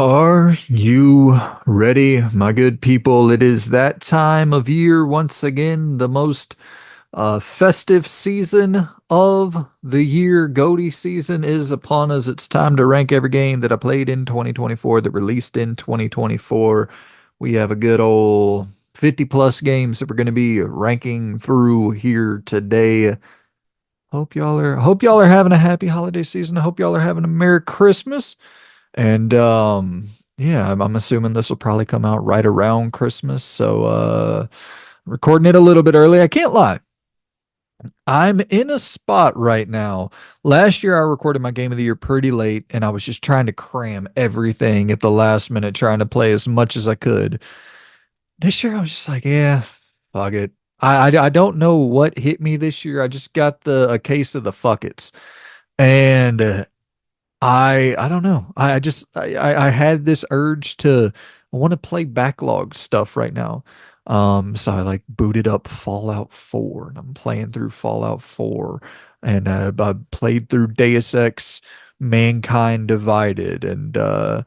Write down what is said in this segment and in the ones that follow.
Are you ready, my good people? It is that time of year once again, the most festive season of the year. GOTY season is upon us. It's time to rank every game that I played in 2024 that released in 2024. We have a good old 50 plus games that we're going to be ranking through here today. Hope y'all are having a happy holiday season. I hope y'all are having a Merry Christmas. And yeah, I'm assuming this will probably come out right around Christmas. So recording it a little bit early. I can't lie. I'm in a spot right now. Last year I recorded my game of the year pretty late and I was just trying to cram everything at the last minute, trying to play as much as I could. This year I was just like, yeah, fuck it. I don't know what hit me this year. I just got the a case of the fuck it's. And I don't know. I had this urge to I want to play backlog stuff right now. So I like booted up Fallout 4 and I'm playing through Fallout 4 and I played through Deus Ex Mankind Divided and so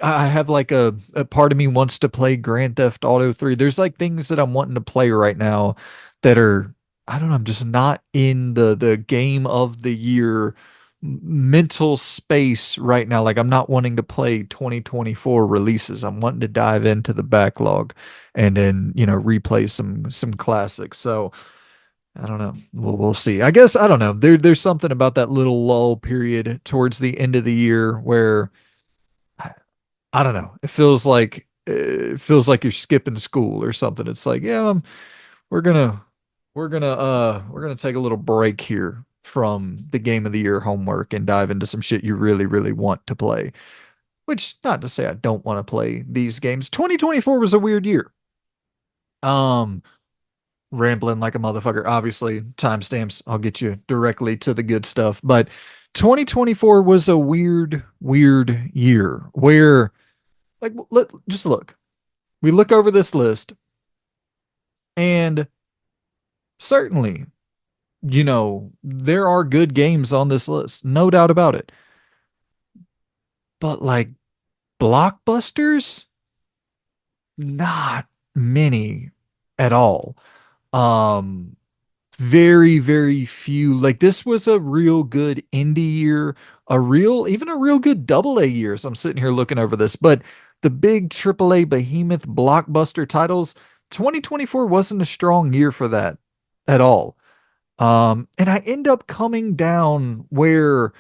I have like a part of me wants to play Grand Theft Auto 3. There's like things that I'm wanting to play right now that are I don't know, I'm just not in the game of the year mental space right now. Like I'm not wanting to play 2024 releases. I'm wanting to dive into the backlog and then, replay some classics. So I don't know. We'll see. I guess I don't know. There's something about that little lull period towards the end of the year where I don't know. It feels like you're skipping school or something. It's like, yeah, we're gonna we're gonna take a little break here from the game of the year homework and dive into some shit you really, really want to play. Which not to say I don't want to play these games. 2024 was a weird year. Um, Rambling like a motherfucker. Obviously, timestamps. I'll get you directly to the good stuff. But 2024 was a weird, weird year where, like, just look. We look over this list, and certainly, there are good games on this list, no doubt about it. But like blockbusters, not many at all. Um, Very, very few. Like this was a real good indie year, even a real good double A year. So I'm sitting here looking over this, but the big AAA behemoth blockbuster titles, 2024 wasn't a strong year for that at all. And I end up coming down where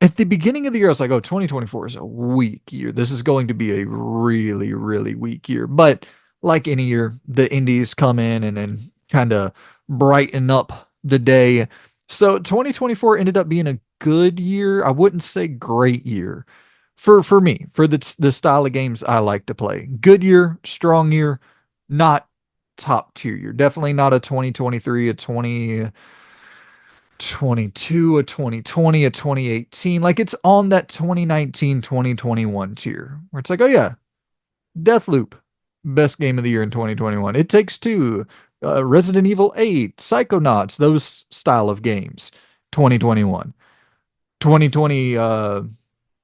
at the beginning of the year, I was like, oh, 2024 is a weak year. This is going to be a really, really weak year. But like any year, the indies come in and then kind of brighten up the day. So 2024 ended up being a good year. I wouldn't say great year for me, for the style of games I like to play. Good year, strong year, not top tier year. Definitely not a 2023, a 2022, a 2020, a 2018. Like it's on that 2019, 2021 tier where it's like, oh yeah, Deathloop, best game of the year in 2021. It Takes Two, Resident Evil 8, Psychonauts, those style of games, 2021. 2020,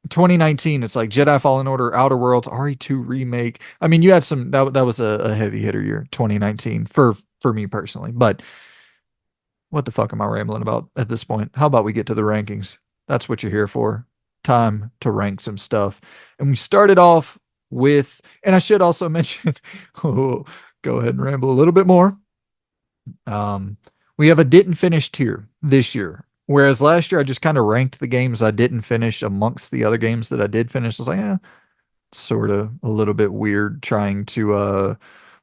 2019, it's like Jedi Fallen Order, Outer Worlds, RE2 remake. I mean, you had some that was a heavy hitter year, 2019 for me personally. But what the fuck am I rambling about at this point? How about we get to the rankings? That's what you're here for. Time to rank some stuff. And we started off with, and I should also mention, oh, go ahead and ramble a little bit more. Um, we have a didn't finish tier this year. Whereas last year I just kind of ranked the games I didn't finish amongst the other games that I did finish. I was like, yeah, sort of a little bit weird trying to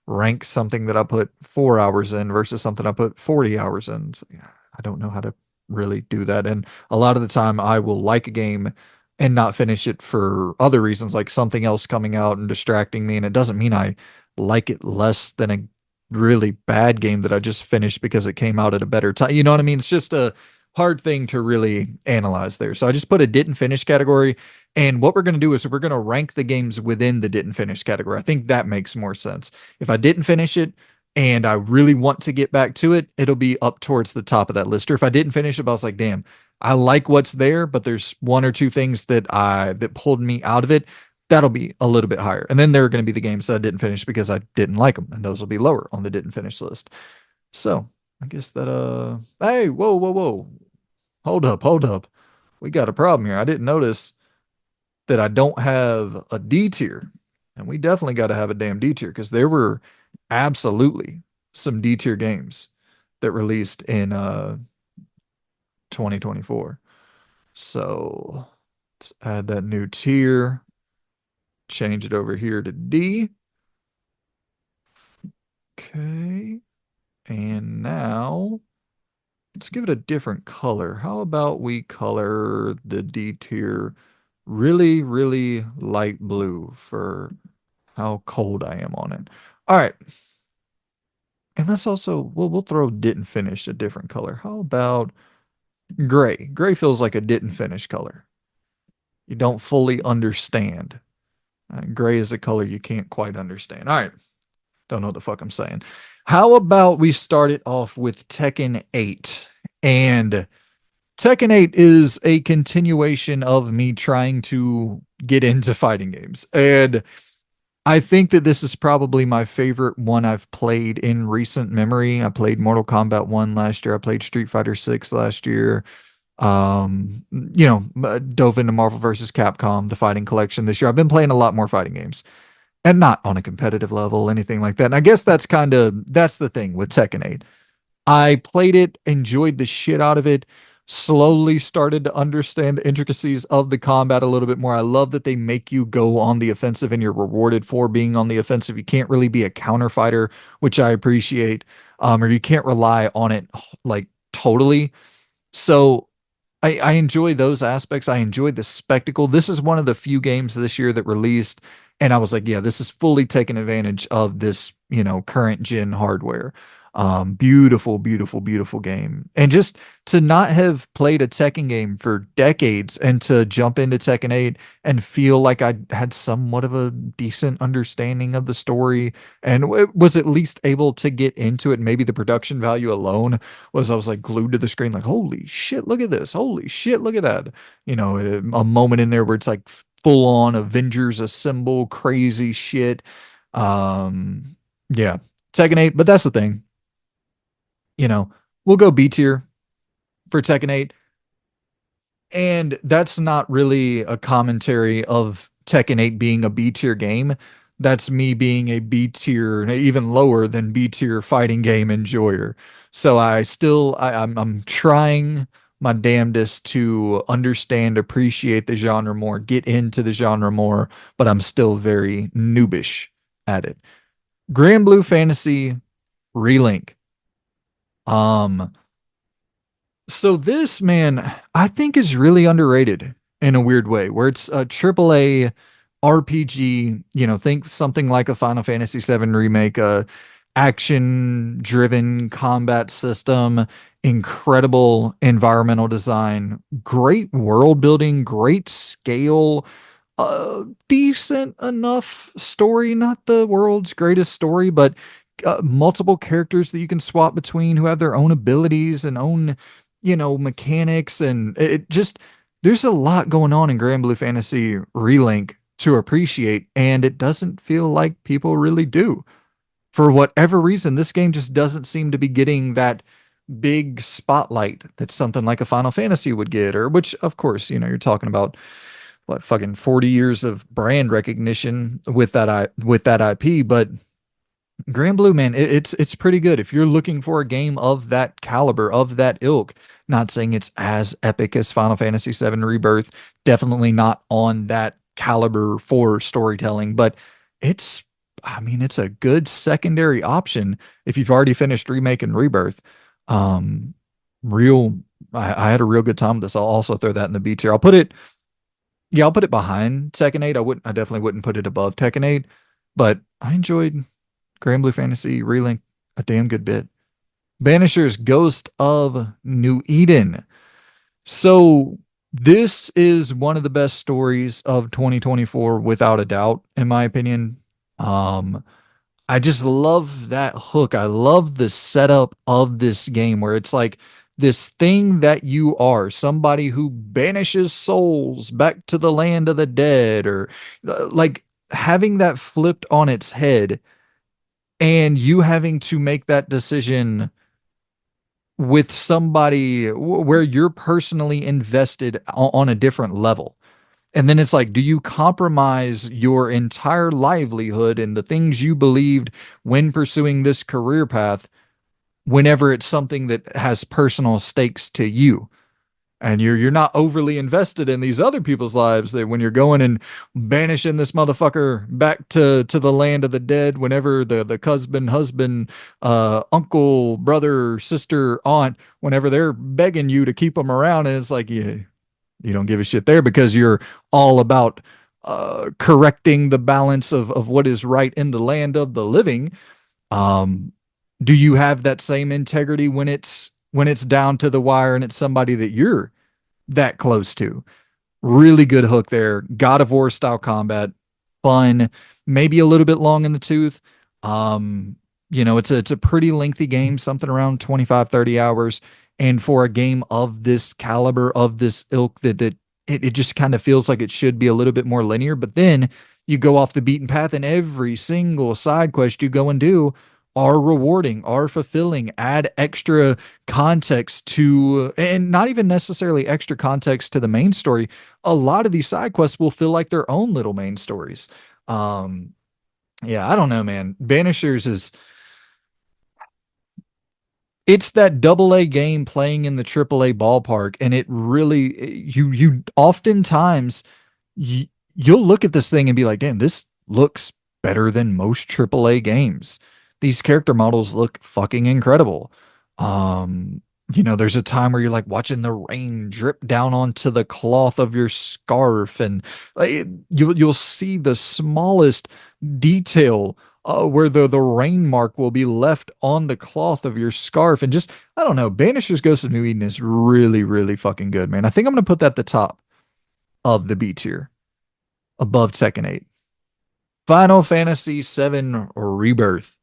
rank something that I put 4 hours in versus something I put 40 hours in. So, yeah, I don't know how to really do that. And a lot of the time I will like a game and not finish it for other reasons, like something else coming out and distracting me. And it doesn't mean I like it less than a really bad game that I just finished because it came out at a better time. You know what I mean? It's just a hard thing to really analyze there. So I just put a didn't finish category. And what we're going to do is we're going to rank the games within the didn't finish category. I think that makes more sense. If I didn't finish it and I really want to get back to it, it'll be up towards the top of that list. Or if I didn't finish it, but I was like, damn, I like what's there, but there's one or two things that pulled me out of it. That'll be a little bit higher. And then there are going to be the games that I didn't finish because I didn't like them, and those will be lower on the didn't finish list. So I guess that hey, whoa, whoa, whoa. Hold up, hold up. We got a problem here. I didn't notice that I don't have a D tier. And we definitely got to have a damn D tier because there were absolutely some D tier games that released in 2024. So let's add that new tier, change it over here to D. Okay. And now let's give it a different color. How about we color the D tier really, really light blue for how cold I am on it. All right. And let's also we'll throw didn't finish a different color. How about gray? Gray feels like a didn't finish color. You don't fully understand. Gray is a color you can't quite understand. All right. Don't know what the fuck I'm saying. How about we start it off with Tekken 8? And Tekken 8 is a continuation of me trying to get into fighting games. And I think that this is probably my favorite one I've played in recent memory. I played Mortal Kombat 1 last year. I played Street Fighter 6 last year. Dove into Marvel vs. Capcom, the fighting collection this year. I've been playing a lot more fighting games and not on a competitive level, anything like that. And I guess that's the thing with Tekken 8. I played it, enjoyed the shit out of it, slowly started to understand the intricacies of the combat a little bit more. I love that they make you go on the offensive and you're rewarded for being on the offensive. You can't really be a counter fighter, which I appreciate, or you can't rely on it like totally. So I enjoy those aspects. I enjoyed the spectacle. This is one of the few games this year that released, and I was like, yeah, this is fully taking advantage of this, current gen hardware. Beautiful, beautiful, beautiful game. And just to not have played a Tekken game for decades and to jump into Tekken 8 and feel like I had somewhat of a decent understanding of the story and was at least able to get into it. Maybe the production value alone was I was like glued to the screen, like, holy shit, look at this. Holy shit, look at that. A moment in there where it's like full on Avengers assemble crazy shit. Yeah, Tekken 8, but that's the thing. You know, we'll go B tier for Tekken 8. And that's not really a commentary of Tekken 8 being a B tier game. That's me being a B tier, even lower than B tier fighting game enjoyer. So I'm trying my damnedest to understand, appreciate the genre more, get into the genre more, but I'm still very noobish at it. Grand Blue Fantasy Relink. Um, So this man, I think is really underrated in a weird way, where it's a AAA RPG, think something like a Final Fantasy VII remake, a action-driven combat system, incredible environmental design, great world building, great scale, decent enough story, not the world's greatest story, but multiple characters that you can swap between who have their own abilities and own, mechanics. And it just, there's a lot going on in Grand Blue Fantasy Relink to appreciate, and it doesn't feel like people really do. For whatever reason, this game just doesn't seem to be getting that big spotlight that something like a Final Fantasy would get, or which, of course, you're talking about what fucking 40 years of brand recognition with that IP, but Grand Blue, man, it's pretty good. If you're looking for a game of that caliber, of that ilk, not saying it's as epic as Final Fantasy VII Rebirth, definitely not on that caliber for storytelling, but it's, I mean, it's a good secondary option if you've already finished Remake and Rebirth. Um, real, I had a real good time with this. I'll also throw that in the B tier. I'll put it behind Tekken 8. I definitely wouldn't put it above Tekken 8, but I enjoyed Grand Blue Fantasy Relink a damn good bit. Banisher's Ghost of New Eden. So this is one of the best stories of 2024 without a doubt, in my opinion. Um, I just love that hook. I love the setup of this game where it's like this thing that you are, somebody who banishes souls back to the land of the dead, or like having that flipped on its head and you having to make that decision with somebody where you're personally invested on a different level. And then it's like, do you compromise your entire livelihood and the things you believed when pursuing this career path whenever it's something that has personal stakes to you? And you're not overly invested in these other people's lives, that when you're going and banishing this motherfucker back to the land of the dead, whenever the husband, uncle, brother, sister, aunt, whenever they're begging you to keep them around, and it's like you don't give a shit there because you're all about correcting the balance of what is right in the land of the living. um do you have that same integrity when it's down to the wire and it's somebody that you're that close to? Really good hook there. God of War style combat, fun, maybe a little bit long in the tooth. Um, it's a pretty lengthy game, something around 25, 30 hours. And for a game of this caliber, of this ilk, it just kind of feels like it should be a little bit more linear. But then you go off the beaten path, and every single side quest you go and do are rewarding, are fulfilling, add extra context to, and not even necessarily extra context to the main story. A lot of these side quests will feel like their own little main stories. Um, yeah, I don't know, man. Banishers is, it's that double A game playing in the triple A ballpark, and it really, you oftentimes you, you'll look at this thing and be like, damn, this looks better than most AAA games. These character models look fucking incredible. Um, there's a time where you're like watching the rain drip down onto the cloth of your scarf, and you'll see the smallest detail where the rain mark will be left on the cloth of your scarf. And just, I don't know, Banisher's Ghost of New Eden is really, really fucking good, man. I think I'm gonna put that at the top of the B tier, above Tekken 8. Final Fantasy 7 Rebirth.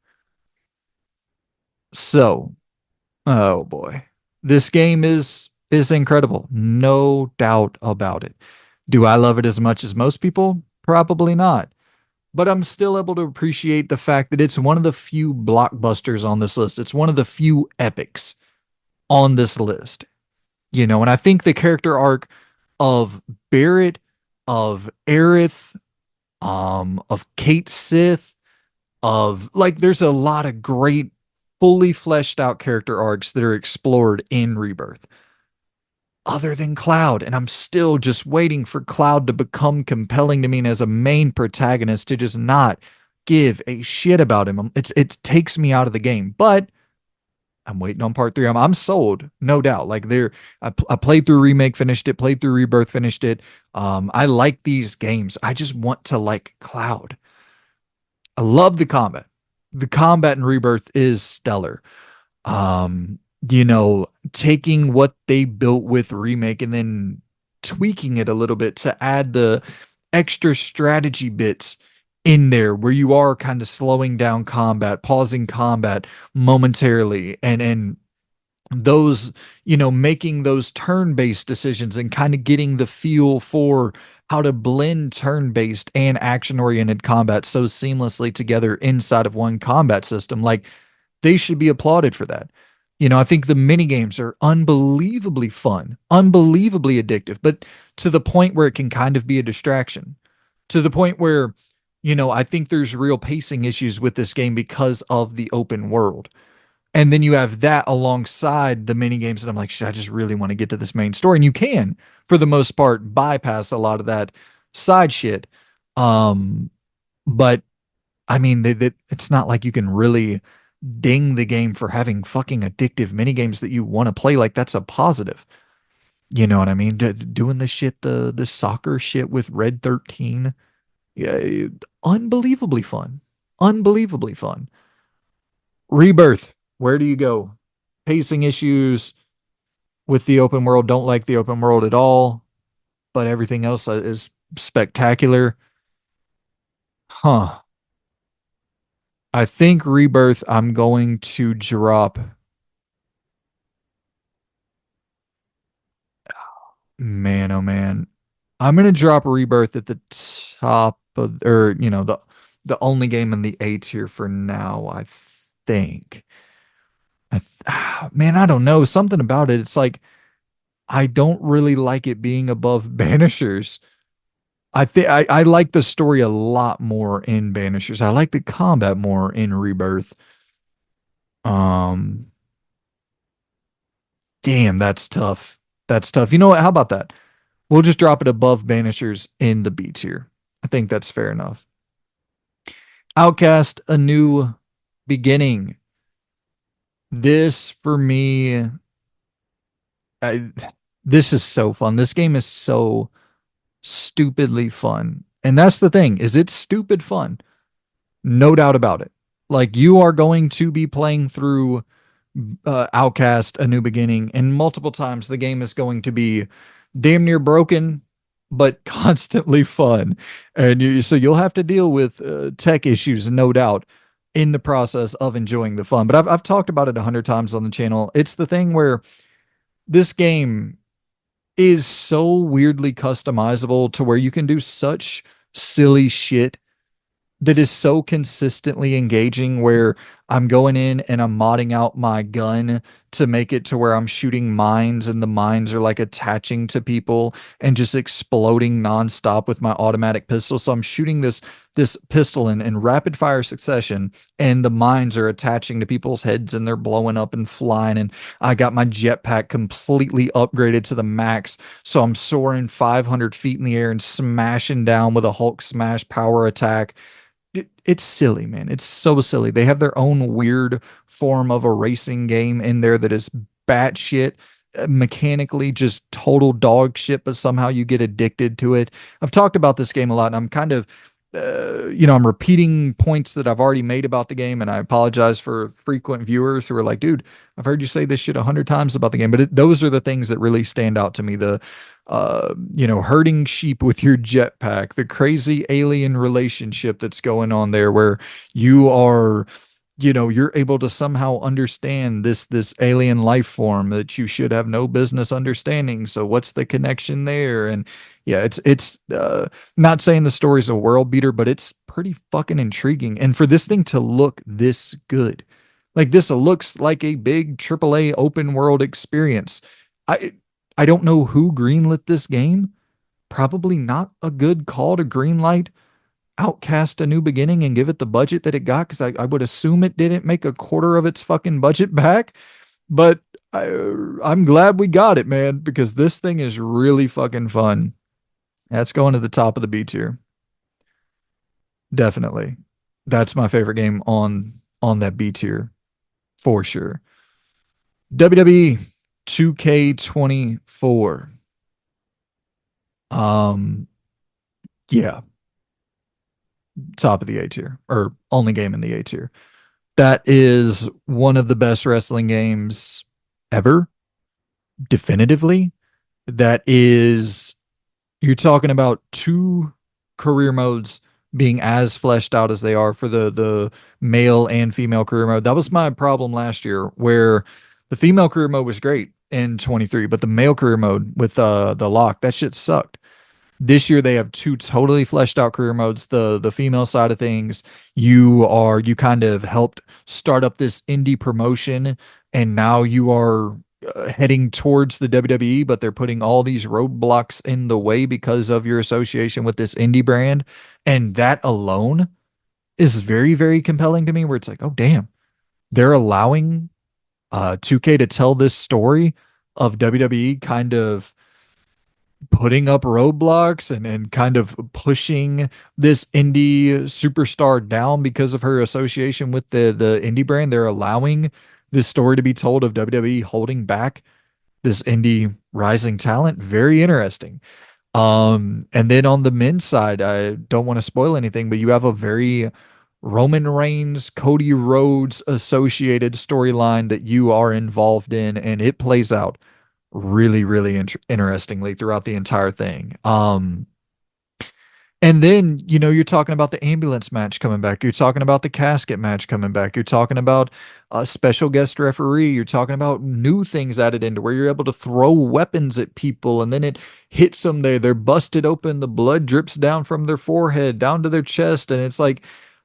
So, oh boy. This game is incredible. No doubt about it. Do I love it as much as most people? Probably not. But I'm still able to appreciate the fact that it's one of the few blockbusters on this list. It's one of the few epics on this list. And I think the character arc of Barrett, of Aerith, of Kate Sith, of like, there's a lot of great, fully fleshed out character arcs that are explored in Rebirth, other than Cloud. And I'm still just waiting for Cloud to become compelling to me as a main protagonist, to just not give a shit about him. It takes me out of the game, but I'm waiting on part three. I'm sold, no doubt. Like I played through Remake, finished it, played through Rebirth, finished it. I like these games. I just want to like Cloud. I love the combat. The combat in Rebirth is stellar. Um, Taking what they built with Remake and then tweaking it a little bit to add the extra strategy bits in there where you are kind of slowing down combat, pausing combat momentarily, and those, making those turn-based decisions and kind of getting the feel for how to blend turn-based and action-oriented combat so seamlessly together inside of one combat system. Like, they should be applauded for that. I think the mini games are unbelievably fun, unbelievably addictive, but to the point where it can kind of be a distraction. To the point where, I think there's real pacing issues with this game because of the open world. And then you have that alongside the mini games, and I'm like, shit, I just really want to get to this main story. And you can, for the most part, bypass a lot of that side shit. Um, but I mean, it's not like you can really ding the game for having fucking addictive mini games that you want to play. Like, that's a positive. You know what I mean? Doing the shit, the soccer shit with Red 13. Yeah, unbelievably fun. Unbelievably fun. Rebirth. Where do you go? Pacing issues with the open world. Don't like the open world at all, but everything else is spectacular. Huh. I think Rebirth, I'm going to drop Man, oh man. I'm gonna drop Rebirth at the top of, or the only game in the A tier for now, I think. Man, I don't know. Something about it. It's like I don't really like it being above Banishers. I like the story a lot more in Banishers. I like the combat more in Rebirth. Um, damn, that's tough. That's tough. You know what? How about that? We'll just drop it above Banishers in the B tier. I think that's fair enough. Outcast, A New Beginning. This for me, I, this is so fun. This game is so stupidly fun. And that's the thing, is it's stupid fun. No doubt about it. Like you are going to be playing through Outcast, A New Beginning, and multiple times the game is going to be damn near broken, but constantly fun. And so you'll have to deal with tech issues, no doubt, in the process of enjoying the fun. But I've talked about it 100 times on the channel. It's the thing where this game is so weirdly customizable to where you can do such silly shit that is so consistently engaging where I'm going in and I'm modding out my gun to make it to where I'm shooting mines and the mines are like attaching to people and just exploding nonstop with my automatic pistol. So I'm shooting this pistol in rapid fire succession and the mines are attaching to people's heads and they're blowing up and flying. And I got my jetpack completely upgraded to the max. So I'm soaring 500 feet in the air and smashing down with a Hulk smash power attack. It's silly, man. It's so silly. They have their own weird form of a racing game in there that is batshit, mechanically just total dog shit, but somehow you get addicted to it. I've talked about this game a lot, and I'm kind of, I'm repeating points that I've already made about the game, and I apologize for frequent viewers who are like, dude, I've heard you say this shit 100 times about the game, but those are the things that really stand out to me. Herding sheep with your jetpack, the crazy alien relationship that's going on there where you are, you're able to somehow understand this alien life form that you should have no business understanding. So what's the connection there? And yeah, it's not saying the story's a world beater, but it's pretty fucking intriguing. And for this thing to look this good, like this looks like a big AAA open world experience. I I don't know who greenlit this game. Probably not a good call to greenlight Outcast A New Beginning and give it the budget that it got, because I would assume it didn't make a quarter of its fucking budget back. But I, I'm glad we got it, man, because this thing is really fucking fun. That's going to the top of the B tier. Definitely. That's my favorite game on that B tier for sure. WWE 2K24. Um, yeah, top of the A tier or only game in the A tier. That is one of the best wrestling games ever, definitively. That is, you're talking about two career modes being as fleshed out as they are for the male and female career mode. That was my problem last year, where the female career mode was great in 23, but the male career mode with the lock, that shit sucked. This year they have two totally fleshed out career modes. The female side of things, you kind of helped start up this indie promotion, and now you are heading towards the WWE, but they're putting all these roadblocks in the way because of your association with this indie brand, and that alone is very very compelling to me. Where it's like, oh damn, they're allowing 2K to tell this story of WWE kind of putting up roadblocks and kind of pushing this indie superstar down because of her association with the indie brand. They're allowing this story to be told of WWE holding back this indie rising talent. Very interesting. And then on the men's side, I don't want to spoil anything, but you have a very Roman Reigns, Cody Rhodes associated storyline that you are involved in, and it plays out really, really interestingly throughout the entire thing. And then, you're talking about the ambulance match coming back. You're talking about the casket match coming back. You're talking about a special guest referee. You're talking about new things added into where you're able to throw weapons at people and then it hits them. They're busted open. The blood drips down from their forehead down to their chest. And it's like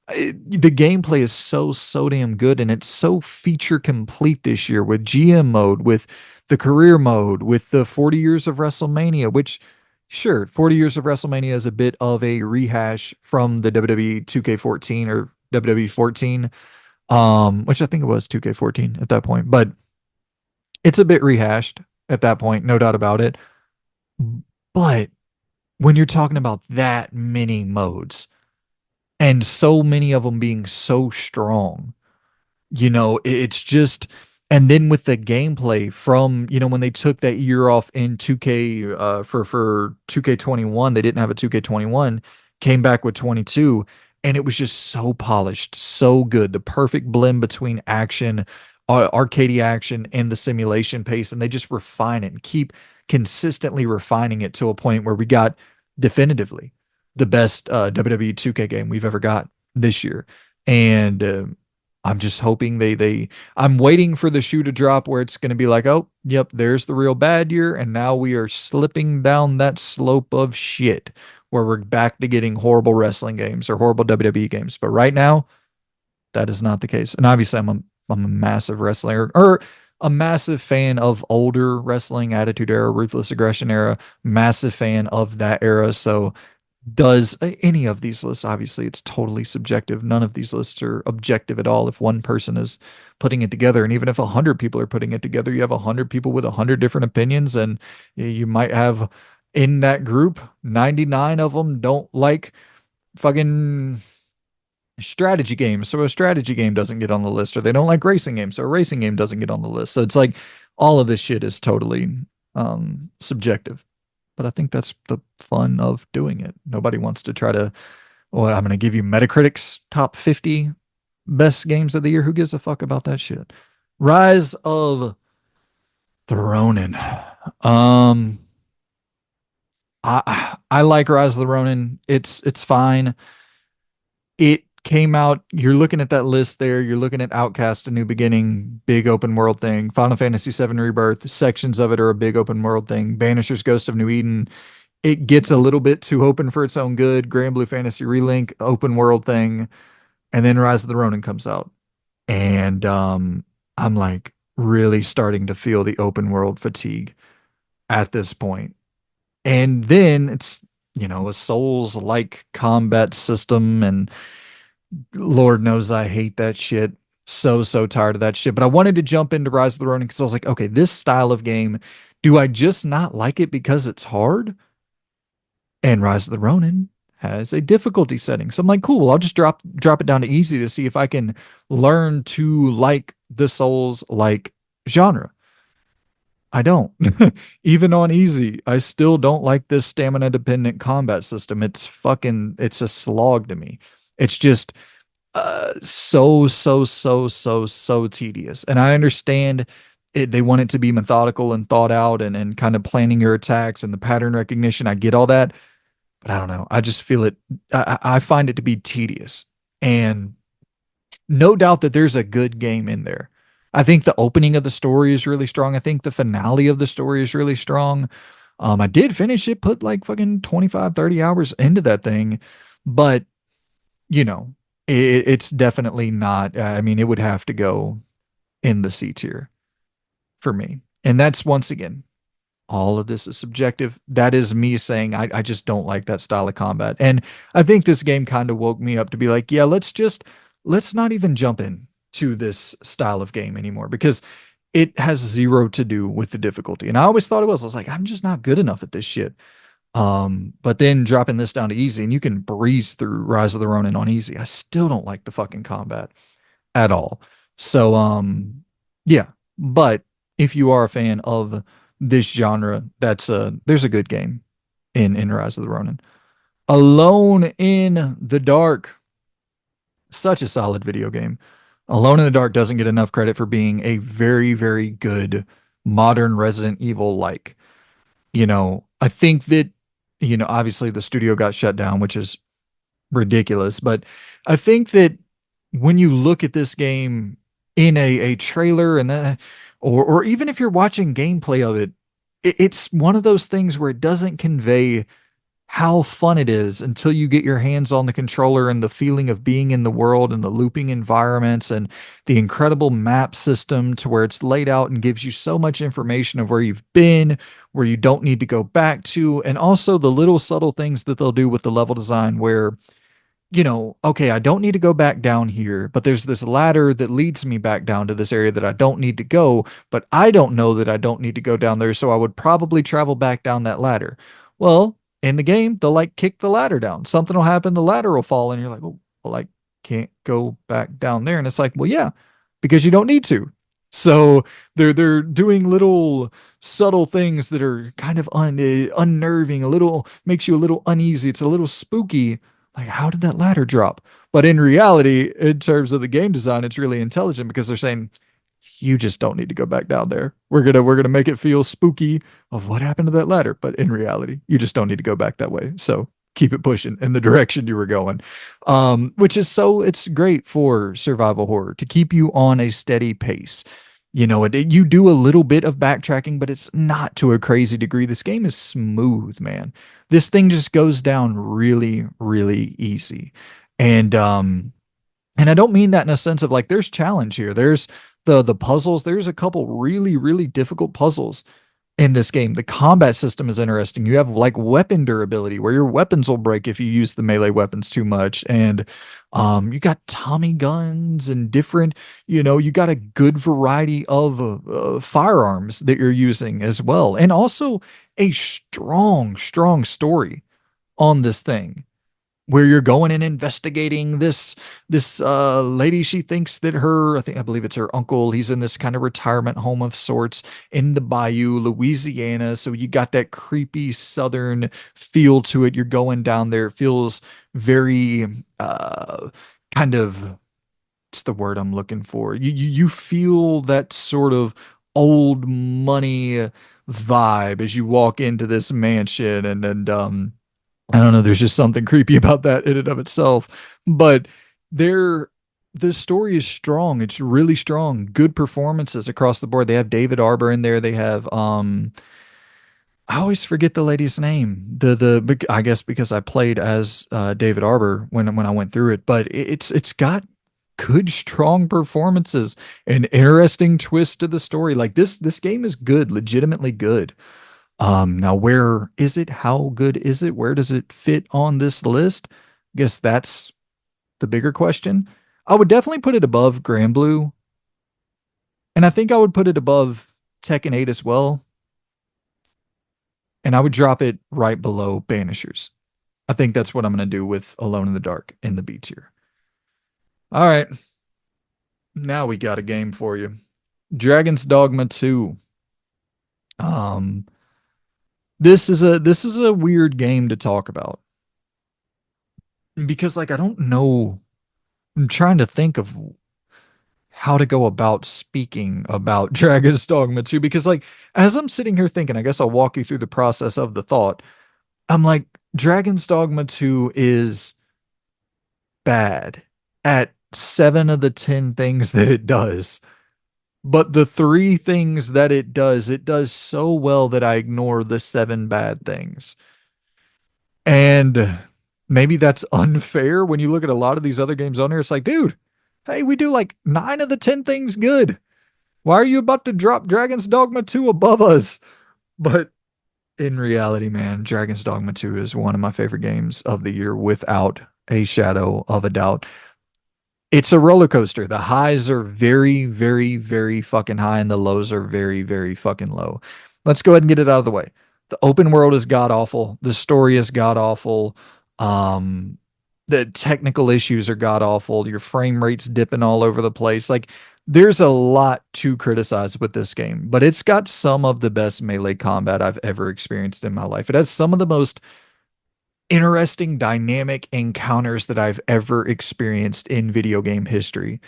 the gameplay is so damn good. And it's so feature complete this year with GM mode, with the career mode, with the 40 years of WrestleMania, which sure, 40 years of WrestleMania is a bit of a rehash from the WWE 2K14 or WWE 14, which I think it was 2K14 at that point, but it's a bit rehashed at that point, no doubt about it. But when you're talking about that many modes and so many of them being so strong, it's just, and then with the gameplay from, when they took that year off in 2K for 2K21, they didn't have a 2K21, came back with 22, and it was just so polished, so good, the perfect blend between action, arcade action, and the simulation pace, and they just refine it and keep consistently refining it to a point where we got definitively the best WWE 2K game we've ever got this year. And I'm just hoping I'm waiting for the shoe to drop where it's going to be like, oh, yep, there's the real bad year. And now we are slipping down that slope of shit where we're back to getting horrible wrestling games or horrible WWE games. But right now, that is not the case. And obviously, I'm a massive wrestler or a massive fan of older wrestling, Attitude Era, Ruthless Aggression Era, massive fan of that era. So does any of these lists, obviously it's totally subjective, none of these lists are objective at all if one person is putting it together, and even if 100 people are putting it together, you have 100 people with 100 different opinions, and you might have in that group 99 of them don't like fucking strategy games, so a strategy game doesn't get on the list, or they don't like racing games, so a racing game doesn't get on the list. So it's like all of this shit is totally subjective, but I think that's the fun of doing it. Nobody wants to try to, well, I'm going to give you Metacritic's top 50 best games of the year. Who gives a fuck about that shit? Rise of the Ronin. Um, I like Rise of the Ronin. It's fine. It came out. You're looking at that list there. You're looking at Outcast, A New Beginning, big open world thing. Final Fantasy VII Rebirth, sections of it are a big open world thing. Banisher's Ghost of New Eden, it gets a little bit too open for its own good. Grand Blue Fantasy Relink, open world thing, and then Rise of the Ronin comes out, and I'm like really starting to feel the open world fatigue at this point. And then it's a Souls like combat system, and Lord knows I hate that shit. So tired of that shit. But I wanted to jump into Rise of the Ronin because I was like, okay, this style of game, do I just not like it because it's hard? And Rise of the Ronin has a difficulty setting. So I'm like, cool, I'll just drop it down to easy to see if I can learn to like the Souls like genre. I don't. Even on easy, I still don't like this stamina dependent combat system. It's a slog to me. It's just so tedious. And I understand they want it to be methodical and thought out and kind of planning your attacks and the pattern recognition. I get all that, but I don't know. I just feel it. I find it to be tedious. And no doubt that there's a good game in there. I think the opening of the story is really strong. I think the finale of the story is really strong. I did finish it, put like fucking 25, 30 hours into that thing, but you know, it's definitely not. I mean, it would have to go in the C tier for me. And that's once again, all of this is subjective. That is me saying I just don't like that style of combat. And I think this game kind of woke me up to be like, yeah, let's not even jump in to this style of game anymore because it has zero to do with the difficulty. And I always thought it was. I was like, I'm just not good enough at this shit. But then dropping this down to easy and you can breeze through Rise of the Ronin on easy. I still don't like the fucking combat at all. So, yeah, but if you are a fan of this genre, there's a good game in Rise of the Ronin. Alone in the Dark, such a solid video game. Alone in the Dark doesn't get enough credit for being a very good modern Resident Evil like. I think that Obviously the studio got shut down, which is ridiculous. But I think that when you look at this game in a trailer or even if you're watching gameplay of it, it's one of those things where it doesn't convey how fun it is until you get your hands on the controller and the feeling of being in the world and the looping environments and the incredible map system to where it's laid out and gives you so much information of where you've been, where you don't need to go back to, and also the little subtle things that they'll do with the level design where okay, I don't need to go back down here, but there's this ladder that leads me back down to this area that I don't need to go, but I don't know that I don't need to go down there, so I would probably travel back down that ladder. Well, in the game, they'll like kick the ladder down. Something will happen, the ladder will fall, and you're like, well, I can't go back down there. And it's like, well, yeah, because you don't need to. So they're doing little subtle things that are kind of unnerving, a little makes you a little uneasy. It's a little spooky like, how did that ladder drop? But in reality, in terms of the game design, it's really intelligent because they're saying you just don't need to go back down there. We're gonna make it feel spooky of what happened to that ladder. But in reality, you just don't need to go back that way. So keep it pushing in the direction you were going. Which is it's great for survival horror to keep you on a steady pace. You do a little bit of backtracking, but it's not to a crazy degree. This game is smooth, man. This thing just goes down really, really easy. And I don't mean that in a sense of like there's challenge here. There's the puzzles. There's a couple really, really difficult puzzles in this game. The combat system is interesting. You have like weapon durability where your weapons will break if you use the melee weapons too much. And you got Tommy guns and different, you got a good variety of firearms that you're using as well. And also a strong, strong story on this thing where you're going and investigating this lady. She thinks that I believe it's her uncle, he's in this kind of retirement home of sorts in the bayou Louisiana, so you got that creepy southern feel to it. You're going down there, it feels very kind of, what's the word I'm looking for, you feel that sort of old money vibe as you walk into this mansion. And I don't know. There's just something creepy about that in and of itself. But there, the story is strong. It's really strong. Good performances across the board. They have David Arbor in there. They have I always forget the lady's name. I guess because I played as David Arbor when I went through it. But it's got good strong performances, an interesting twist to the story. Like this game is good, legitimately good. Now where is it? How good is it? Where does it fit on this list? I guess that's the bigger question. I would definitely put it above Grand Blue, and I think I would put it above Tekken 8 as well, and I would drop it right below Banishers. I think that's what I'm going to do with Alone in the Dark in the B tier. All right, now we got a game for you. Dragon's Dogma 2. Um, this is a weird game to talk about because like I don't know. I'm trying to think of how to go about speaking about Dragon's Dogma 2 because like as I'm sitting here thinking, I guess I'll walk you through the process of the thought. I'm like Dragon's Dogma 2 is bad at 7 of the 10 things that it does. But the 3 things that it does so well that I ignore the 7 bad things. And maybe that's unfair when you look at a lot of these other games on here. It's like, dude, hey, we do like 9 of the 10 things good. Why are you about to drop Dragon's Dogma 2 above us? But in reality, man, Dragon's Dogma 2 is one of my favorite games of the year without a shadow of a doubt. It's a roller coaster. The highs are very, very, very fucking high, and the lows are very, very fucking low. Let's go ahead and get it out of the way. The open world is god awful. The story is god awful. Um, the technical issues are god awful. Your frame rate's dipping all over the place. Like, there's a lot to criticize with this game, but it's got some of the best melee combat I've ever experienced in my life. It has some of the most interesting dynamic encounters that I've ever experienced in video game history.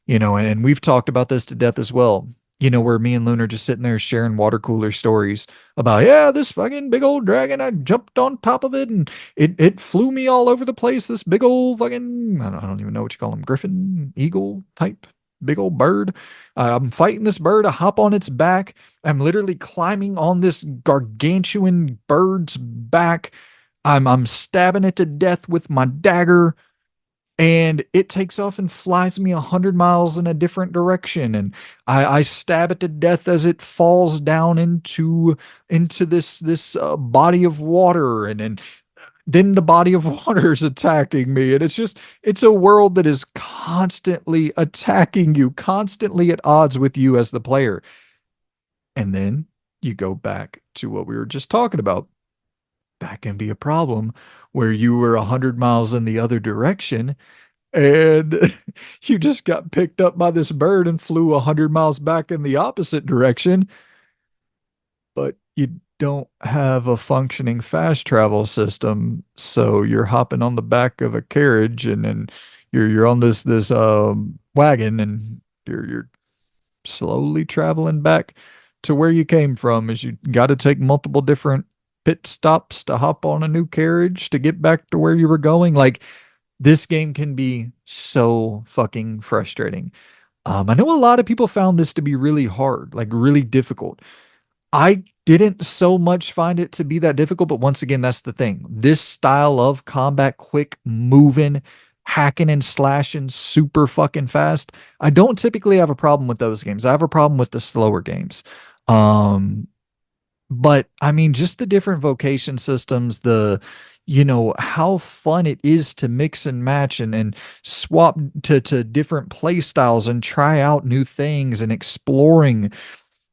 And we've talked about this to death as well. where me and Loon are just sitting there sharing water cooler stories about, yeah, this fucking big old dragon, I jumped on top of it and it flew me all over the place. This big old fucking, I don't even know what you call them, griffin, eagle type, big old bird. I'm fighting this bird. I hop on its back. I'm literally climbing on this gargantuan bird's back. I'm stabbing it to death with my dagger, and it takes off and flies me 100 miles in a different direction, and I stab it to death as it falls down into this body of water, and then the body of water is attacking me, and it's a world that is constantly attacking you, constantly at odds with you as the player. And then you go back to what we were just talking about. That can be a problem where you were 100 miles in the other direction, and you just got picked up by this bird and flew 100 miles back in the opposite direction, but you don't have a functioning fast travel system, so you're hopping on the back of a carriage, and then you're on this wagon, and you're slowly traveling back to where you came from, as you got to take multiple different pit stops to hop on a new carriage to get back to where you were going. Like, this game can be so fucking frustrating. I know a lot of people found this to be really hard, like really difficult. I didn't so much find it to be that difficult, but once again, that's the thing. This style of combat, quick moving, hacking and slashing super fucking fast. I don't typically have a problem with those games. I have a problem with the slower games. Um, but I mean, just the different vocation systems, how fun it is to mix and match and swap to different play styles and try out new things and exploring,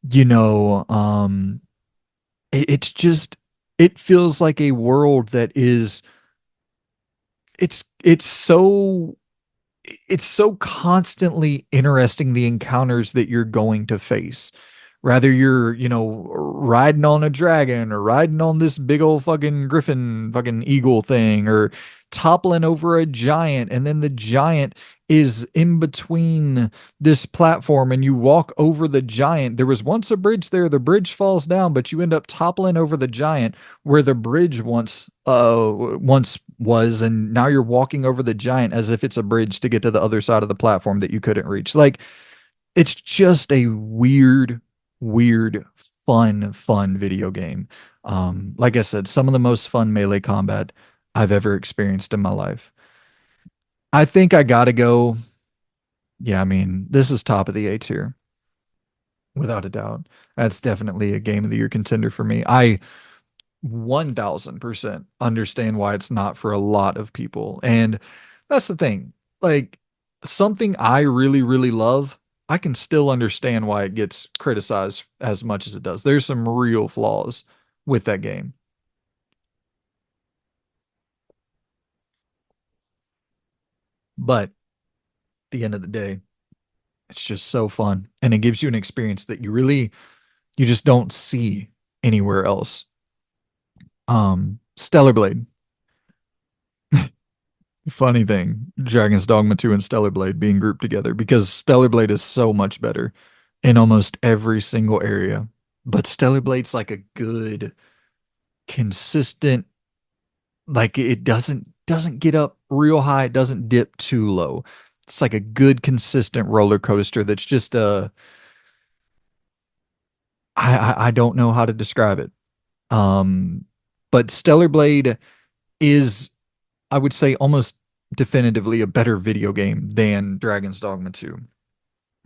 you know, um, it's just, it feels like a world that is, it's so it's so constantly interesting, the encounters that you're going to face. Rather you're, riding on a dragon or riding on this big old fucking griffin, fucking eagle thing, or toppling over a giant, and then the giant is in between this platform and you walk over the giant. There was once a bridge there, the bridge falls down, but you end up toppling over the giant where the bridge once was, and now you're walking over the giant as if it's a bridge to get to the other side of the platform that you couldn't reach. Like, it's just a weird, fun video game. Like I said, some of the most fun melee combat I've ever experienced in my life. I think I gotta go. Yeah, I mean, this is top of the A tier, without a doubt. That's definitely a game of the year contender for me. I 1000% understand why it's not for a lot of people. And that's the thing. Like, something I really, really love, I can still understand why it gets criticized as much as it does. There's some real flaws with that game. But at the end of the day, it's just so fun. And it gives you an experience that you just don't see anywhere else. Stellar Blade. Funny thing, Dragon's Dogma 2 and Stellar Blade being grouped together, because Stellar Blade is so much better in almost every single area. But Stellar Blade's like a good, consistent, like, it doesn't get up real high, it doesn't dip too low. It's like a good, consistent roller coaster that's just I don't know how to describe it. Um, but Stellar Blade is, I would say, almost definitively a better video game than Dragon's Dogma 2.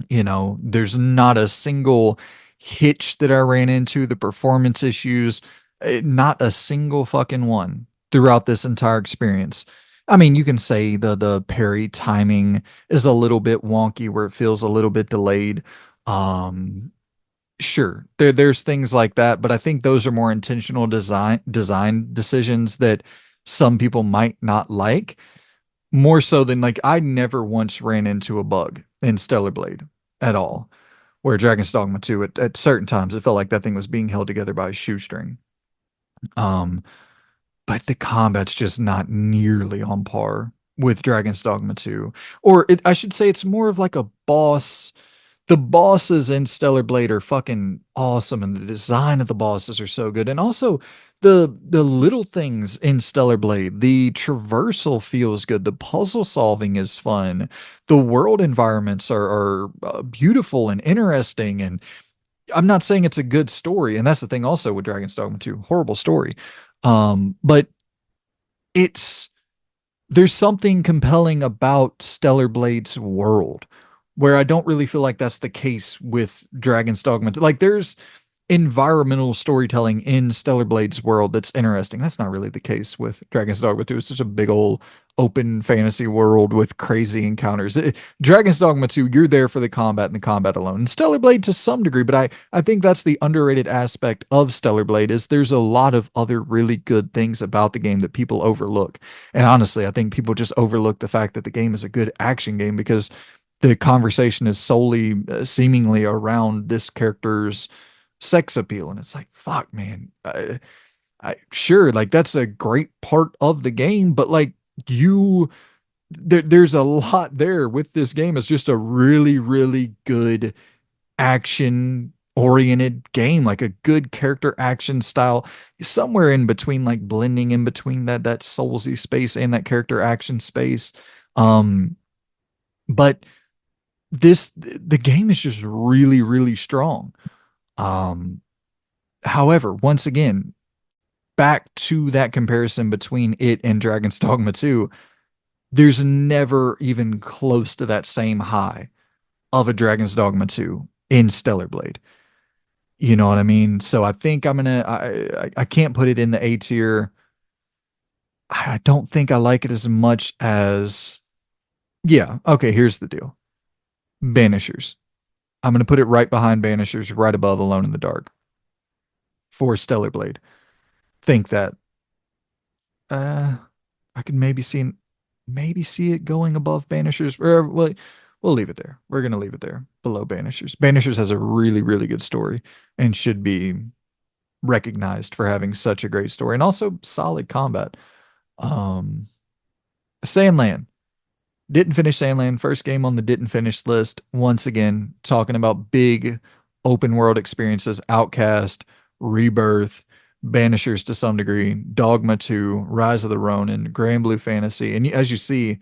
There's not a single hitch that I ran into, the performance issues, not a single fucking one throughout this entire experience. I mean, you can say the parry timing is a little bit wonky, where it feels a little bit delayed. Um, sure, there's things like that, but I think those are more intentional design decisions that some people might not like, more so than, like, I never once ran into a bug in Stellar Blade at all. Where Dragon's Dogma 2, at certain times, it felt like that thing was being held together by a shoestring. Um, but the combat's just not nearly on par with Dragon's Dogma 2. Or I should say it's more of like a boss The bosses in Stellar Blade are fucking awesome, and the design of the bosses are so good. And also the little things in Stellar Blade, the traversal feels good, the puzzle solving is fun, the world environments are beautiful and interesting. And I'm not saying it's a good story, and that's the thing also with Dragon's Dogma 2, horrible story. But it's there's something compelling about Stellar Blade's world where I don't really feel like that's the case with Dragon's Dogma. Like there's environmental storytelling in Stellar Blade's world that's interesting. That's not really the case with Dragon's Dogma 2. It's such a big old open fantasy world with crazy encounters. Dragon's Dogma 2, you're there for the combat and the combat alone. And Stellar Blade to some degree, but I think that's the underrated aspect of Stellar Blade is there's a lot of other really good things about the game that people overlook. And honestly, I think people just overlook the fact that the game is a good action game because the conversation is solely seemingly around this character's sex appeal. And it's like, fuck, man. Sure, like that's a great part of the game, but like you, there's a lot there with this game. It's just a really, really good action oriented game, like a good character action style, somewhere in between, like blending in between that soulsy space and that character action space. Um, but the game is just really, really strong. Um, However, once again, back to that comparison between it and Dragon's Dogma 2, there's never even close to that same high of a Dragon's Dogma 2 in Stellar Blade. You know what I mean? So I think I can't put it in the A tier. I don't think I like it as much as yeah, okay, here's the deal. Banishers. I'm gonna put it right behind Banishers, right above Alone in the Dark for Stellar Blade. Think that. Uh I could maybe see it going above Banishers. Or we'll leave it there. We're gonna leave it there below Banishers. Banishers has a really, really good story and should be recognized for having such a great story and also solid combat. Um Sandland. Didn't finish Sandland. First game on the didn't finish list. Once again, talking about big open world experiences, Outcast, Rebirth, Banishers to some degree, Dogma 2, Rise of the Ronin, Grand Blue Fantasy. And as you see,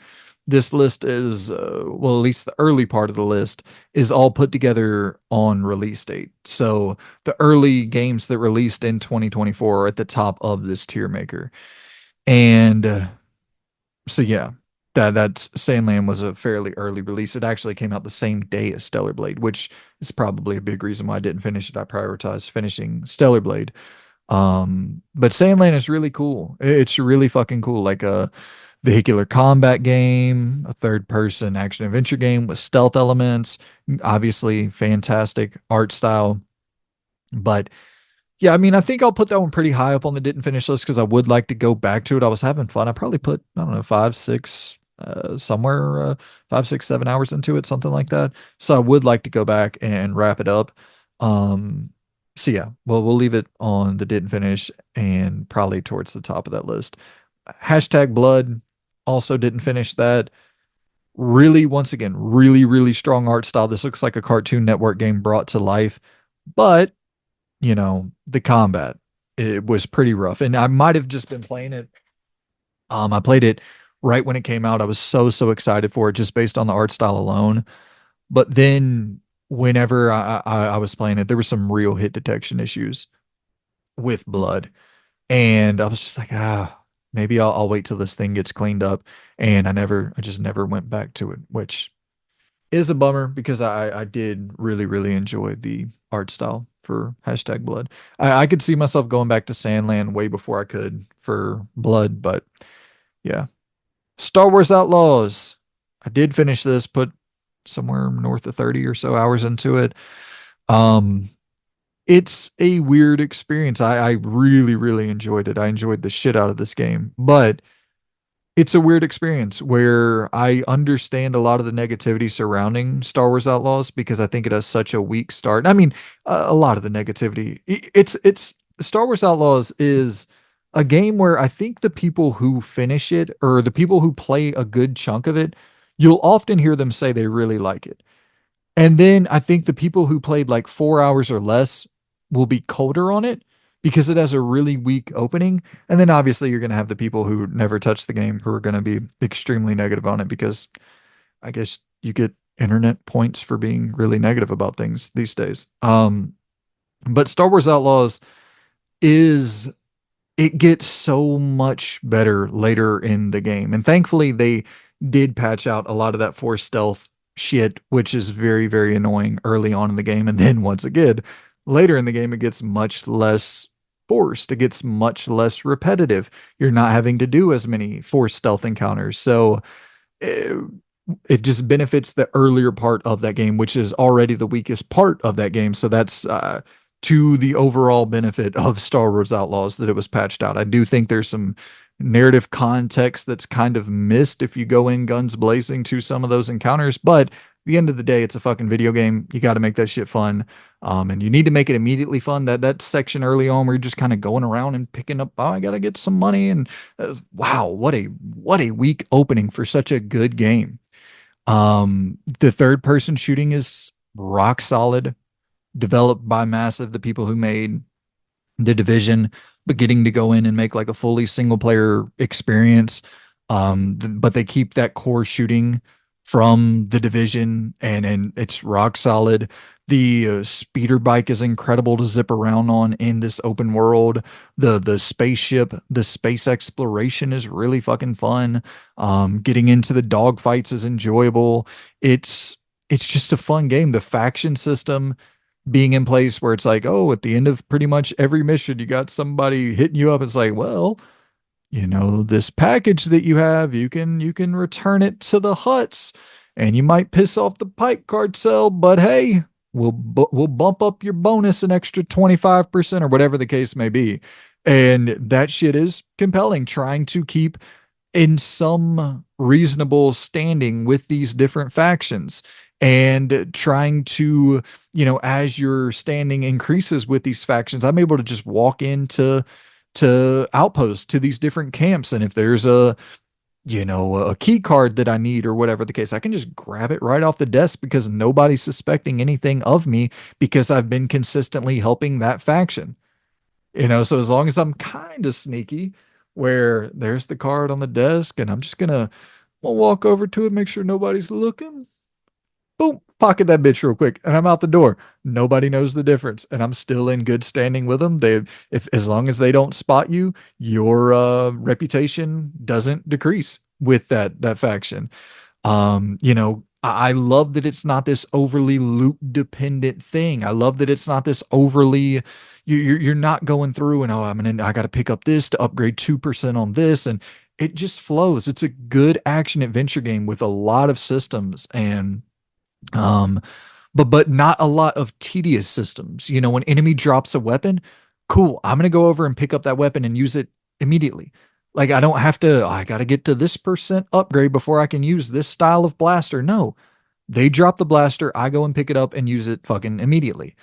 this list is, well, at least the early part of the list is all put together on release date. So the early games that released in 2024 are at the top of this tier maker. And so yeah, that's Sandland was a fairly early release. It actually came out the same day as Stellar Blade, which is probably a big reason why I didn't finish it. I prioritized finishing Stellar Blade. But Sandland is really cool. It's really fucking cool. Like a vehicular combat game, a third person action adventure game with stealth elements, obviously fantastic art style. But yeah, I mean, I think I'll put that one pretty high up on the didn't finish list because I would like to go back to it. I was having fun. I probably put, I don't know, five, six, somewhere 5, 6, 7 hours into it, something like that. So I would like to go back and wrap it up. Um, so yeah, well, we'll leave it on the didn't finish and probably towards the top of that list. Hashtag blood also didn't finish that. Really, once again, really, really strong art style. This looks like a Cartoon Network game brought to life, but the combat, it was pretty rough. And I might have just been playing it. I played it right when it came out. I was so excited for it just based on the art style alone. But then whenever I was playing it, there were some real hit detection issues with blood. And I was just like, maybe I'll wait till this thing gets cleaned up. And I just never went back to it, which is a bummer because I did really, really enjoy the art style for hashtag blood. I could see myself going back to Sandland way before I could for blood, but yeah. Star Wars Outlaws. I did finish this, put somewhere north of 30 or so hours into it. Um, it's a weird experience. I really, really enjoyed it. I enjoyed the shit out of this game, but it's a weird experience where I understand a lot of the negativity surrounding Star Wars Outlaws because I think it has such a weak start. I mean, a lot of the negativity. It's Star Wars Outlaws is a game where I think the people who finish it or the people who play a good chunk of it, you'll often hear them say they really like it. And then I think the people who played like 4 hours or less will be colder on it because it has a really weak opening. And then obviously you're going to have the people who never touch the game who are going to be extremely negative on it because I guess you get internet points for being really negative about things these days. But Star Wars Outlaws is it gets so much better later in the game. And thankfully, they did patch out a lot of that force stealth shit, which is very, very annoying early on in the game. And then once again, later in the game, it gets much less forced. It gets much less repetitive. You're not having to do as many force stealth encounters. So it, it just benefits the earlier part of that game, which is already the weakest part of that game. So that's to the overall benefit of Star Wars Outlaws that it was patched out. I do think there's some narrative context that's kind of missed if you go in guns blazing to some of those encounters, but at the end of the day, it's a fucking video game. You got to make that shit fun. And you need to make it immediately fun. That section early on where you're just kind of going around and picking up, oh, I gotta get some money, and wow, what a weak opening for such a good game. The third person shooting is rock solid, developed by Massive, the people who made the Division, but getting to go in and make like a fully single player experience. But they keep that core shooting from the Division, and it's rock solid. The speeder bike is incredible to zip around on in this open world. The spaceship, the space exploration is really fucking fun. Getting into the dogfights is enjoyable. It's just a fun game. The faction system being in place where it's like, oh, at the end of pretty much every mission, you got somebody hitting you up. It's like, well, this package that you have, you can return it to the huts, and you might piss off the Pike cartel, but hey, we'll bump up your bonus an extra 25% or whatever the case may be. And that shit is compelling, trying to keep in some reasonable standing with these different factions and trying to, as your standing increases with these factions, I'm able to just walk into outposts, to these different camps, and if there's a key card that I need or whatever the case, I can just grab it right off the desk because nobody's suspecting anything of me because I've been consistently helping that faction. So as long as I'm kind of sneaky, where there's the card on the desk and I'm just gonna I'll walk over to it, make sure nobody's looking. Boom, pocket that bitch real quick, and I'm out the door. Nobody knows the difference, and I'm still in good standing with them. If as long as they don't spot you, your reputation doesn't decrease with that faction. I love that it's not this overly loop dependent thing. I love that it's not this overly you're not going through and, oh, I got to pick up this to upgrade 2% on this, and it just flows. It's a good action adventure game with a lot of systems, and um but not a lot of tedious systems. When enemy drops a weapon, cool, I'm gonna go over and pick up that weapon and use it immediately. Like, I don't have to, "Oh, I gotta get to this percent upgrade before I can use this style of blaster." No, they drop the blaster, I go and pick it up and use it fucking immediately.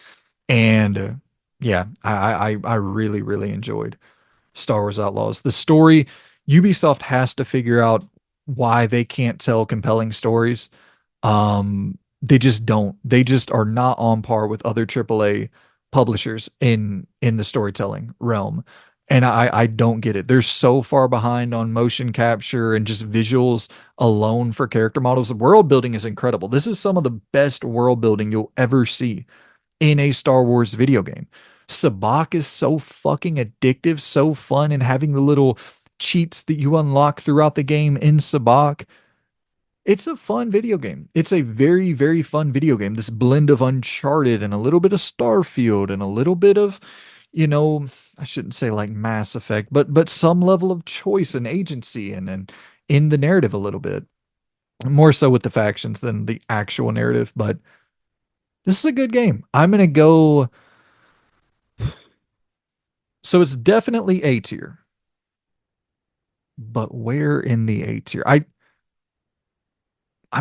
And yeah, I really, really enjoyed Star Wars Outlaws. The story, Ubisoft has to figure out why they can't tell compelling stories. They just don't. They just are not on par with other AAA publishers in the storytelling realm. And I don't get it. They're so far behind on motion capture and just visuals alone for character models. The world building is incredible. This is some of the best world building you'll ever see in a Star Wars video game. Sabacc is so fucking addictive, so fun, and having the little cheats that you unlock throughout the game in Sabacc. It's a fun video game. It's a very, very fun video game. This blend of Uncharted and a little bit of Starfield and a little bit of, you know, I shouldn't say like Mass Effect, but some level of choice and agency and in the narrative a little bit. More so with the factions than the actual narrative, but this is a good game. I'm gonna go. So it's definitely A tier, but where in the A tier?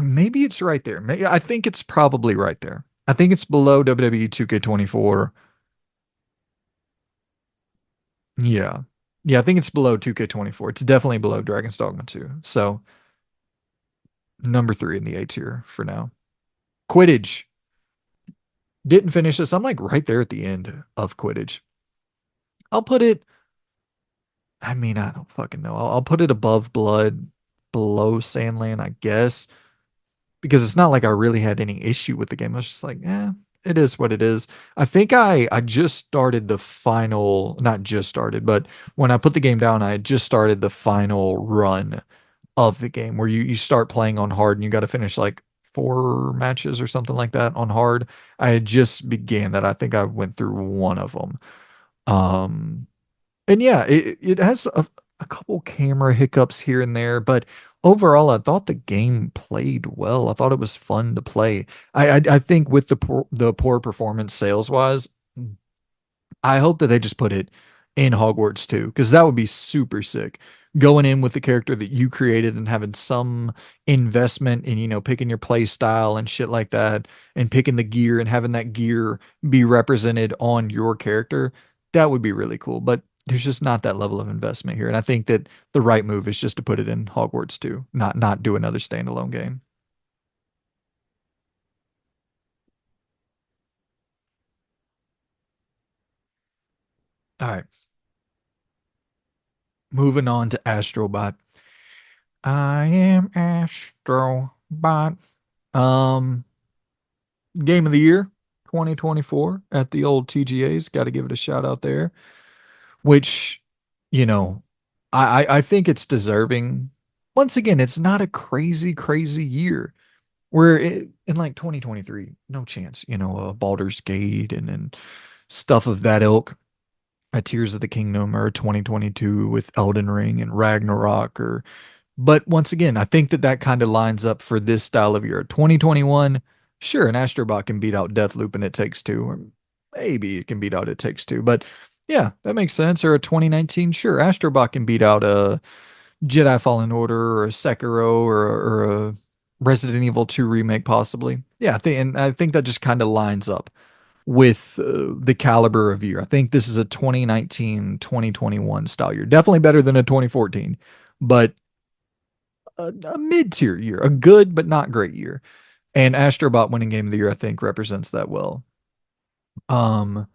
Maybe it's right there. Maybe, I think it's probably right there. I think it's below WWE 2K24. Yeah. Yeah, I think it's below 2K24. It's definitely below Dragon's Dogma 2. So number three in the A tier for now. Quidditch. Didn't finish this. I'm like right there at the end of Quidditch. I'll put it, I mean, I don't fucking know. I'll put it above Blood, below Sandland, I guess, because it's not like I really had any issue with the game. I was just like, it is what it is. I think I just started the final, not just started, but when I put the game down, I had just started the final run of the game where you start playing on hard and you got to finish like 4 matches or something like that on hard. I had just began that. I think I went through one of them. Um, and yeah, it has a couple camera hiccups here and there, but overall, I thought the game played well. I thought it was fun to play. I think with the poor performance sales wise, I hope that they just put it in Hogwarts too, because that would be super sick. Going in with the character that you created and having some investment in, picking your play style and shit like that, and picking the gear and having that gear be represented on your character, that would be really cool. But there's just not that level of investment here. And I think that the right move is just to put it in Hogwarts too, not do another standalone game. All right, moving on to Astrobot. I am Astrobot. Um, Game of the Year 2024 at the old TGA's. Got to give it a shout out there, which, you know, I think it's deserving. Once again, it's not a crazy, crazy year. Where in like 2023, no chance, Baldur's Gate and stuff of that ilk, a Tears of the Kingdom, or 2022 with Elden Ring and Ragnarok, or but once again, I think that that kind of lines up for this style of year. 2021, sure, an Astrobot can beat out Deathloop and It Takes Two, or maybe it can beat out It Takes Two, but yeah, that makes sense. Or a 2019, sure, Astrobot can beat out a Jedi Fallen Order or a Sekiro or a Resident Evil 2 remake, possibly. Yeah, and I think that just kind of lines up with the caliber of year. I think this is a 2019, 2021 style year. Definitely better than a 2014, but a mid-tier year, a good but not great year. And Astrobot winning game of the year, I think, represents that well. Um,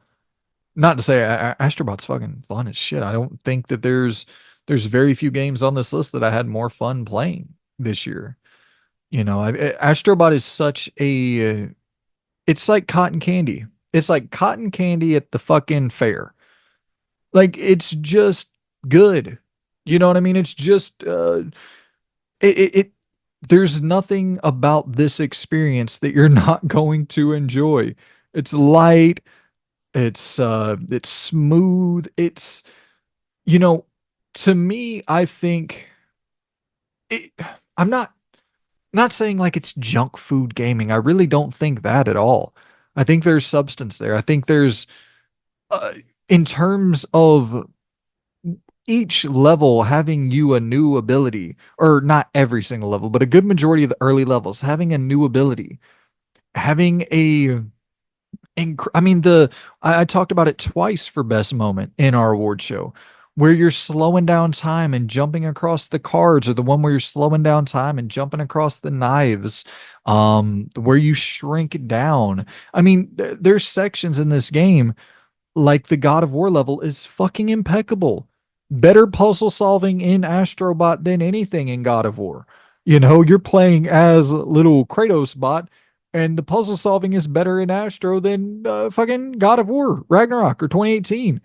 Not to say Astrobot's fucking fun as shit. I don't think that there's very few games on this list that I had more fun playing this year. Astrobot is such a it's like cotton candy. It's like cotton candy at the fucking fair. Like it's just good. You know what I mean? It's just it there's nothing about this experience that you're not going to enjoy. It's light, it's smooth, it's you know, to me, I think it, I'm not saying like it's junk food gaming. I really don't think that at all. I think there's substance there. I think there's uh, in terms of each level having you a new ability, or not every single level, but a good majority of the early levels having a new ability, having I mean I talked about it twice for best moment in our award show, where you're slowing down time and jumping across the cards, or the one where you're slowing down time and jumping across the knives, where you shrink down. I mean, there's sections in this game, like the God of War level is fucking impeccable. Better puzzle solving in Astrobot than anything in God of War. You're playing as little Kratos bot, and the puzzle solving is better in Astro than fucking God of War, Ragnarok, or 2018.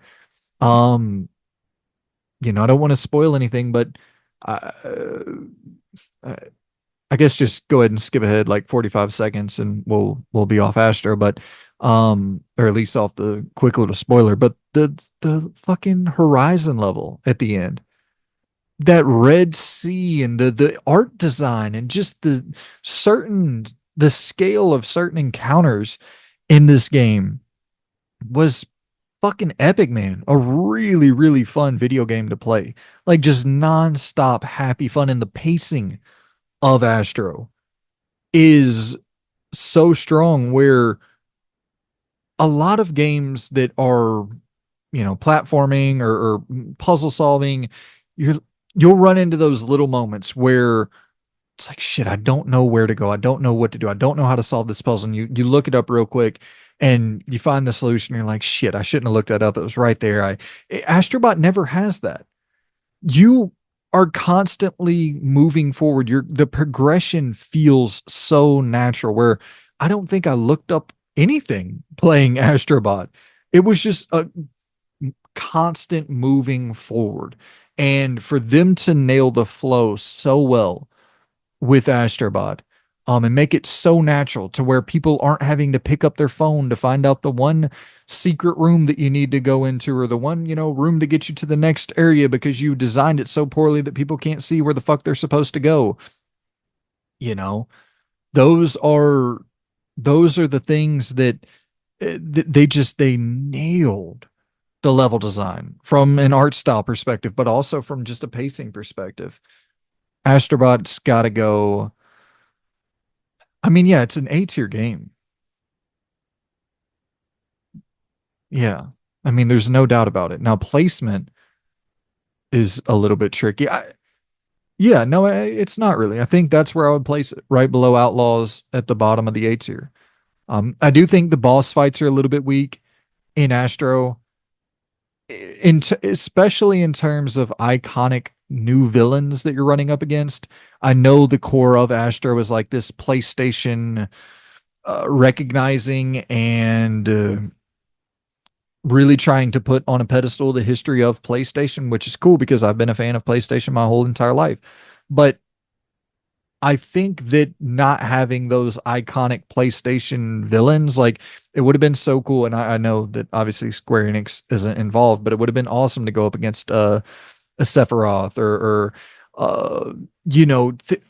Um, I don't want to spoil anything, but uh, I guess just go ahead and skip ahead like 45 seconds and we'll be off Astro, but or at least off the quick little spoiler, but the fucking Horizon level at the end. That Red Sea and the art design and just the scale of certain encounters in this game was fucking epic, man. A really, really fun video game to play. Like just nonstop happy fun, and the pacing of Astro is so strong, where a lot of games that are, platforming or puzzle solving, you you'll run into those little moments where it's like, shit, I don't know where to go. I don't know what to do. I don't know how to solve this puzzle. And you look it up real quick and you find the solution. You're like, shit, I shouldn't have looked that up. It was right there. Astrobot never has that. You are constantly moving forward. The progression feels so natural where I don't think I looked up anything playing Astrobot. It was just a constant moving forward. And for them to nail the flow so well with Astrobot, and make it so natural to where people aren't having to pick up their phone to find out the one secret room that you need to go into or the one, room to get you to the next area because you designed it so poorly that people can't see where the fuck they're supposed to go. You know, those are those are the things that they nailed the level design from an art style perspective, but also from just a pacing perspective. Astrobot's got to go. I mean, yeah, it's an A tier game. Yeah. I mean, there's no doubt about it. Now, placement is a little bit tricky. Yeah, no, it's not really. I think that's where I would place it, right below Outlaws at the bottom of the A tier. I do think the boss fights are a little bit weak in Astro, especially in terms of iconic new villains that you're running up against. I know the core of Astro is like this PlayStation recognizing and really trying to put on a pedestal the history of PlayStation, which is cool because I've been a fan of PlayStation my whole entire life. But I think that not having those iconic PlayStation villains, like it would have been so cool. And I know that obviously Square Enix isn't involved, but it would have been awesome to go up against a Sephiroth or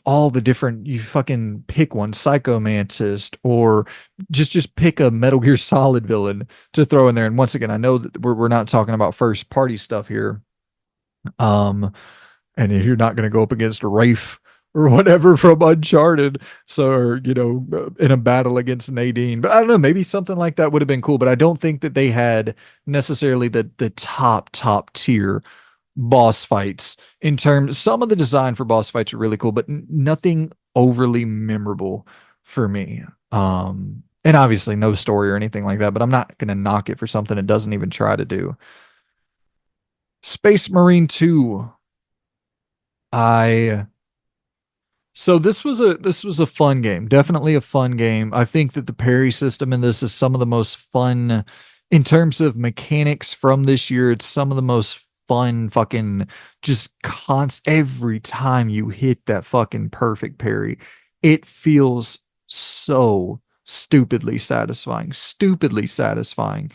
all the different, you fucking pick one, Psycho Mantis, or just pick a Metal Gear Solid villain to throw in there. And once again, I know that we're not talking about first party stuff here. Um, and you're not going to go up against Rafe or whatever from Uncharted. So, or, in a battle against Nadine. But I don't know, maybe something like that would have been cool. But I don't think that they had necessarily the top tier boss fights in terms. Some of the design for boss fights are really cool, but nothing overly memorable for me. And obviously no story or anything like that, but I'm not going to knock it for something it doesn't even try to do. Space Marine 2. I So this was a fun game. Definitely a fun game. I think that the parry system in this is some of the most fun in terms of mechanics from this year. It's some of the most fun fucking just every time you hit that fucking perfect parry. It feels so stupidly satisfying. Stupidly satisfying.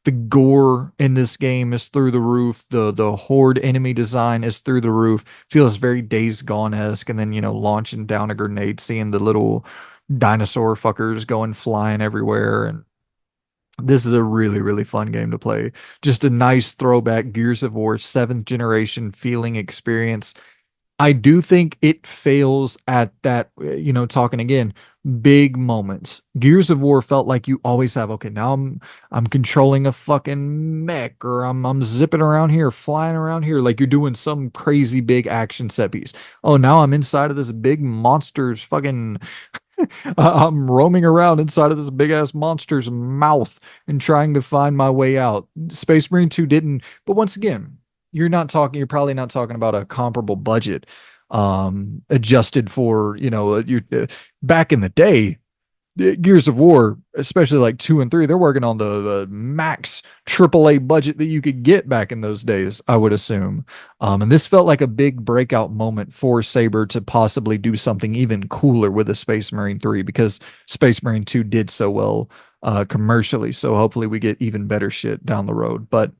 The gore in this game is through the roof. The horde enemy design is through the roof. Feels very Days Gone-esque, and then launching down a grenade, seeing the little dinosaur fuckers going flying everywhere. And this is a really, really fun game to play. Just a nice throwback Gears of War 7th generation feeling experience. I do think it fails at that, talking again, big moments. Gears of War felt like you always have, okay, now I'm controlling a fucking mech, or I'm zipping around here, flying around here, like you're doing some crazy big action set piece. Oh, now I'm inside of this big monster's fucking I'm roaming around inside of this big ass monster's mouth and trying to find my way out. Space Marine 2 didn't, but once again, you're probably not talking about a comparable budget adjusted for, you back in the day, Gears of War, especially like 2 and 3, they're working on the max AAA budget that you could get back in those days, I would assume. And this felt like a big breakout moment for Saber to possibly do something even cooler with a Space Marine 3 because Space Marine 2 did so well commercially. So hopefully we get even better shit down the road. But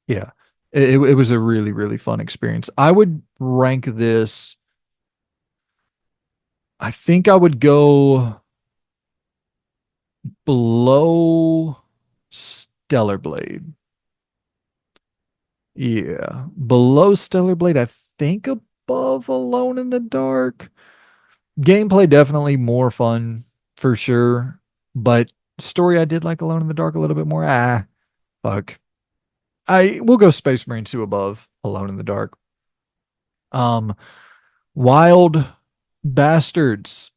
yeah, it was a really, really fun experience. I would rank this, I think I would go below Stellar Blade. Yeah. Below Stellar Blade, I think above Alone in the Dark. Gameplay definitely more fun for sure. But story, I did like Alone in the Dark a little bit more. Fuck. I will go Space Marine 2 above Alone in the Dark. Um Wild Bastards.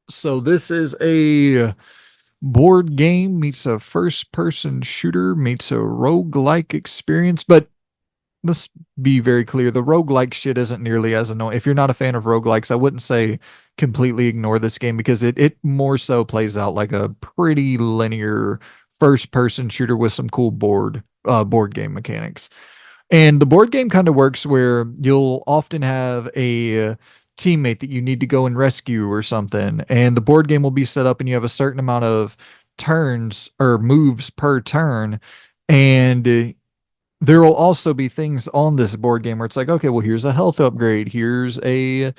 So this is a board game meets a first person shooter meets a roguelike experience. But let's be very clear, the roguelike shit isn't nearly as annoying. If you're not a fan of roguelikes, I wouldn't say completely ignore this game because it more so plays out like a pretty linear first person shooter with some cool board game mechanics. And the board game kind of works where you'll often have a teammate that you need to go and rescue or something, and the board game will be set up and you have a certain amount of turns or moves per turn. And there will also be things on this board game where it's like, okay, well, here's a health upgrade, here's a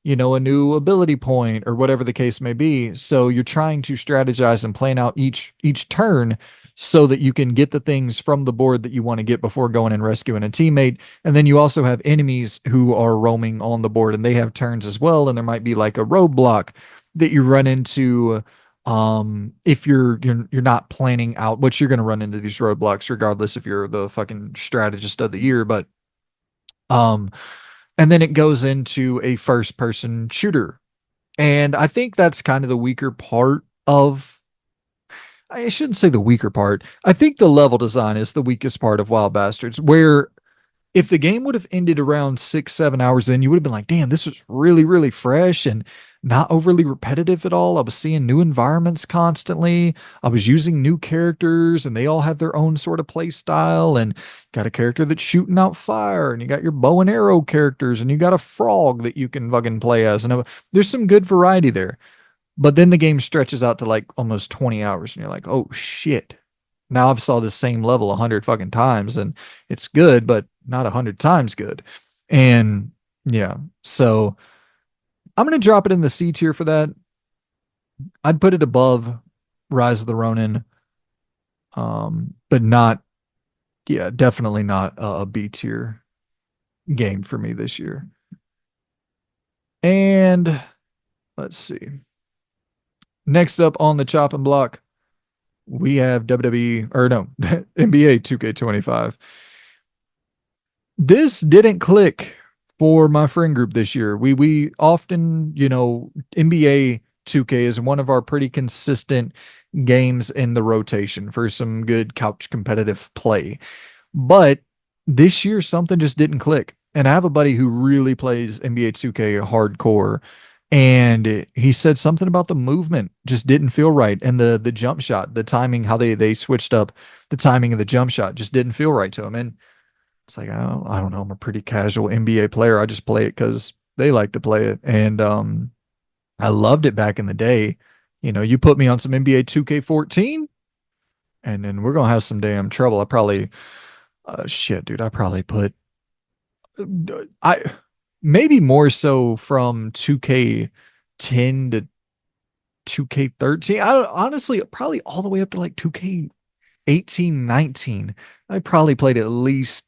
new ability point or whatever the case may be. So you're trying to strategize and plan out each turn so that you can get the things from the board that you want to get before going and rescuing a teammate. And then you also have enemies who are roaming on the board and they have turns as well. And there might be like a roadblock that you run into if you're not planning out, which you're going to run into these roadblocks regardless if you're the fucking strategist of the year. But um and then it goes into a first person shooter. And I think that's kind of the weaker part of, I shouldn't say the weaker part. I think the level design is the weakest part of Wild Bastards, where if the game would have ended around 6, 7 hours in, you would have been like, damn, this was really, really fresh and not overly repetitive at all. I was seeing new environments constantly. I was using new characters and they all have their own sort of play style. And got a character that's shooting out fire, and you got your bow and arrow characters, and you got a frog that you can fucking play as. And there's some good variety there. But then the game stretches out to like almost 20 hours, and you're like, oh shit. Now I've saw the same level 100 fucking times, and it's good, but not 100 times good. And yeah, so I'm going to drop it in the C tier for that. I'd put it above Rise of the Ronin, but not, yeah, definitely not a B tier game for me this year. And let's see. Next up on the chopping block, we have WWE, or no, NBA 2K25. This didn't click for my friend group this year. We often, NBA 2K is one of our pretty consistent games in the rotation for some good couch competitive play. But this year something just didn't click. And I have a buddy who really plays NBA 2K hardcore, and he said something about the movement just didn't feel right, and the jump shot, the timing, how they switched up the timing of the jump shot just didn't feel right to him. And it's like, I don't know. I'm a pretty casual NBA player. I just play it because they like to play it. And I loved it back in the day. You put me on some NBA 2K14, and then we're gonna have some damn trouble. I probably shit, dude. I probably put I maybe more so from 2K10 to 2K13. I don't, honestly probably all the way up to like 2K18, 19. I probably played at least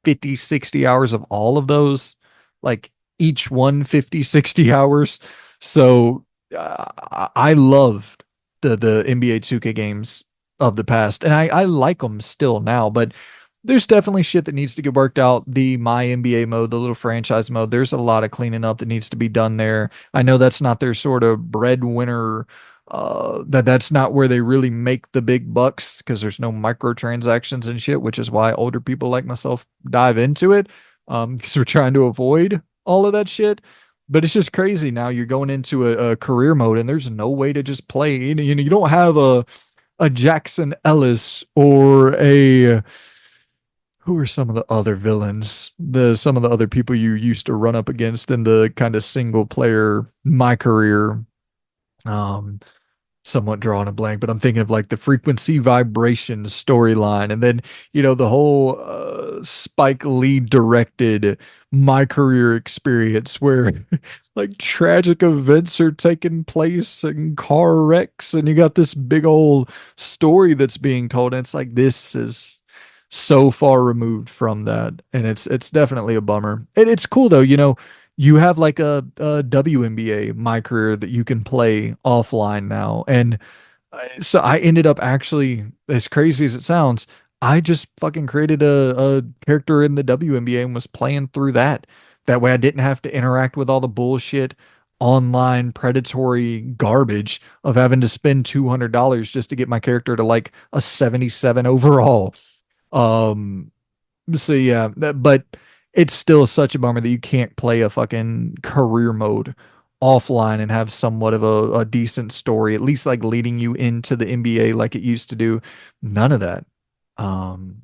50, 60 hours of all of those, like each one 50, 60 hours. So I loved the NBA 2K games of the past, and I like them still now, but there's definitely shit that needs to get worked out. The My NBA mode, the little franchise mode, there's a lot of cleaning up that needs to be done there. I know that's not their sort of breadwinner, that's not where they really make the big bucks because there's no microtransactions and shit, which is why older people like myself dive into it, because we're trying to avoid all of that shit. But it's just crazy now. You're going into a career mode, and there's no way to just play. You don't have a Jackson Ellis or a, who are some of the other villains, some of the other people you used to run up against in the kind of single player my career. Um, Somewhat drawing a blank, but I'm thinking of like the frequency vibration storyline, and then the whole Spike Lee directed My Career Experience, where like tragic events are taking place and car wrecks, and you got this big old story that's being told, and it's like this is so far removed from that, and it's definitely a bummer. And it's cool though, you have like a WNBA My Career that you can play offline now. And so I ended up actually, as crazy as it sounds, I just fucking created a character in the WNBA and was playing through that. That way I didn't have to interact with all the bullshit online predatory garbage of having to spend $200 just to get my character to like a 77 overall. Um, so yeah, but it's still such a bummer that you can't play a fucking career mode offline and have somewhat of a decent story, at least like leading you into the NBA like it used to do. None of that. Um,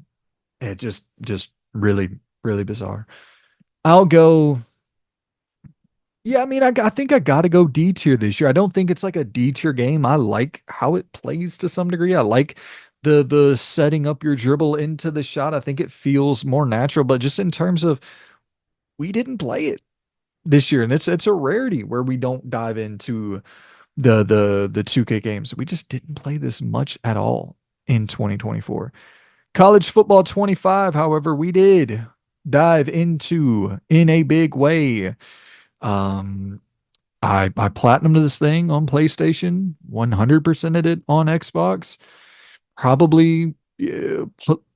it just really, really bizarre. I'll go. Yeah, I mean, I think I got to go D tier this year. I don't think it's like a D tier game. I like how it plays to some degree. I like the setting up your dribble into the shot. I think it feels more natural, but just in terms of we didn't play it this year, and it's a rarity where we don't dive into the 2K games. We just didn't play this much at all in 2024. College football 25, however, we did dive into in a big way. Um, I platinumed this thing on PlayStation, 100%ed it on Xbox. Probably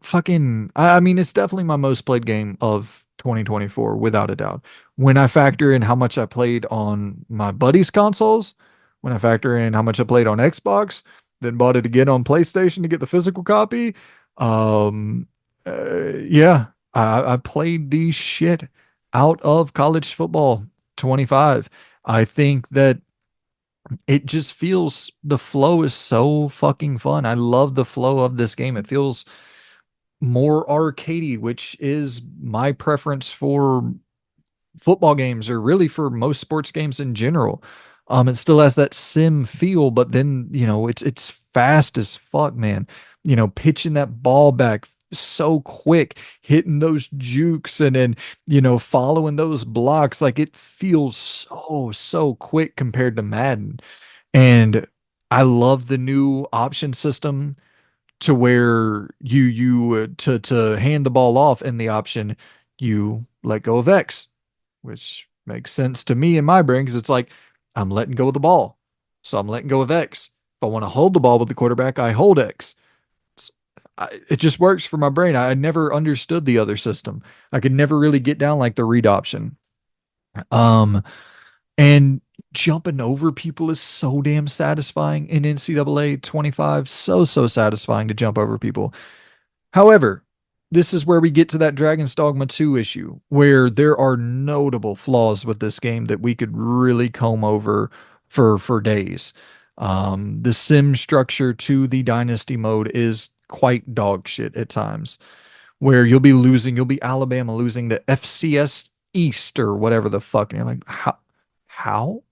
fucking I mean it's definitely my most played game of 2024 without a doubt. When I factor in how much I played on my buddies' consoles, when I factor in how much I played on Xbox, then bought it again on PlayStation to get the physical copy, um yeah, I played the shit out of college football 25. I think that it just feels the flow is so fucking fun. I love the flow of this game. It feels more arcadey, which is my preference for football games or really for most sports games in general. It still has that sim feel, but then, it's fast as fuck, man. Pitching that ball back so quick, hitting those jukes and then, following those blocks. Like it feels so quick compared to Madden. And I love the new option system to where to hand the ball off in the option you let go of X, which makes sense to me in my brain because it's like I'm letting go of the ball. So I'm letting go of X. If I want to hold the ball with the quarterback, I hold X. It just works for my brain. I never understood the other system. I could never really get down like the read option. Um, and jumping over people is so damn satisfying in NCAA 25. So satisfying to jump over people. However, this is where we get to that Dragon's Dogma 2 issue, where there are notable flaws with this game that we could really comb over for days. The sim structure to the Dynasty mode is quite dog shit at times, where you'll be Alabama losing to FCS East or whatever the fuck, and you're like, how?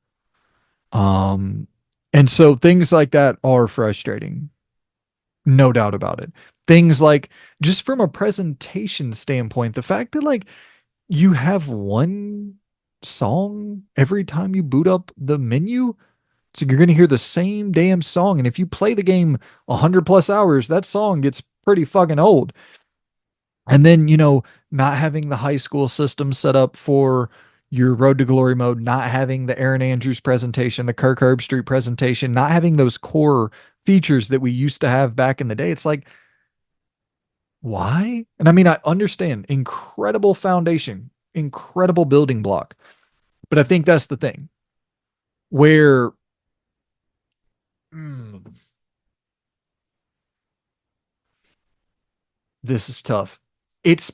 Um, and so things like that are frustrating. No doubt about it. Things like just from a presentation standpoint, the fact that like you have one song every time you boot up the menu, so you're going to hear the same damn song. And if you play the game 100 plus hours, that song gets pretty fucking old. And then, not having the high school system set up for your Road to Glory mode, not having the Aaron Andrews presentation, the Kirk Herbstreit presentation, not having those core features that we used to have back in the day. It's like, why? And I mean, I understand incredible foundation, incredible building block. But I think that's the thing where mm, this is tough. It's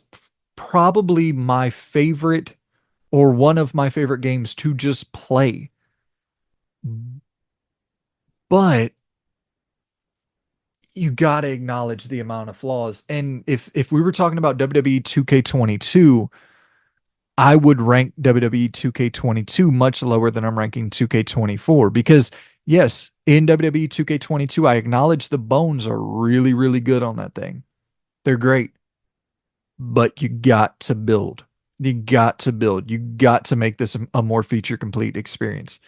probably my favorite or one of my favorite games to just play. But you got to acknowledge the amount of flaws. And if we were talking about WWE 2K22, I would rank WWE 2K22 much lower than I'm ranking 2K24 because yes, in WWE 2K22 I acknowledge the bones are really really good on that thing. They're great. But you got to build. You got to build. You got to make this a more feature complete experience.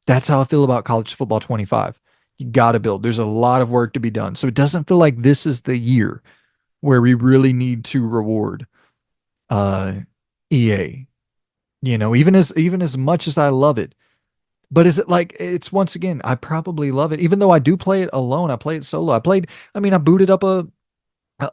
That's how I feel about college football 25. You got to build. There's a lot of work to be done. So it doesn't feel like this is the year where we really need to reward uh EA. Even as much as I love it. But is it like it's once again, I probably love it. Even though I do play it alone, I play it solo. I booted up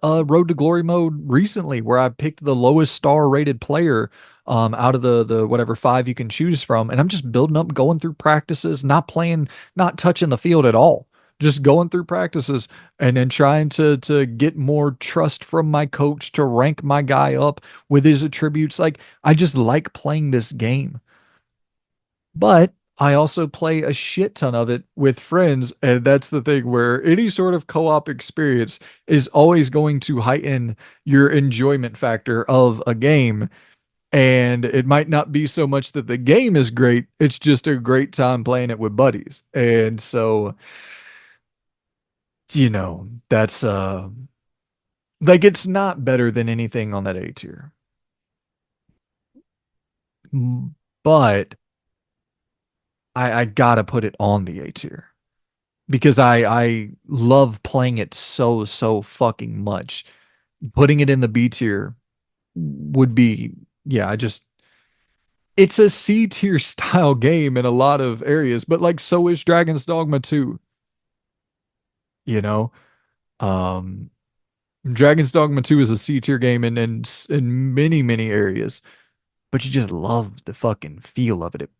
Road to Glory mode recently where I picked the lowest star rated player out of the whatever five you can choose from, and I'm just building up, going through practices, not playing, not touching the field at all. Just going through practices and then trying to get more trust from my coach to rank my guy up with his attributes. Like I just like playing this game. But I also play a shit ton of it with friends, and that's the thing where any sort of co-op experience is always going to heighten your enjoyment factor of a game. And it might not be so much that the game is great, it's just a great time playing it with buddies. And so, that's like it's not better than anything on that A tier. But I gotta put it on the A tier because I love playing it so fucking much. Putting it in the B tier would be, yeah, I just it's a C tier style game in a lot of areas, but like so is Dragon's Dogma 2, you know? Um Dragon's Dogma 2 is a C tier game in many areas, but you just love the fucking feel of it. It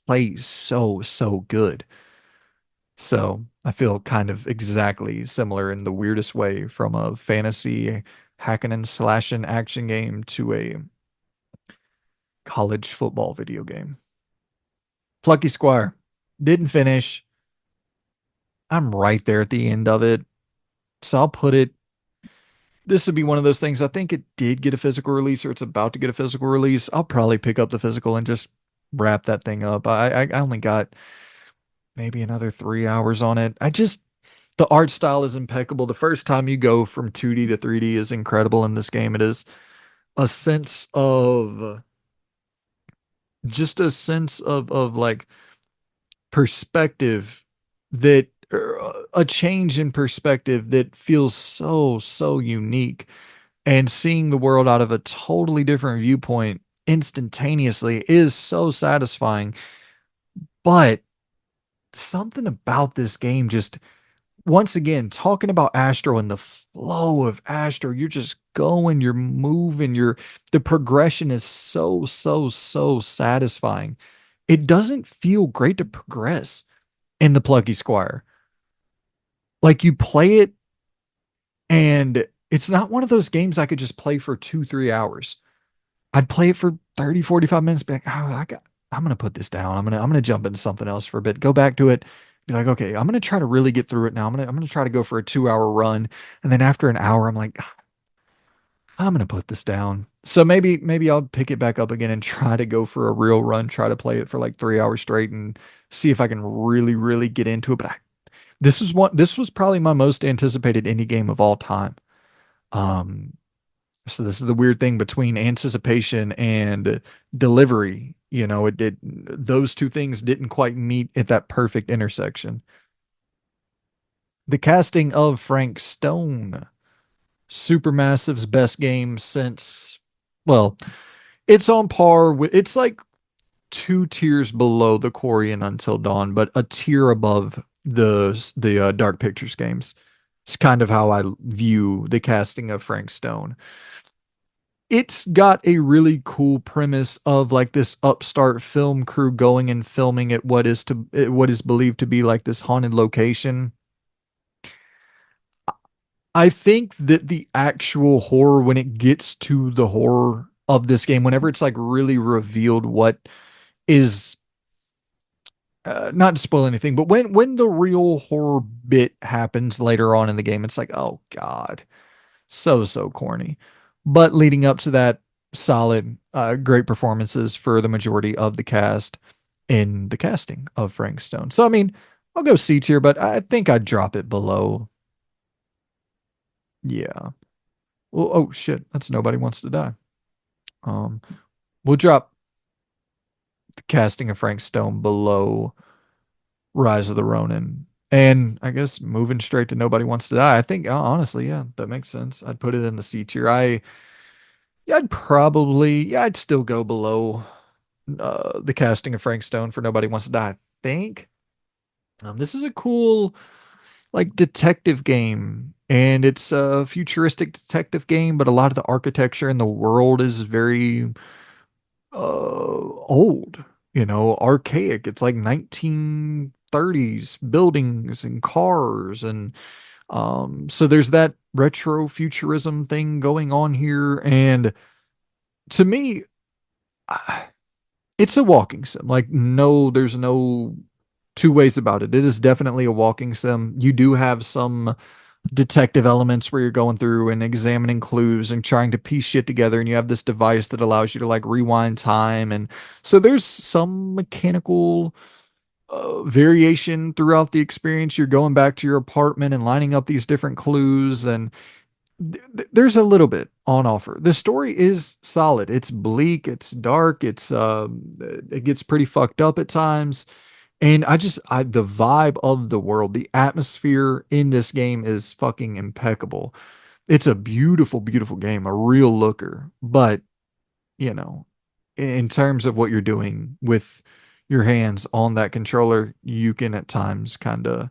plays so good. So I feel kind of exactly similar in the weirdest way from a fantasy hacking and slashing action game to a college football video game. Plucky Squire. Didn't finish. I'm right there at the end of it. So I'll put it. This would be one of those things. I think it did get a physical release or it's about to get a physical release. I'll probably pick up the physical and just wrap that thing up. I only got maybe another 3 hours on it. The art style is impeccable. The first time you go from 2D to 3D is incredible in this game. It is a sense of just a sense of like perspective that a change in perspective that feels so unique, and seeing the world out of a totally different viewpoint instantaneously is so satisfying. But something about this game just once again, talking about Astro and the flow of Astro, you're just going, you're moving, the progression is so satisfying. It doesn't feel great to progress in the Plucky Squire. Like you play it and it's not one of those games I could just play for 2, 3 hours. I'd play it for 30, 45 minutes, be like, oh, I'm gonna put this down. I'm gonna jump into something else for a bit, go back to it, be like, okay, I'm gonna try to really get through it now. I'm gonna try to go for a 2 hour run. And then after an hour, I'm like, I'm gonna put this down. So maybe I'll pick it back up again and try to go for a real run, try to play it for like 3 hours straight and see if I can really get into it. But this was probably my most anticipated indie game of all time. Um, so this is the weird thing between anticipation and delivery. It did those two things didn't quite meet at that perfect intersection. The casting of Frank Stone, Supermassive's best game since, well, it's on par with, it's like 2 tiers below the Quarry and Until Dawn, but a tier above the Dark Pictures games. It's kind of how I view the casting of Frank Stone. It's got a really cool premise of like this upstart film crew going and filming at what is believed to be like this haunted location. I think that the actual horror, when it gets to the horror of this game, whenever it's like really revealed what is not to spoil anything, but when the real horror bit happens later on in the game, it's like, oh God, so corny. But leading up to that, solid, great performances for the majority of the cast in the casting of Frank Stone. So I mean, I'll go C tier, but I think I'd drop it below. Yeah. Well, oh shit, that's Nobody Wants to Die. Um, we'll drop the casting of Frank Stone below Rise of the Ronin. And I guess moving straight to Nobody Wants to Die. I think honestly, yeah, that makes sense. I'd put it in the C tier. Yeah, I'd still go below the casting of Frank Stone for Nobody Wants to Die. I think this is a cool like detective game. And it's a futuristic detective game, but a lot of the architecture in the world is very old, archaic. It's like 1930s buildings and cars and so there's that retro futurism thing going on here. And to me, it's a walking sim. Like, no, there's no two ways about it. It is definitely a walking sim. You do have some detective elements where you're going through and examining clues and trying to piece shit together, and you have this device that allows you to like rewind time. And so there's some mechanical variation throughout the experience. You're going back to your apartment and lining up these different clues, and there's a little bit on offer. The story is solid. It's bleak, it's dark, it gets pretty fucked up at times. And the vibe of the world, the atmosphere in this game is fucking impeccable. It's a beautiful, beautiful game, a real looker. But, you know, in terms of what you're doing with your hands on that controller, you can at times kind of,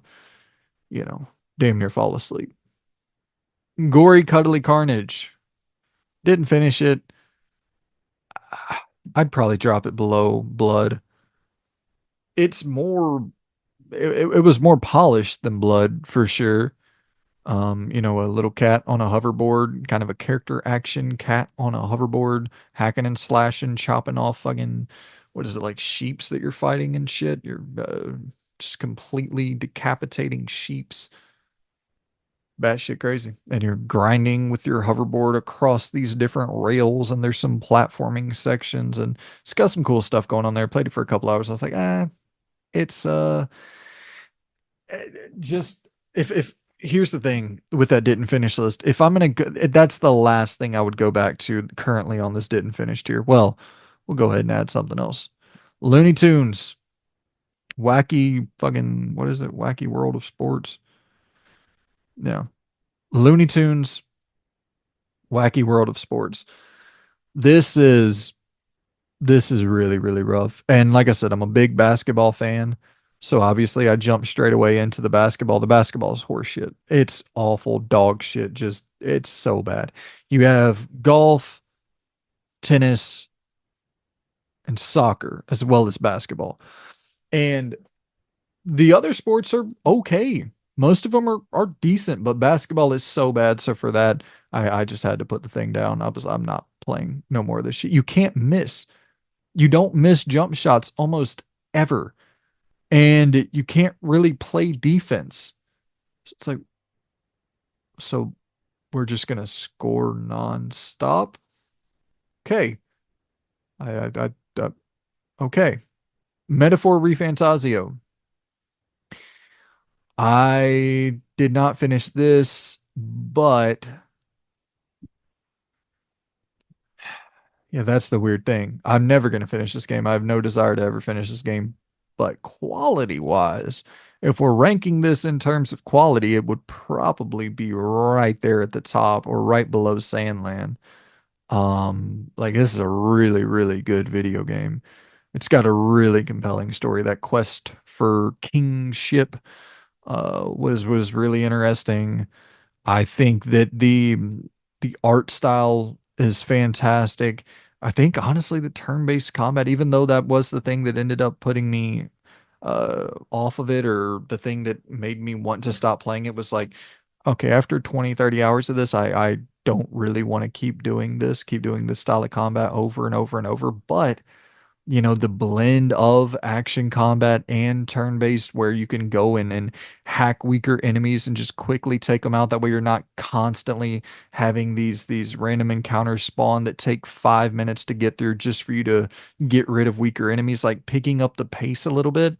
you know, damn near fall asleep. Gory, cuddly carnage. Didn't finish it. I'd probably drop it below Blood. It's more, it was more polished than Blood for sure. A little cat on a hoverboard, kind of a character action cat on a hoverboard, hacking and slashing, chopping off fucking, what is it, like sheeps that you're fighting and shit? You're just completely decapitating sheeps. Batshit crazy. And you're grinding with your hoverboard across these different rails, and there's some platforming sections, and it's got some cool stuff going on there. Played it for a couple hours. I was like, it's just if here's the thing with that didn't finish list. If I'm gonna go, that's the last thing I would go back to currently on this didn't finish tier. Well, we'll go ahead and add something else. Looney Tunes, wacky fucking what is it? Wacky World of Sports. Yeah, Looney Tunes, Wacky World of Sports. This is this is really, really rough. And like I said, I'm a big basketball fan. So obviously I jumped straight away into the basketball. The basketball is horseshit. It's awful dog shit. Just it's so bad. You have golf, tennis, and soccer as well as basketball. And the other sports are okay. Most of them are decent, but basketball is so bad. So for that, I just had to put the thing down. I'm not playing no more of this shit. You can't miss. You don't miss jump shots almost ever. And you can't really play defense. It's like, so we're just gonna score nonstop. Okay. I okay. Metaphor Refantasio. I did not finish this, but yeah, that's the weird thing. I'm never going to finish this game. I have no desire to ever finish this game. But quality wise, if we're ranking this in terms of quality, it would probably be right there at the top or right below Sandland. Like this is a really, really good video game. It's got a really compelling story. That quest for kingship was really interesting. I think that the art style is fantastic. I think honestly the turn-based combat, even though that was the thing that ended up putting me off of it, or the thing that made me want to stop playing it, was like, okay, after 20, 30 hours of this, I don't really want to keep doing this style of combat over and over and over. But the blend of action combat and turn-based where you can go in and hack weaker enemies and just quickly take them out. That way you're not constantly having these random encounters spawn that take 5 minutes to get through just for you to get rid of weaker enemies, like picking up the pace a little bit.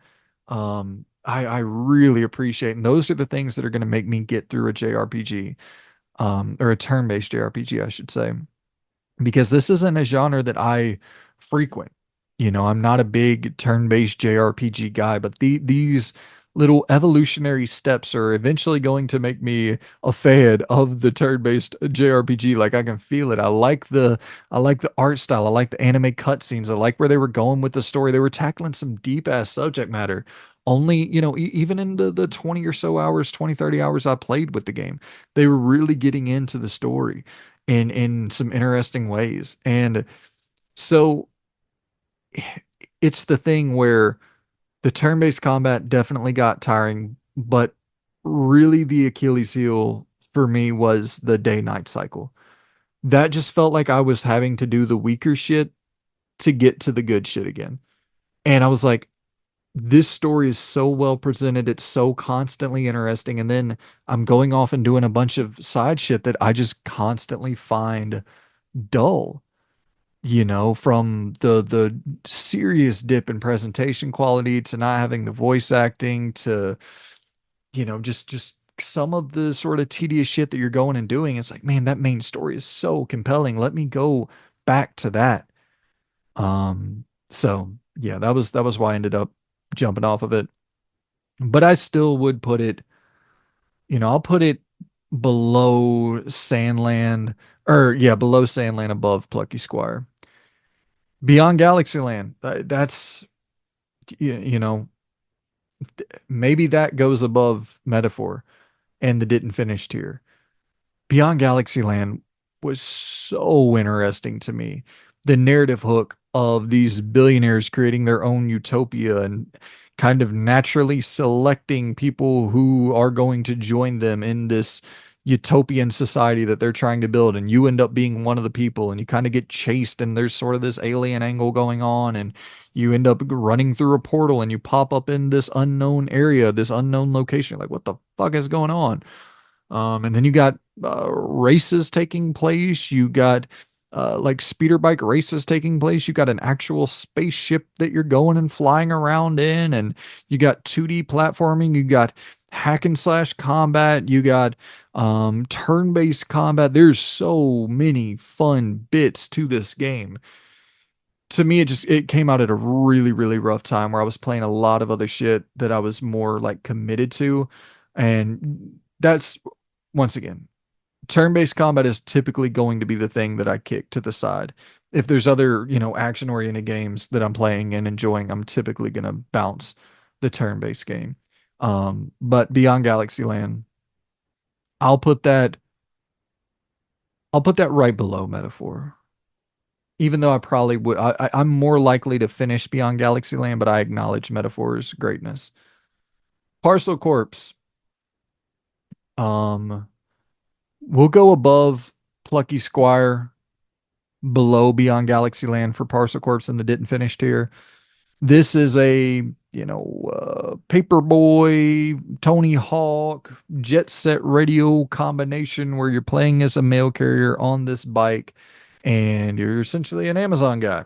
I really appreciate, and those are the things that are going to make me get through a JRPG, or a turn-based JRPG, I should say, because this isn't a genre that I frequent. I'm not a big turn-based JRPG guy, but these little evolutionary steps are eventually going to make me a fan of the turn-based JRPG. Like I can feel it. I like the art style. I like the anime cutscenes. I like where they were going with the story. They were tackling some deep ass subject matter only, even in the 20 or so hours, 20 30 hours I played with the game, they were really getting into the story in some interesting ways. And so it's the thing where the turn-based combat definitely got tiring, but really the Achilles heel for me was the day-night cycle. That just felt like I was having to do the weaker shit to get to the good shit again. And I was like, this story is so well presented. It's so constantly interesting. And then I'm going off and doing a bunch of side shit that I just constantly find dull, from the serious dip in presentation quality to not having the voice acting to, just some of the sort of tedious shit that you're going and doing. It's like, man, that main story is so compelling. Let me go back to that. So yeah, that was why I ended up jumping off of it. But I still would put it, I'll put it below Sandland, or yeah, below Sandland, above Plucky Squire. Beyond Galaxyland, that's you know, maybe that goes above Metaphor and the didn't finish tier. Beyond Galaxyland was so interesting to me. The narrative hook of these billionaires creating their own utopia and kind of naturally selecting people who are going to join them in this utopian society that they're trying to build. And you end up being one of the people and you kind of get chased, and there's sort of this alien angle going on, and you end up running through a portal and you pop up in this unknown area, this unknown location. Like, what the fuck is going on? And then you got races taking place. You got like speeder bike races taking place. You got an actual spaceship that you're going and flying around in, and you got 2D platforming. You got hack and slash combat. You got turn-based combat. There's so many fun bits to this game. To me, it came out at a really really rough time where I was playing a lot of other shit that I was more like committed to, and that's, once again, turn-based combat is typically going to be the thing that I kick to the side. If there's other, action-oriented games that I'm playing and enjoying, I'm typically going to bounce the turn-based game. But Beyond Galaxyland, I'll put that I'll put that right below Metaphor. Even though I probably would, I'm more likely to finish Beyond Galaxyland, but I acknowledge Metaphor's greatness. Parcel Corpse, um, we'll go above Plucky Squire, below Beyond Galaxyland for Parcel Corps and the didn't finish tier. This is a, Paperboy, Tony Hawk, Jet Set Radio combination where you're playing as a mail carrier on this bike and you're essentially an Amazon guy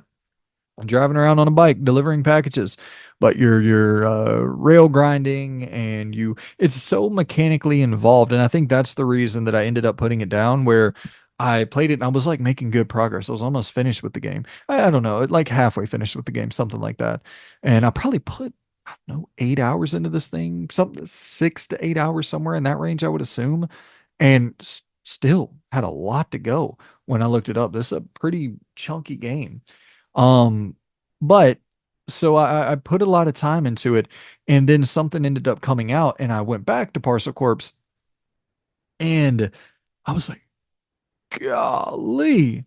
driving around on a bike delivering packages, but you're rail grinding, and it's so mechanically involved. And I think that's the reason that I ended up putting it down, where I played it and I was like making good progress. I was almost finished with the game. I don't know, like halfway finished with the game, something like that. And I probably put, I don't know, 8 hours into this thing, something 6 to 8 hours, somewhere in that range, I would assume. And still had a lot to go when I looked it up. This is a pretty chunky game. Um, but so I put a lot of time into it, and then something ended up coming out, and I went back to Parcel Corps, and I was like, golly,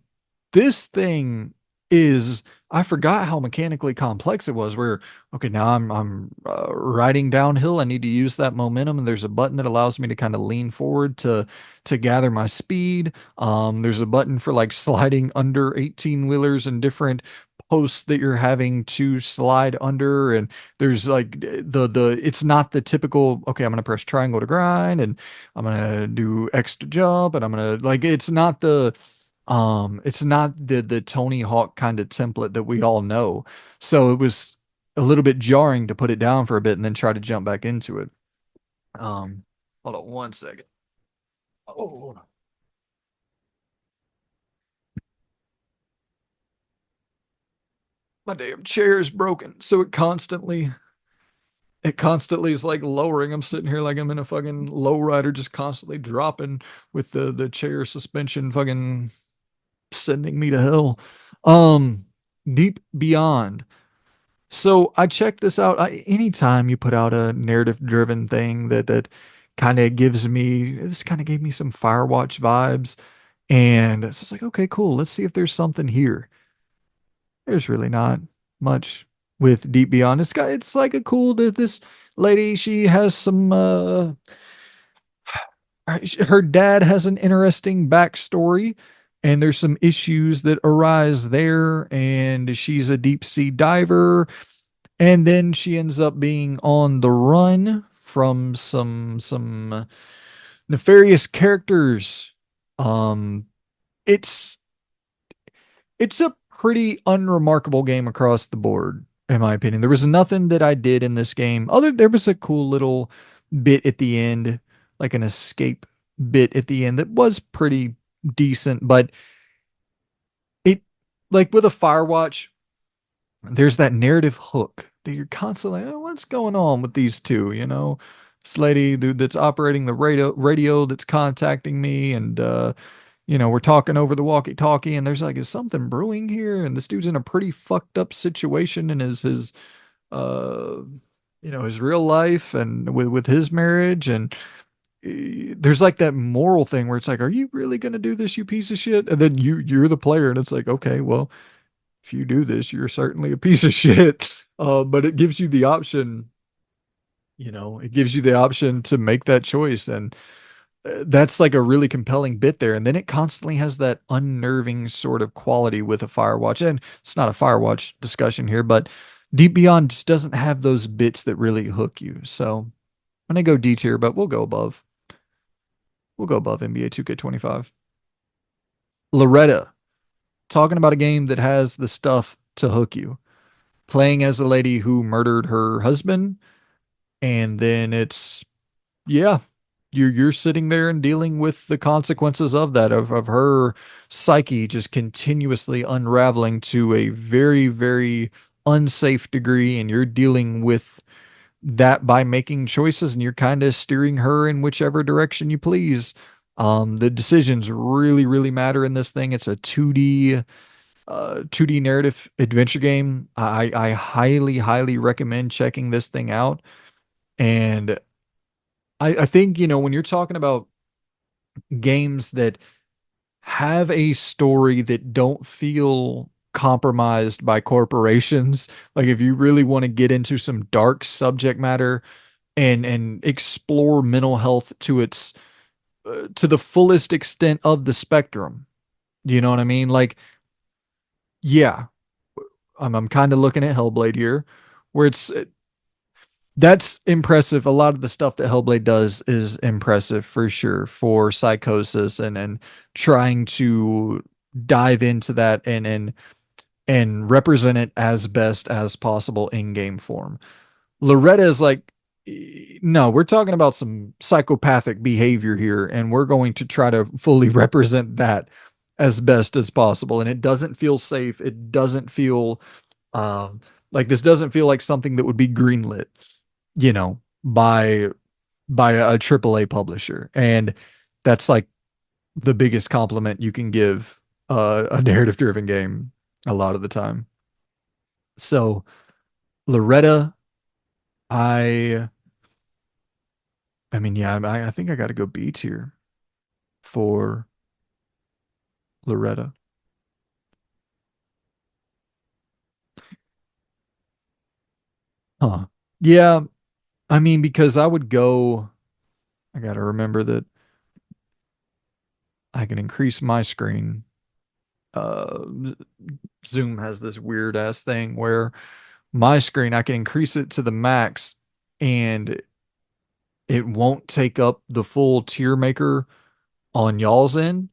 this thing is, I forgot how mechanically complex it was. Where, okay, now I'm riding downhill, I need to use that momentum, and there's a button that allows me to kind of lean forward to gather my speed. There's a button for like sliding under 18 wheelers and different posts that you're having to slide under, and there's like the it's not the typical, okay, I'm gonna press triangle to grind, and I'm gonna do X to jump, and I'm gonna, like, it's not the Tony Hawk kind of template that we all know. So it was a little bit jarring to put it down for a bit and then try to jump back into it. Um, Hold on one second. Oh, my damn chair is broken. So it constantly is like lowering. I'm sitting here like I'm in a fucking lowrider, just constantly dropping with the chair suspension fucking sending me to hell. Um, Deep Beyond. So I checked this out. Anytime you put out a narrative driven thing that kind of gives me this kind of gave me some Firewatch vibes. And so it's like, okay, cool. Let's see if there's something here. There's really not much with Deep Beyond. It's like a cool this lady, she has some her dad has an interesting backstory, and there's some issues that arise there, and she's a deep sea diver, and then she ends up being on the run from some nefarious characters. Um it's it's a pretty unremarkable game across the board, in my opinion. There was nothing that I did in this game other. There was a cool little bit at the end, like an escape bit at the end that was pretty decent, but it like with a Firewatch, there's that narrative hook that you're constantly, oh, what's going on with these two? This lady that's operating the radio that's contacting me, and we're talking over the walkie-talkie, and there's like, is something brewing here? And this dude's in a pretty fucked up situation in his uh his real life and with his marriage, and there's like that moral thing where it's like, are you really gonna do this, you piece of shit? And then you're the player, and it's like, okay, well, if you do this, you're certainly a piece of shit. But it gives you the option, it gives you the option to make that choice. And that's like a really compelling bit there. And then it constantly has that unnerving sort of quality with a Firewatch. And it's not a Firewatch discussion here, but Deep Beyond just doesn't have those bits that really hook you. So I'm gonna go D tier, but we'll go above. We'll go above NBA 2K25. Loretta, talking about a game that has the stuff to hook you. Playing as a lady who murdered her husband, and then it's, yeah, you're sitting there and dealing with the consequences of that, of her psyche just continuously unraveling to a very, very unsafe degree, and you're dealing with that by making choices, and you're kind of steering her in whichever direction you please. The decisions really, really matter in this thing. It's a 2D narrative adventure game. I highly, highly recommend checking this thing out. And I think, when you're talking about games that have a story that don't feel compromised by corporations, like if you really want to get into some dark subject matter and explore mental health to its to the fullest extent of the spectrum, you know what I mean? Like, yeah, I'm kind of looking at Hellblade here, where that's impressive. A lot of the stuff that Hellblade does is impressive for sure, for Psychosis, and trying to dive into that and represent it as best as possible in game form. Loretta is like, no, we're talking about some psychopathic behavior here, and we're going to try to fully represent that as best as possible. And it doesn't feel safe. It doesn't feel like this doesn't feel like something that would be greenlit, by a AAA publisher. And that's like the biggest compliment you can give a narrative driven game a lot of the time. So Loretta, I I mean, yeah, I think I got to go B tier for Loretta. Huh. Yeah, I mean, because I got to remember that I can increase my screen. Uh, Zoom has this weird ass thing where my screen, I can increase it to the max, and it won't take up the full tier maker on y'all's end.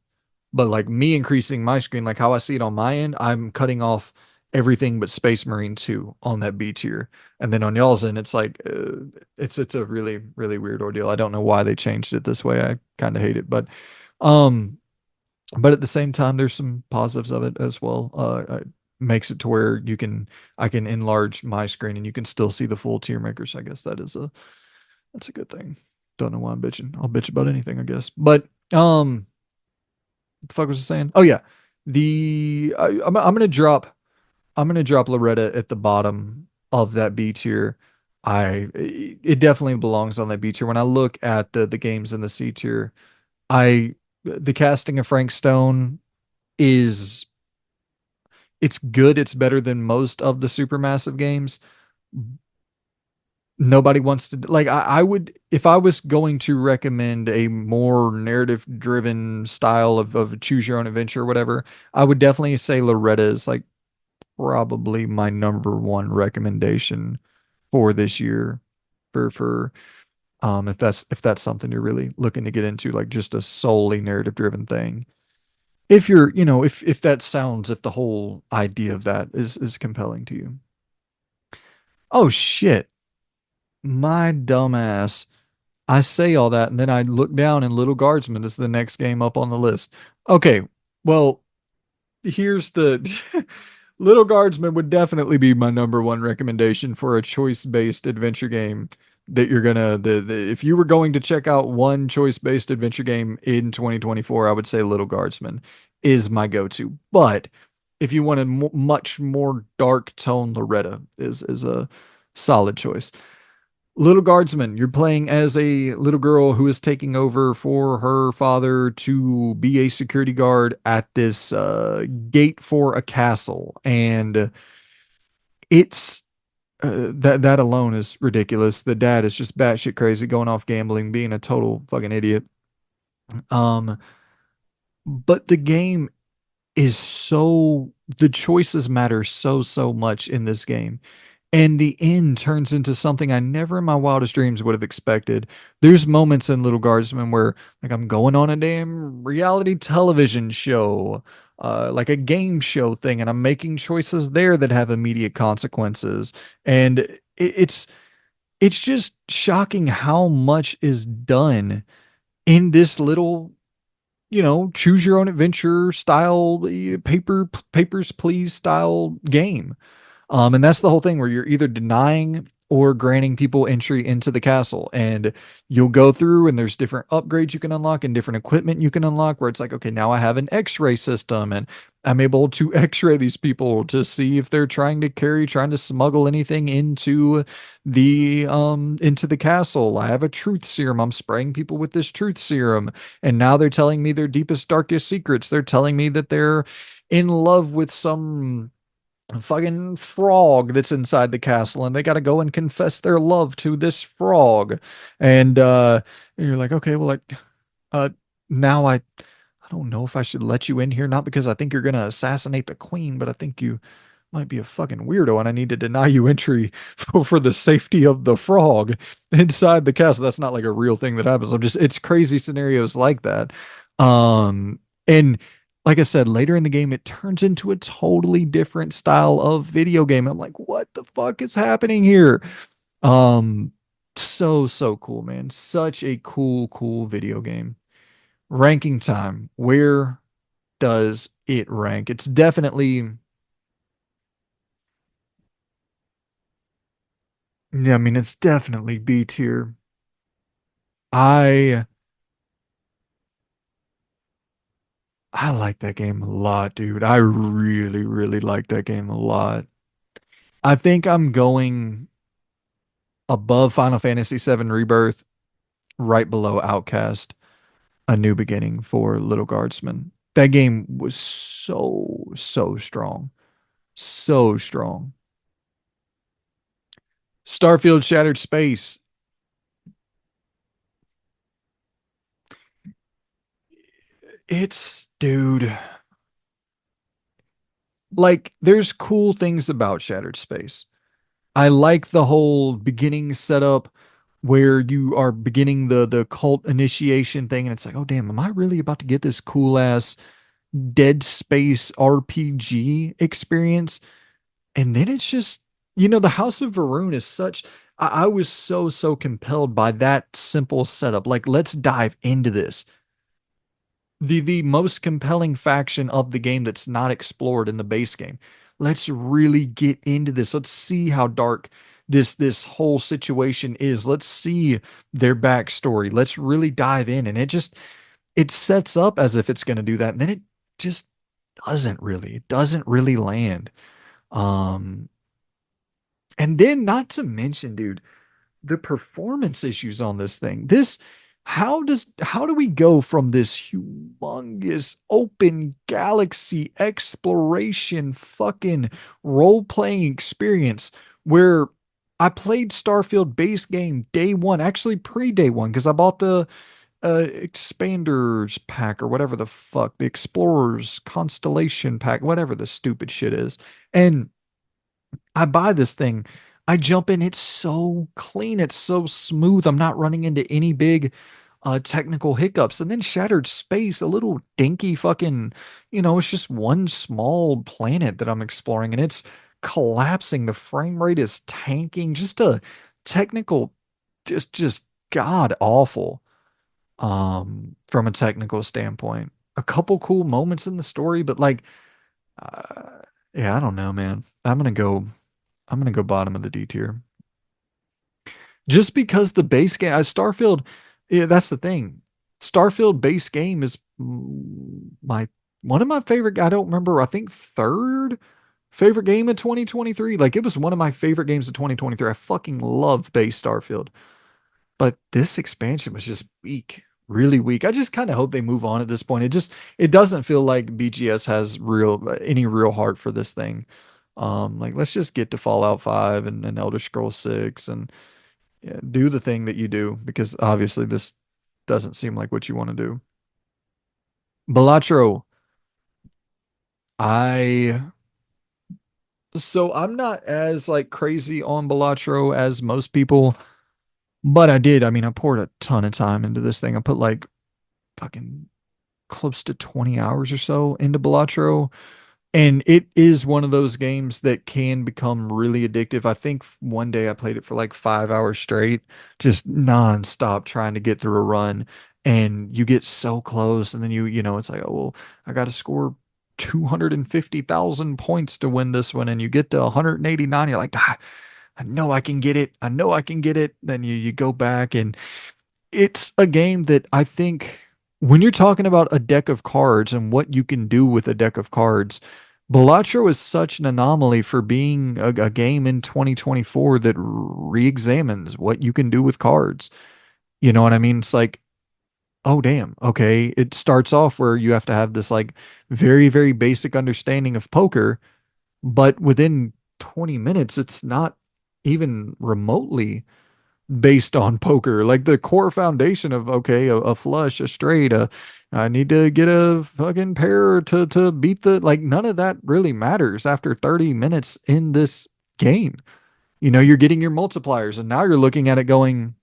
But like me increasing my screen, like how I see it on my end, I'm cutting off everything but Space Marine 2 on that B tier. And then on y'all's end, it's like, it's a really, really weird ordeal. I don't know why they changed it this way. I kind of hate it. Um, but at the same time, there's some positives of it as well. It makes it to where I can enlarge my screen and you can still see the full tier maker. So I guess that's a good thing. Don't know why I'm bitching. I'll bitch about anything, I guess. But what the fuck was I saying? Oh yeah, I'm gonna drop Loretta at the bottom of that B tier. It definitely belongs on that B tier. When I look at the games in the C tier, I the casting of Frank Stone is it's good. It's better than most of the supermassive games. Nobody wants to like I would if I was going to recommend a more narrative driven style of choose your own adventure or whatever, I would definitely say Loretta is like probably my number one recommendation for this year for if that's something you're really looking to get into, like just a solely narrative driven thing. If you're, if that sounds, if the whole idea of that is compelling to you. Oh shit, my dumbass. I say all that and then I look down and Little Guardsman is the next game up on the list. Okay, well, here's the Little Guardsman would definitely be my number one recommendation for a choice-based adventure game that you're gonna if you were going to check out one choice-based adventure game in 2024, I would say Little Guardsman is my go-to. But if you want a much more dark tone, Loretta is a solid choice. Little Guardsman, you're playing as a little girl who is taking over for her father to be a security guard at this gate for a castle, and it's that alone is ridiculous. The dad is just batshit crazy, going off gambling, being a total fucking idiot. Um, but the game is the choices matter so much in this game. And the end turns into something I never in my wildest dreams would have expected. There's moments in Little Guardsman where, like, I'm going on a damn reality television show, like a game show thing, and I'm making choices there that have immediate consequences. And it's just shocking how much is done in this little, choose your own adventure style, papers please style game. And that's the whole thing where you're either denying or granting people entry into the castle. And you'll go through and there's different upgrades you can unlock and different equipment you can unlock where it's like, okay, now I have an X-ray system and I'm able to X-ray these people to see if they're trying to smuggle anything into the castle. I have a truth serum. I'm spraying people with this truth serum. And now they're telling me their deepest, darkest secrets. They're telling me that they're in love with some fucking frog that's inside the castle and they got to go and confess their love to this frog. And you're like, okay, well, like, uh now I don't know if I should let you in here, not because I think you're gonna assassinate the queen, but I think you might be a fucking weirdo and I need to deny you entry for the safety of the frog inside the castle. That's not like a real thing that happens. It's crazy scenarios like that. And like I said, later in the game, it turns into a totally different style of video game. I'm like, what the fuck is happening here? Um, so cool, man. Such a cool video game. Ranking time. Where does it rank? It's definitely, yeah, I mean, it's definitely B tier. I I like that game a lot, dude. I really like that game a lot. I think I'm going above Final Fantasy VII Rebirth, right below Outcast, A New Beginning for Little Guardsman. That game was so strong. So strong. Starfield Shattered Space. Dude, like, there's cool things about Shattered Space. I like the whole beginning setup where you are beginning the cult initiation thing, and it's like, oh damn, am I really about to get this cool ass Dead Space RPG experience? And then it's just, the House of Varun is such. I was so compelled by that simple setup. Like, let's dive into this. The most compelling faction of the game that's not explored in the base game. Let's really get into this. Let's see how dark this whole situation is. Let's see their backstory. Let's really dive in. And it sets up as if it's going to do that. And then it just doesn't really. It doesn't really land. Um And then not to mention, dude, the performance issues on this thing. How do we go from this humongous open galaxy exploration fucking role-playing experience where I played Starfield base game day one, actually pre-day one, because I bought the expanders pack or whatever the fuck, the explorers constellation pack, whatever the stupid shit is. And I buy this thing. I jump in. It's so clean. It's so smooth. I'm not running into any big technical hiccups. And then Shattered Space, a little dinky fucking, it's just one small planet that I'm exploring and it's collapsing. The frame rate is tanking. Just a technical, just god awful from a technical standpoint. A couple cool moments in the story, but like, uh, yeah, I don't know, man. I'm gonna go bottom of the D tier. Just because the base game, Starfield, yeah, that's the thing. Starfield base game is my one of my favorite. I don't remember. I think third favorite game of 2023. Like it was one of my favorite games of 2023. I fucking love base Starfield, but this expansion was just weak, really weak. I just kind of hope they move on at this point. It doesn't feel like BGS has any real heart for this thing. Like let's just get to Fallout 5 and Elder Scrolls 6 and yeah, do the thing that you do because obviously this doesn't seem like what you want to do. Balatro, I I'm not as like crazy on Balatro as most people, but I did. I mean, I poured a ton of time into this thing. I put like fucking close to 20 hours or so into Balatro. And it is one of those games that can become really addictive. I think one day I played it for like 5 hours straight, just nonstop trying to get through a run. And you get so close, and then it's like, oh, well, I got to score 250,000 points to win this one. And you get to 189, you're like, I know I can get it. I know I can get it. Then you go back and it's a game that I think when you're talking about a deck of cards and what you can do with a deck of cards, Balatro is such an anomaly for being a game in 2024 that re-examines what you can do with cards. You know what I mean? It's like, oh damn, okay. It starts off where you have to have this like very, very basic understanding of poker, but within 20 minutes, it's not even remotely based on poker. Like the core foundation of okay, a flush, a straight, I need to get a fucking pair to beat the like none of that really matters after 30 minutes in this game. You're getting your multipliers and now you're looking at it going,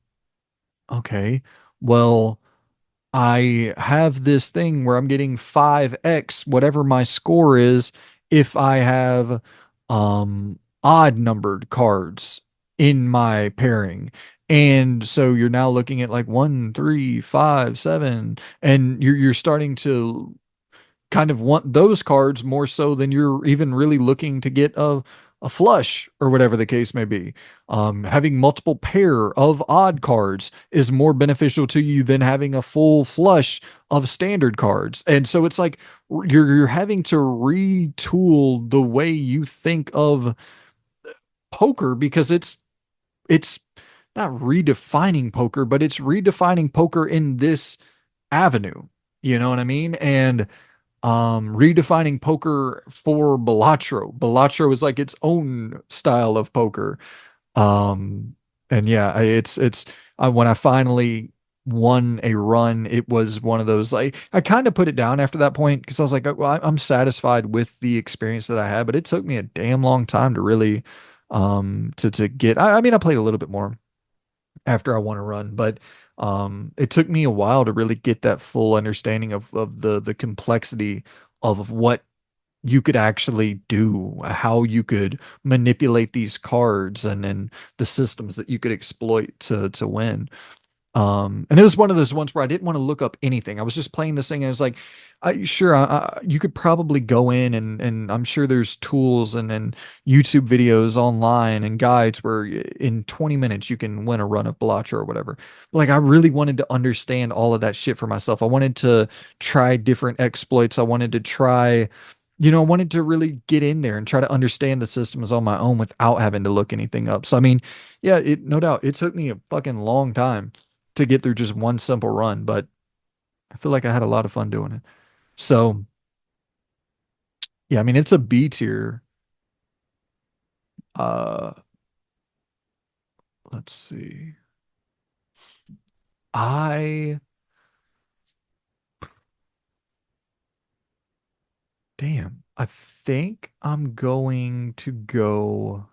okay, well, I have this thing where I'm getting 5x whatever my score is if I have odd numbered cards in my pairing. And so you're now looking at like 1, 3, 5, 7, and you're starting to kind of want those cards more so than you're even really looking to get a flush or whatever the case may be. Having multiple pair of odd cards is more beneficial to you than having a full flush of standard cards. And so it's like you're having to retool the way you think of poker because it's not redefining poker, but it's redefining poker in this avenue. You know what I mean? And redefining poker for Balatro. Balatro is like its own style of poker. Um, and yeah, it's when I finally won a run, it was one of those like I kind of put it down after that point because I was like, well, I'm satisfied with the experience that I had, but it took me a damn long time to really to get. I mean, I played a little bit more after I won a run, but it took me a while to really get that full understanding of the complexity of what you could actually do, how you could manipulate these cards and the systems that you could exploit to win. And it was one of those ones where I didn't want to look up anything. I was just playing this thing and I was like, you could probably go in and I'm sure there's tools and YouTube videos online and guides where in 20 minutes you can win a run of Bellatra or whatever. Like I really wanted to understand all of that shit for myself. I wanted to try different exploits. I wanted to try I wanted to really get in there and try to understand the systems on my own without having to look anything up. So I mean, yeah, it no doubt it took me a fucking long time to get through just one simple run, but I feel like I had a lot of fun doing it. So yeah, I mean it's a B tier. Uh let's see. I damn. I think I'm going to go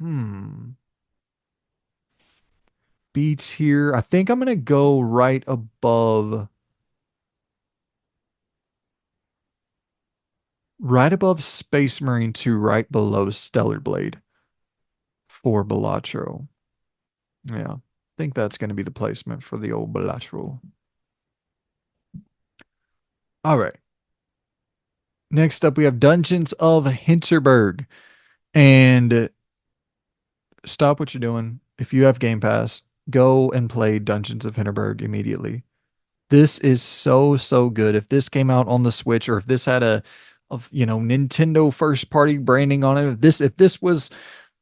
hmm. B tier. I think I'm gonna go right above Space Marine 2, right below Stellar Blade for Balatro. Yeah. I think that's gonna be the placement for the old Balatro. All right. Next up we have Dungeons of Hinterberg. And stop what you're doing. If you have Game Pass, go and play Dungeons of Hinterberg immediately. This is so so good. If this came out on the Switch, or if this had a of Nintendo first party branding on it, if this was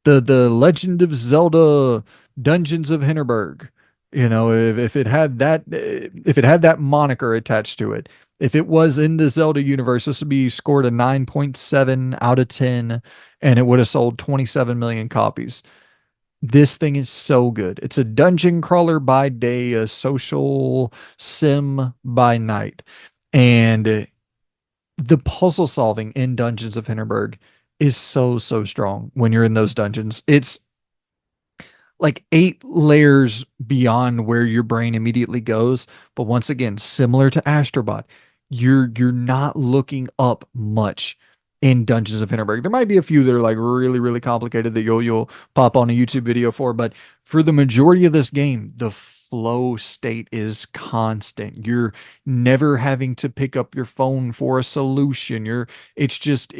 the Legend of Zelda Dungeons of Hinterberg, if it had that moniker attached to it, if it was in the Zelda universe, this would be scored a 9.7 out of 10, and it would have sold 27 million copies. This thing is so good. It's a dungeon crawler by day, a social sim by night. And the puzzle solving in Dungeons of Hinterberg is so, so strong when you're in those dungeons. It's like 8 layers beyond where your brain immediately goes. But once again, similar to Astrobot, you're not looking up much in Dungeons of Hinterberg. There might be a few that are like really, really complicated that you'll pop on a YouTube video for, but for the majority of this game, the flow state is constant. You're never having to pick up your phone for a solution. It's just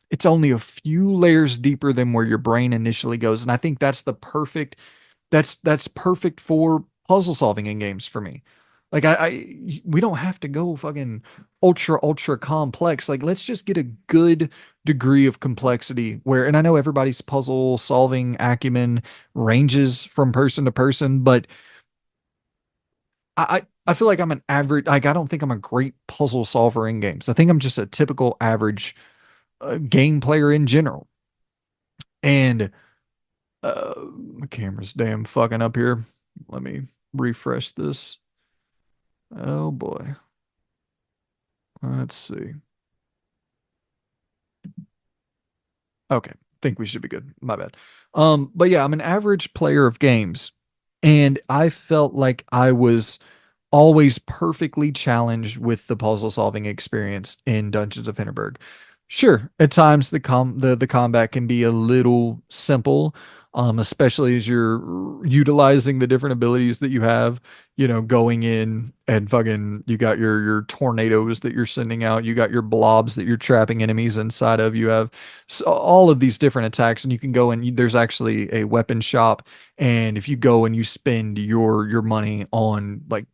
it's only a few layers deeper than where your brain initially goes. And I think that's perfect for puzzle solving in games for me. Like we don't have to go fucking ultra complex. Like let's just get a good degree of complexity where, and I know everybody's puzzle solving acumen ranges from person to person, but I feel like I'm an average, like I don't think I'm a great puzzle solver in games. I think I'm just a typical average game player in general. And my camera's damn fucking up here. Let me refresh this. Oh boy. Let's see. Okay. Think we should be good. My bad. But yeah, I'm an average player of games, and I felt like I was always perfectly challenged with the puzzle solving experience in Dungeons of Hinterberg. Sure, at times the combat can be a little simple, especially as you're utilizing the different abilities that you have. Going in and fucking, you got your tornadoes that you're sending out, you got your blobs that you're trapping enemies inside of. You have all of these different attacks, and you can go and there's actually a weapon shop, and if you go and you spend your money on like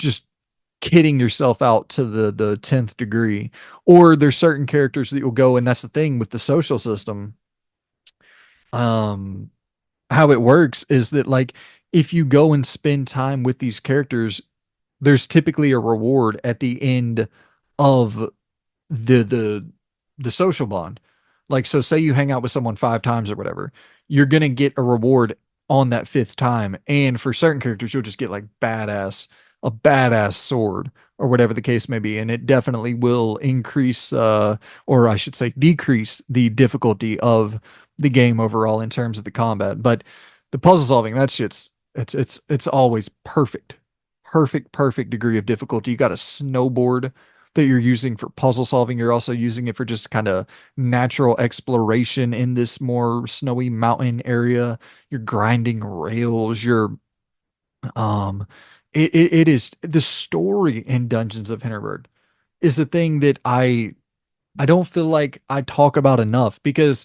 just kidding yourself out to the 10th degree, or there's certain characters that you'll go, and that's the thing with the social system. um how it works is that, like, if you go and spend time with these characters, there's typically a reward at the end of the the the social bond. Like, so say you hang out with someone 5 times or whatever, you're gonna get a reward on that fifth time. And for certain characters, you'll just get like a badass sword or whatever the case may be. And it definitely will increase, or I should say decrease the difficulty of the game overall in terms of the combat. But the puzzle solving, that shit's it's always perfect. Perfect degree of difficulty. You got a snowboard that you're using for puzzle solving. You're also using it for just kind of natural exploration in this more snowy mountain area. You're grinding rails. Um, it is the story in Dungeons of Hinterberg is a thing that I don't feel like I talk about enough, because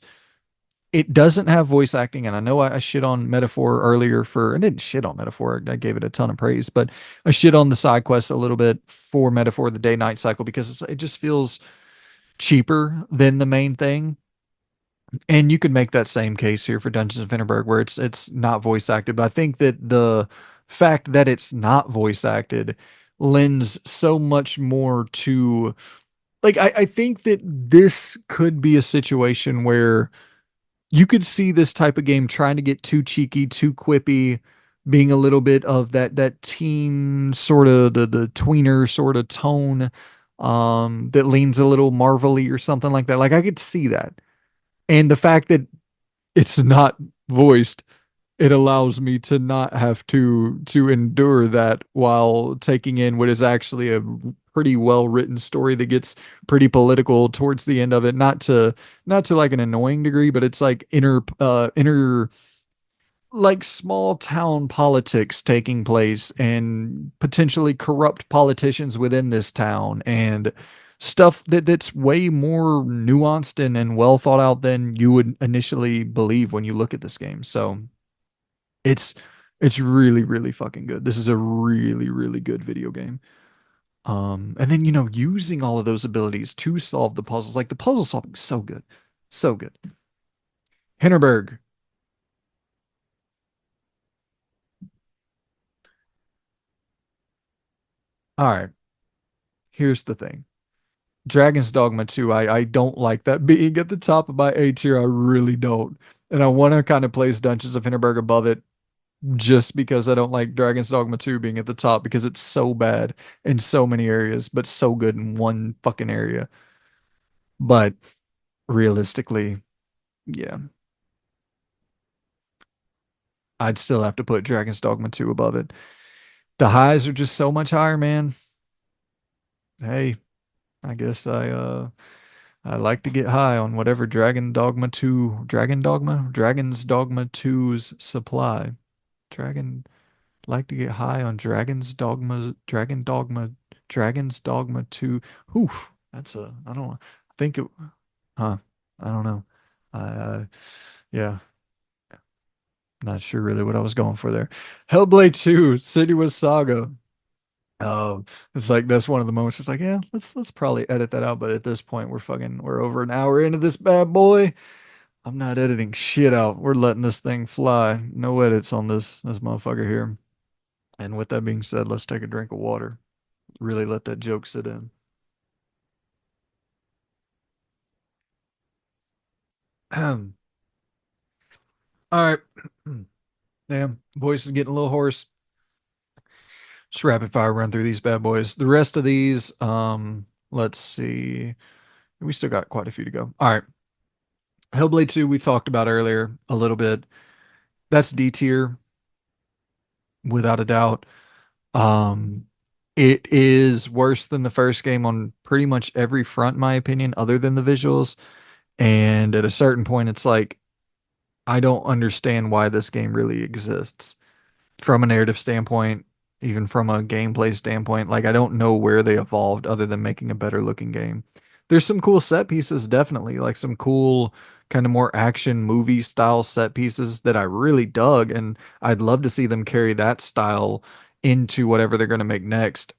It doesn't have voice acting, and I know I shit on Metaphor earlier I didn't shit on Metaphor. I gave it a ton of praise, but I shit on the side quests a little bit for Metaphor, the day night cycle, because it just feels cheaper than the main thing. And you could make that same case here for Dungeons of Hinterberg, where it's not voice acted. But I think that the fact that it's not voice acted lends so much more to, like, I think that this could be a situation where you could see this type of game trying to get too cheeky, too quippy, being a little bit of that teen sort of the tweener sort of tone, that leans a little marvelly or something like that. Like I could see that. And the fact that it's not voiced, it allows me to not have to endure that while taking in what is actually a pretty well written story that gets pretty political towards the end of it. Not to like an annoying degree, but it's like inner like small town politics taking place and potentially corrupt politicians within this town and stuff that's way more nuanced and well thought out than you would initially believe when you look at this game. So it's it's really, really fucking good. This is a really, really good video game. And then using all of those abilities to solve the puzzles, like the puzzle solving, is so good, so good. Hinterberg. All right, here's the thing. Dragon's Dogma 2, I don't like that being at the top of my A tier. I really don't. And I want to kind of place Dungeons of Hinterberg above it just because I don't like Dragon's Dogma 2 being at the top because it's so bad in so many areas, but so good in one fucking area. But realistically, yeah, I'd still have to put Dragon's Dogma 2 above it. The highs are just so much higher, man. Hey, I guess I like to get high on whatever Dragon's Dogma 2's supply. Dragon like to get high on Dragon's Dogma 2. Oof, I don't know. I think it, huh, I don't know. Yeah, not sure really what I was going for there. Hellblade 2, Senua's Saga. Oh, it's like that's one of the moments. It's like, yeah, let's probably edit that out. But at this point, we're over an hour into this bad boy. I'm not editing shit out. We're letting this thing fly. No edits on this motherfucker here. And with that being said, let's take a drink of water. Really let that joke sit in. All right. Damn, voice is getting a little hoarse. Just rapid fire run through these bad boys. The rest of these, let's see. We still got quite a few to go. All right. Hellblade 2, we talked about earlier a little bit. That's D tier, without a doubt. Um, it is worse than the first game on pretty much every front, in my opinion, other than the visuals. And at a certain point, it's like, I don't understand why this game really exists from a narrative standpoint, even from a gameplay standpoint. Like, I don't know where they evolved other than making a better looking game. There's some cool set pieces, definitely, like some cool kind of more action movie style set pieces that I really dug, and I'd love to see them carry that style into whatever they're going to make next.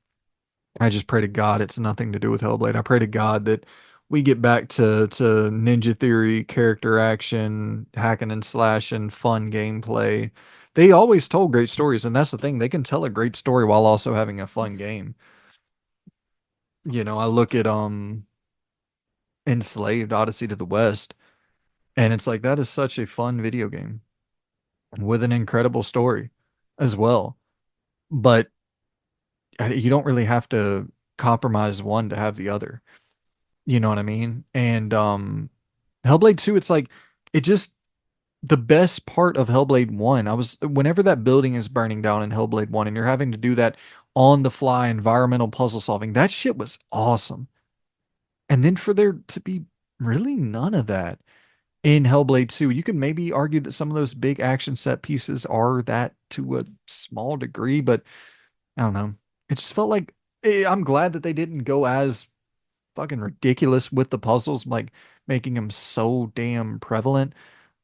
I just pray to God it's nothing to do with Hellblade. I pray to God that we get back to Ninja Theory, character action, hacking and slashing, fun gameplay. They always told great stories, and that's the thing. They can tell a great story while also having a fun game. I look at Enslaved Odyssey to the West, and it's like that is such a fun video game with an incredible story as well. But you don't really have to compromise one to have the other. You know what I mean? And Hellblade 2, it's like it just the best part of Hellblade 1, I was whenever that building is burning down in Hellblade 1 and you're having to do that on the fly environmental puzzle solving, that shit was awesome. And then for there to be really none of that in Hellblade 2, you could maybe argue that some of those big action set pieces are that to a small degree, but I don't know. It just felt like I'm glad that they didn't go as fucking ridiculous with the puzzles, like making them so damn prevalent.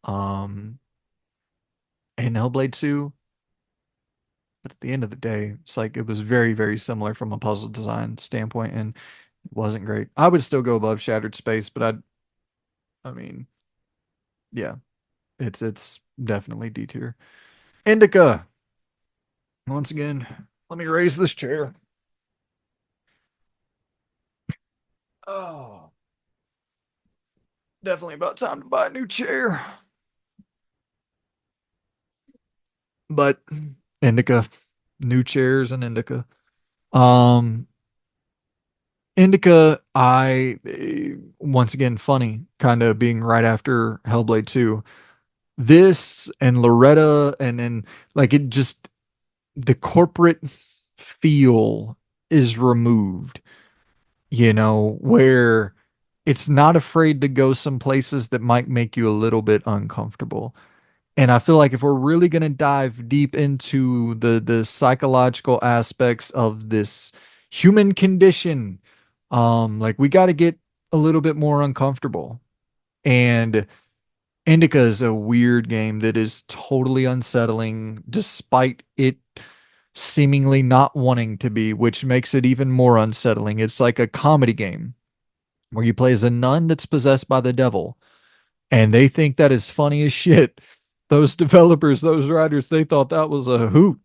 Um, and Hellblade 2, but at the end of the day, it's like it was very, very similar from a puzzle design standpoint, and it wasn't great. I would still go above Shattered Space, but I mean, yeah, it's definitely D tier. Indica. Once again, let me raise this chair. Oh, definitely about time to buy a new chair. But Indica, new chairs and Indica. Um, Indica, once again funny, kind of being right after Hellblade 2. This and Loretta, and then like it just the corporate feel is removed, where it's not afraid to go some places that might make you a little bit uncomfortable. And I feel like if we're really going to dive deep into the psychological aspects of this human condition, like we got to get a little bit more uncomfortable. And Indica is a weird game that is totally unsettling despite it seemingly not wanting to be, which makes it even more unsettling. It's like a comedy game where you play as a nun that's possessed by the devil, and they think that is funny as shit. Those developers, those writers, they thought that was a hoot.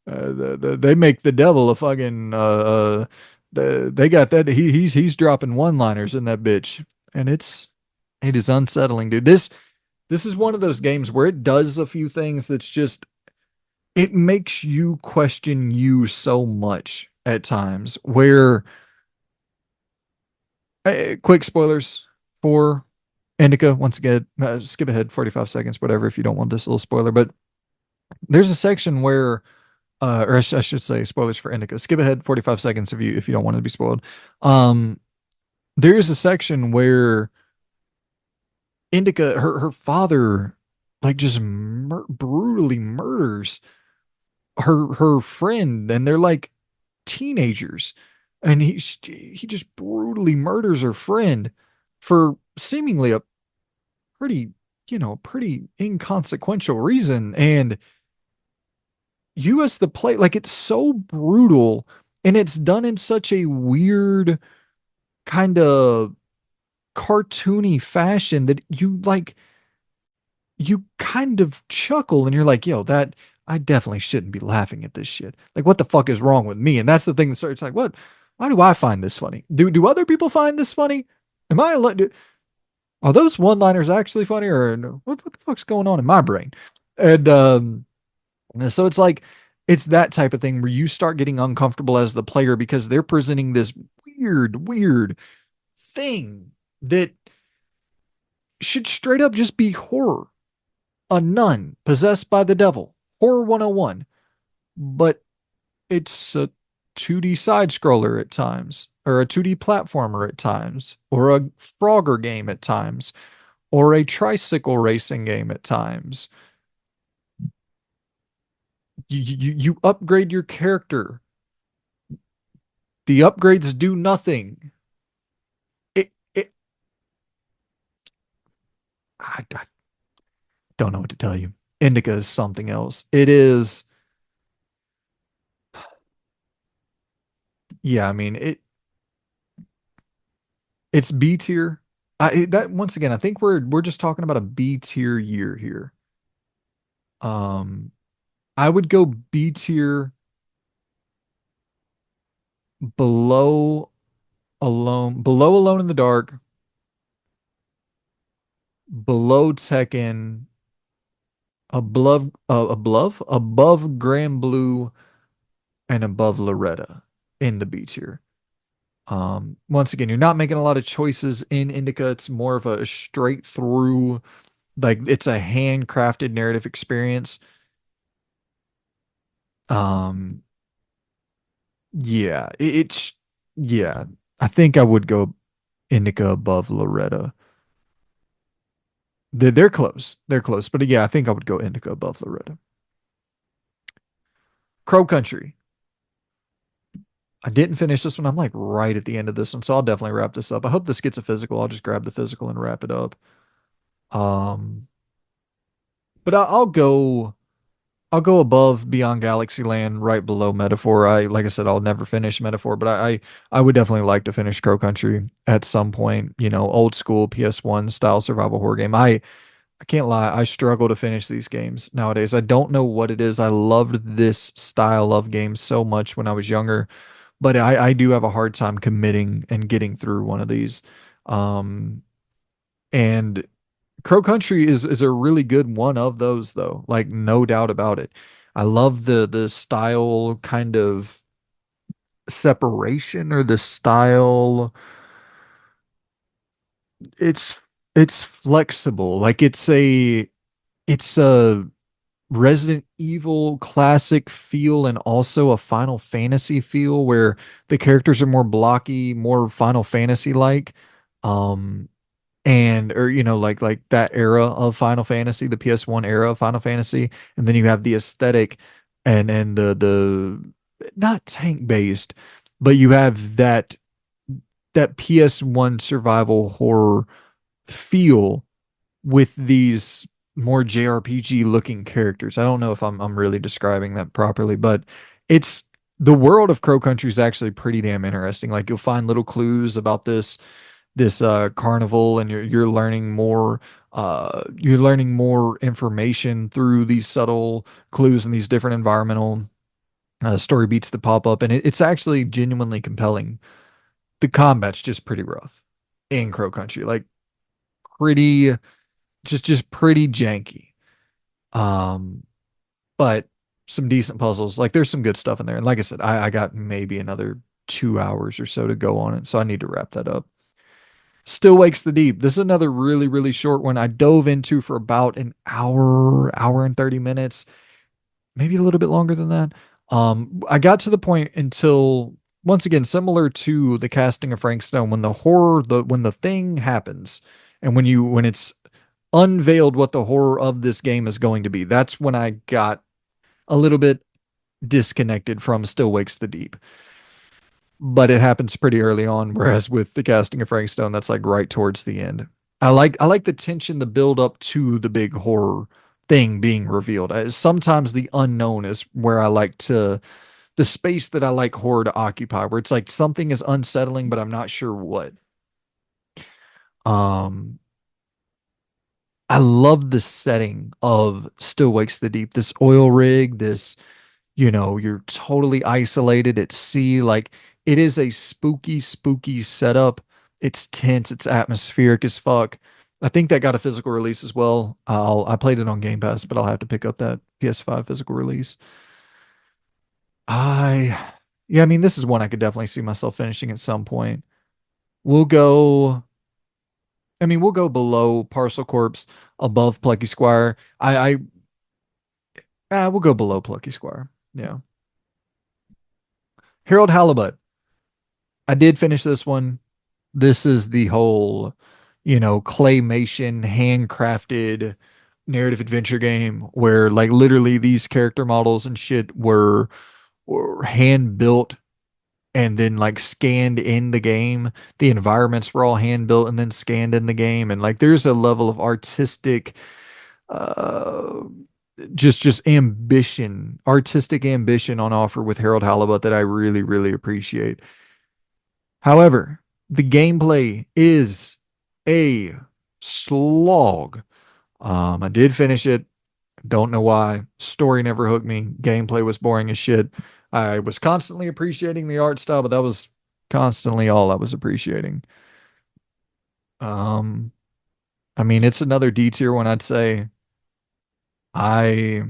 They make the devil a fucking they got that he's dropping one-liners in that bitch, and it is unsettling, dude. This is one of those games where it does a few things that's just it makes you question you so much at times. Where quick spoilers for Indica once again. Skip ahead 45 seconds, whatever, if you don't want this little spoiler. But there's a section where, or I should say, spoilers for Indica. Skip ahead 45 seconds if you don't want to be spoiled. Um, there's a section where Indica, her father, like just brutally murders her friend, and they're like teenagers, and he just brutally murders her friend for seemingly a pretty pretty inconsequential reason. And you as the play, like it's so brutal, and it's done in such a weird kind of cartoony fashion that you kind of chuckle, and you're like, yo, that I definitely shouldn't be laughing at this shit. Like, what the fuck is wrong with me? And that's the thing that starts like, what? Why do I find this funny? Do other people find this funny? Am I are those one-liners actually funny, or no? What the fuck's going on in my brain? And so it's like it's that type of thing where you start getting uncomfortable as the player because they're presenting this weird thing that should straight up just be horror. A nun possessed by the devil. Horror 101. But it's a 2D side scroller at times, or a 2D platformer at times, or a Frogger game at times, or a tricycle racing game at times. You upgrade your character. The upgrades do nothing. It I don't know what to tell you. Indica is something else. It is, yeah, I mean it's B tier. That once again, I think we're just talking about a B tier year here. Um, I would go B tier below Alone in the Dark, below Tekken, above Grand Blue, and above Loretta in the B tier. Once again, you're not making a lot of choices in Indica. It's more of a straight through, like it's a handcrafted narrative experience. Um, yeah, yeah. I think I would go Indica above Loretta. They're close. They're close. But yeah, I think I would go Indica above Loretta. Crow Country. I didn't finish this one. I'm like right at the end of this one, so I'll definitely wrap this up. I hope this gets a physical. I'll just grab the physical and wrap it up. Um, But I'll go above Beyond Galaxy Land, right below Metaphor. Like I said, I'll never finish Metaphor, but I would definitely like to finish Crow Country at some point. You know, old school PS1 style survival horror game. I can't lie, I struggle to finish these games nowadays. I don't know what it is. I loved this style of game so much when I was younger, but I do have a hard time committing and getting through one of these. Um, and Crow Country is a really good one of those though. Like no doubt about it. I love the style kind of separation or the style. It's it's flexible. Like it's a Resident Evil classic feel and also a Final Fantasy feel where the characters are more blocky, more Final Fantasy like. Um and or you know like that era of Final Fantasy, the PS1 era of Final Fantasy, and then you have the aesthetic and the not tank based, but you have that PS1 survival horror feel with these more JRPG looking characters. I don't know if I'm really describing that properly, but it's the world of Crow Country is actually pretty damn interesting. Like you'll find little clues about this carnival, and you're learning more information through these subtle clues and these different environmental story beats that pop up, and it's actually genuinely compelling. The combat's just pretty rough in Crow Country, like pretty just pretty janky. Um, but some decent puzzles. Like there's some good stuff in there. And like I said, I got maybe another 2 hours or so to go on it. So I need to wrap that up. Still Wakes the Deep. This is another really, really short one I dove into for about an hour, hour and 30 minutes, maybe a little bit longer than that. I got to the point until once again, similar to the casting of Frank Stone, when when the thing happens and when it's unveiled what the horror of this game is going to be, that's when I got a little bit disconnected from Still Wakes the Deep. But it happens pretty early on, whereas with the casting of Frank Stone, that's like right towards the end. I like the tension, the build up to the big horror thing being revealed. Sometimes the unknown is where I like to the space that I like horror to occupy, where it's like something is unsettling, but I'm not sure what. Um, I love the setting of Still Wakes the Deep. This oil rig, this you're totally isolated at sea. Like it is a spooky, spooky setup. It's tense, it's atmospheric as fuck. I think that got a physical release as well. I played it on Game Pass, but I'll have to pick up that PS5 physical release. I Yeah, I mean this is one I could definitely see myself finishing at some point. We'll go we'll go below Parcel Corpse, above Plucky Squire. We'll go below Plucky Squire. Yeah. Harold Halibut. I did finish this one. This is the whole, claymation, handcrafted narrative adventure game where like literally these character models and shit were hand built and then like scanned in the game. The environments were all hand built and then scanned in the game. And like there's a level of artistic uh artistic ambition on offer with Harold Halibut that I really, really appreciate. However, the gameplay is a slog. I did finish it. Don't know why. Story never hooked me. Gameplay was boring as shit. I was constantly appreciating the art style, but that was constantly all I was appreciating. Um, I mean, it's another D tier one, I'd say. I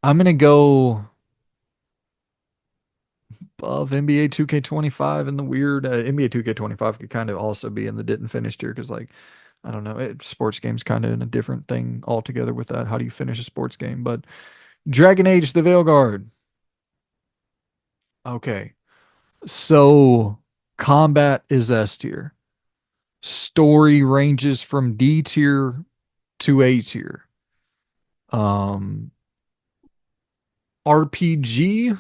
I'm gonna go above NBA 2K25 and the weird NBA 2K25 could kind of also be in the didn't finish tier because like I don't know, sports games kind of in a different thing altogether with that. How do you finish a sports game? But Dragon Age: The Veilguard. Okay, so combat is S tier. Story ranges from D tier to A tier. Um, RPG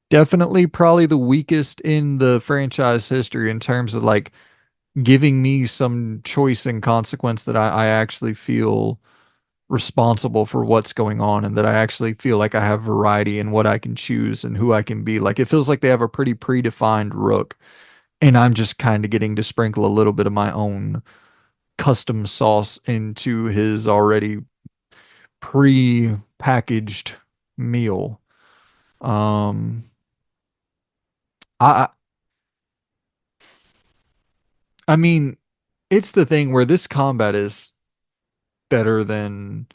definitely probably the weakest in the franchise history in terms of like giving me some choice and consequence that I actually feel responsible for what's going on and that I actually feel like I have variety in what I can choose and who I can be. Like it feels like they have a pretty predefined rook, and I'm just kind of getting to sprinkle a little bit of my own custom sauce into his already pre-packaged meal. Um, I I mean, it's the thing where this combat is better than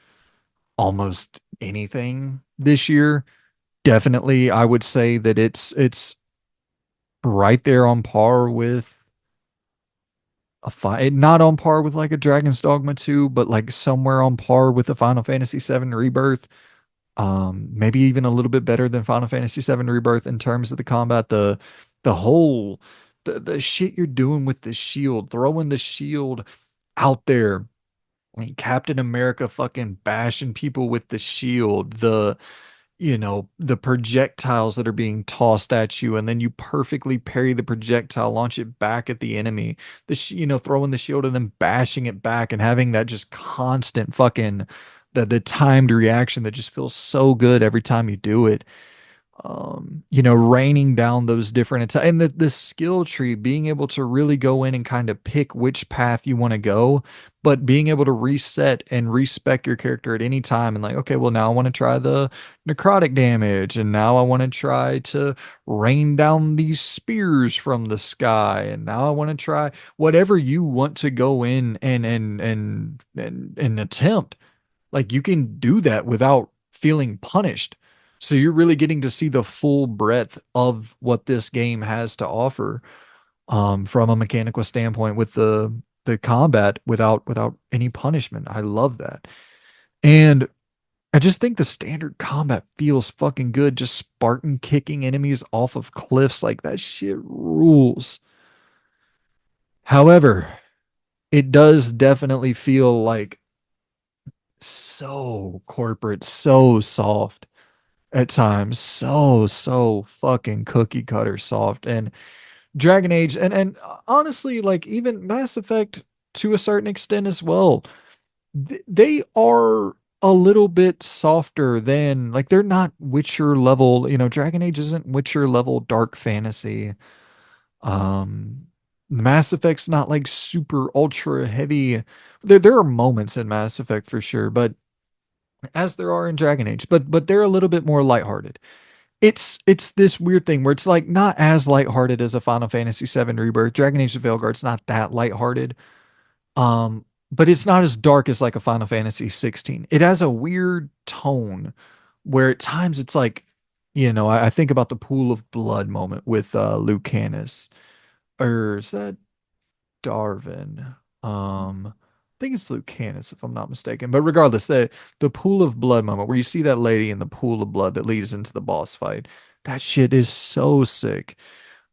almost anything this year. Definitely, I would say that it's right there on par with a fight, not on par with like a Dragon's Dogma 2, but like somewhere on par with the Final Fantasy VII Rebirth. Maybe even a little bit better than Final Fantasy VII Rebirth in terms of the combat. The whole the shit you're doing with the shield, throwing the shield out there. I mean, Captain America fucking bashing people with the shield, the projectiles that are being tossed at you, and then you perfectly parry the projectile, launch it back at the enemy. Throwing the shield and then bashing it back and having that just constant fucking the timed reaction that just feels so good every time you do it. Raining down those different attacks and the skill tree, being able to really go in and kind of pick which path you want to go, but being able to reset and respec your character at any time and like, okay, well, now I want to try the necrotic damage, and now I want to try to rain down these spears from the sky, and now I want to try whatever you want to go in and attempt. Like you can do that without feeling punished. So you're really getting to see the full breadth of what this game has to offer, from a mechanical standpoint with the combat without any punishment. I love that. And I just think the standard combat feels fucking good. Just Spartan kicking enemies off of cliffs, like that shit rules. However, it does definitely feel like so corporate, so soft at times, so fucking cookie cutter soft. And Dragon Age and honestly, like even Mass Effect to a certain extent as well, they are a little bit softer than, like, they're not Witcher level. Dragon Age isn't Witcher level dark fantasy. um Mass Effect's not like super ultra heavy. There are moments in Mass Effect for sure, but as there are in Dragon Age, but they're a little bit more lighthearted. It's this weird thing where it's like not as lighthearted as a Final Fantasy VII Rebirth. Dragon Age of Veilguard's not that lighthearted. But it's not as dark as like a Final Fantasy 16. It has a weird tone where at times it's like, I think about the Pool of Blood moment with Lucanus. Or is that Darwin? I think it's Lucanus if I'm not mistaken. But regardless, the Pool of Blood moment where you see that lady in the pool of blood that leads into the boss fight. That shit is so sick.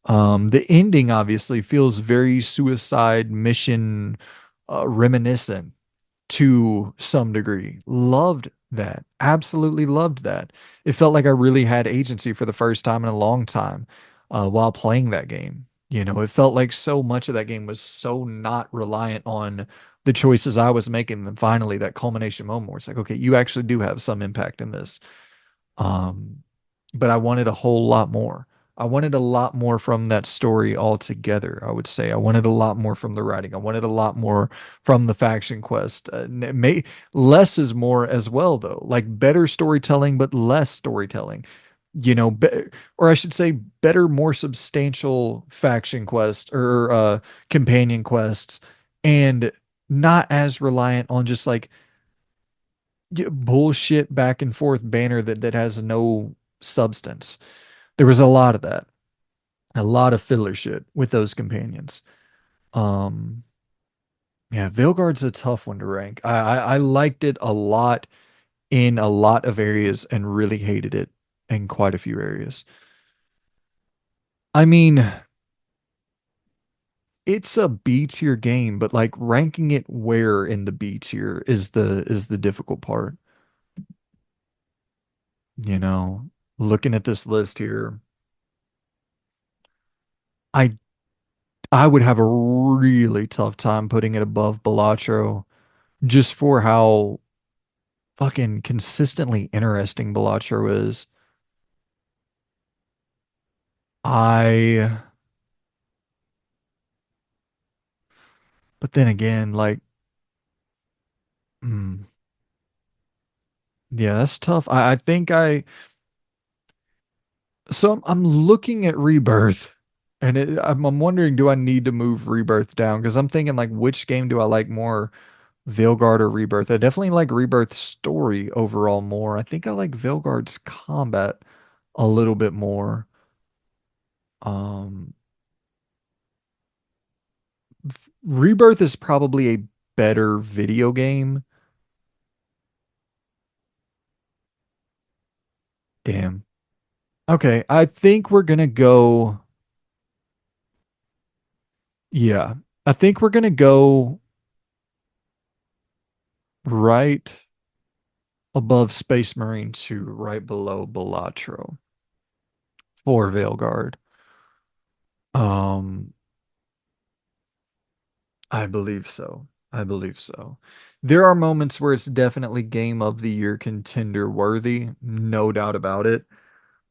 The ending obviously feels very suicide mission reminiscent to some degree. Loved that. Absolutely loved that. It felt like I really had agency for the first time in a long time while playing that game. It felt like so much of that game was so not reliant on the choices I was making. And finally, that culmination moment where it's like, okay, you actually do have some impact in this. Um, but I wanted a whole lot more. I wanted a lot more from that story altogether. I would say I wanted a lot more from the writing. I wanted a lot more from the faction quest. Less is more as well, though. Like better storytelling, but less storytelling. Or I should say, better, more substantial faction quests or companion quests, and not as reliant on just like bullshit back and forth banner that has no substance. There was a lot of that, a lot of filler shit with those companions. Um, yeah, Veilguard's a tough one to rank. I liked it a lot in a lot of areas and really hated it in quite a few areas. I mean, it's a B tier game, but like ranking it where in the B tier is the difficult part. You know, Looking at this list here, I I would have a really tough time putting it above Balatro just for how fucking consistently interesting Balatro is. I, but then again, like, mm, yeah, that's tough. I think so I'm looking at Rebirth and I'm wondering, do I need to move Rebirth down? Because I'm thinking, like, which game do I like more, Veilguard or Rebirth? I definitely like Rebirth's story overall more. I think I like Veilguard's combat a little bit more. Um, Rebirth is probably a better video game. Damn. Okay, I think we're gonna go. Yeah, I think we're gonna go right above Space Marine 2, right below Balatro for Veilguard. Um, I believe so. I believe so. There are moments where it's definitely game of the year contender worthy, no doubt about it.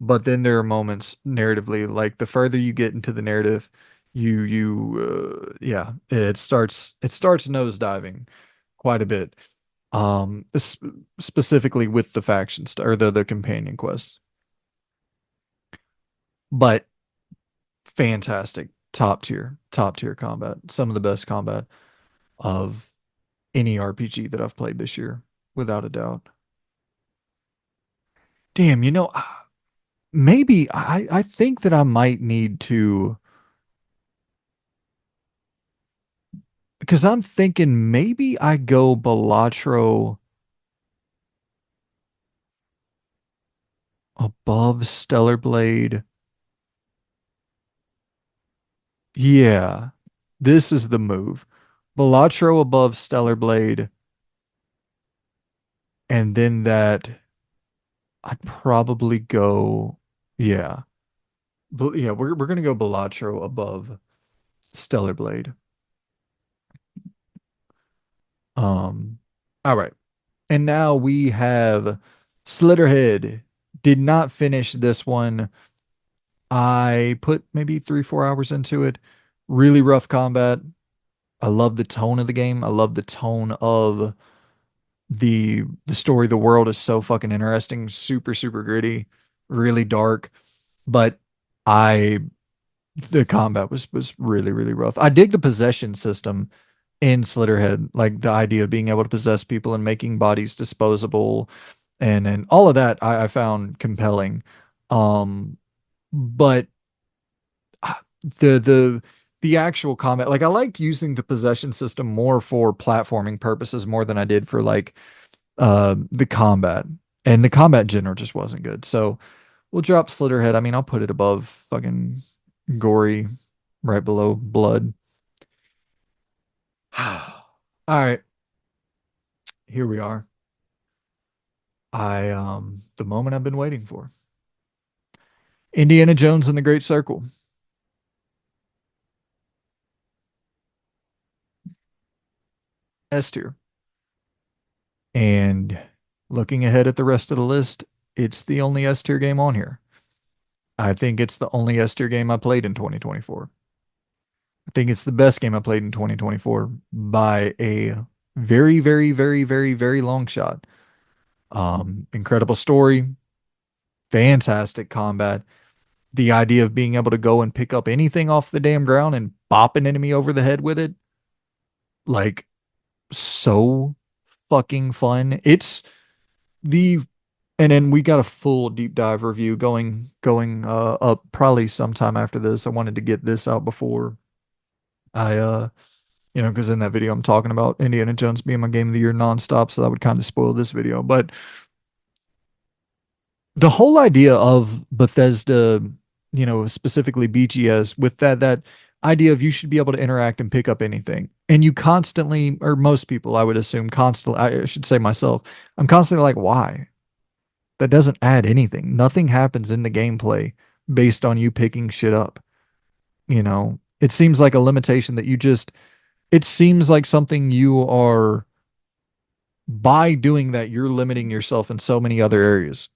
But then there are moments narratively, like the further you get into the narrative, yeah, it starts nosediving quite a bit. Specifically with the faction or the companion quests. But fantastic, top tier combat. Some of the best combat of any RPG that I've played this year, without a doubt. Damn, maybe I think that I might need to, because I'm thinking maybe I go Balatro above Stellar Blade. Yeah, this is the move. Balatro above Stellar Blade, and then that I'd probably go, yeah. But yeah, we're gonna go Balatro above Stellar Blade. Um, all right. And now we have Slitterhead. Did not finish this one. I put maybe 3, 4 hours into it. Really rough combat. I love the tone of the game. I love the tone of the story. The world is so fucking interesting. Super, super gritty, really dark. But I the combat was really, really rough. I dig the possession system in Slitterhead, like the idea of being able to possess people and making bodies disposable, and all of that I found compelling. Um, but uh, the actual combat, like I liked using the possession system more for platforming purposes more than I did for like the combat. And the combat in general just wasn't good. So we'll drop Slitterhead. I mean, I'll put it above fucking Gory, right below Blood. All right, here we are. The moment I've been waiting for. Indiana Jones and the Great Circle, S tier. And looking ahead at the rest of the list, it's the only S tier game on here. I think it's the only S tier game I played in 2024. I think it's the best game I played in 2024 by a very, very, very, very, very long shot. Incredible story, fantastic combat. The idea of being able to go and pick up anything off the damn ground and bop an enemy over the head with it, like, so fucking fun. It's the and then we got a full deep dive review going up probably sometime after this. I wanted to get this out before I because in that video I'm talking about Indiana Jones being my game of the year nonstop, so that would kind of spoil this video. But the whole idea of Bethesda, specifically BGS, with that idea of you should be able to interact and pick up anything, and you constantly, or most people, I would assume, constantly, I should say myself, I'm constantly like, why? That doesn't add anything. Nothing happens in the gameplay based on you picking shit up, you know. It seems like a limitation that you just, it seems like something you are, by doing that, you're limiting yourself in so many other areas.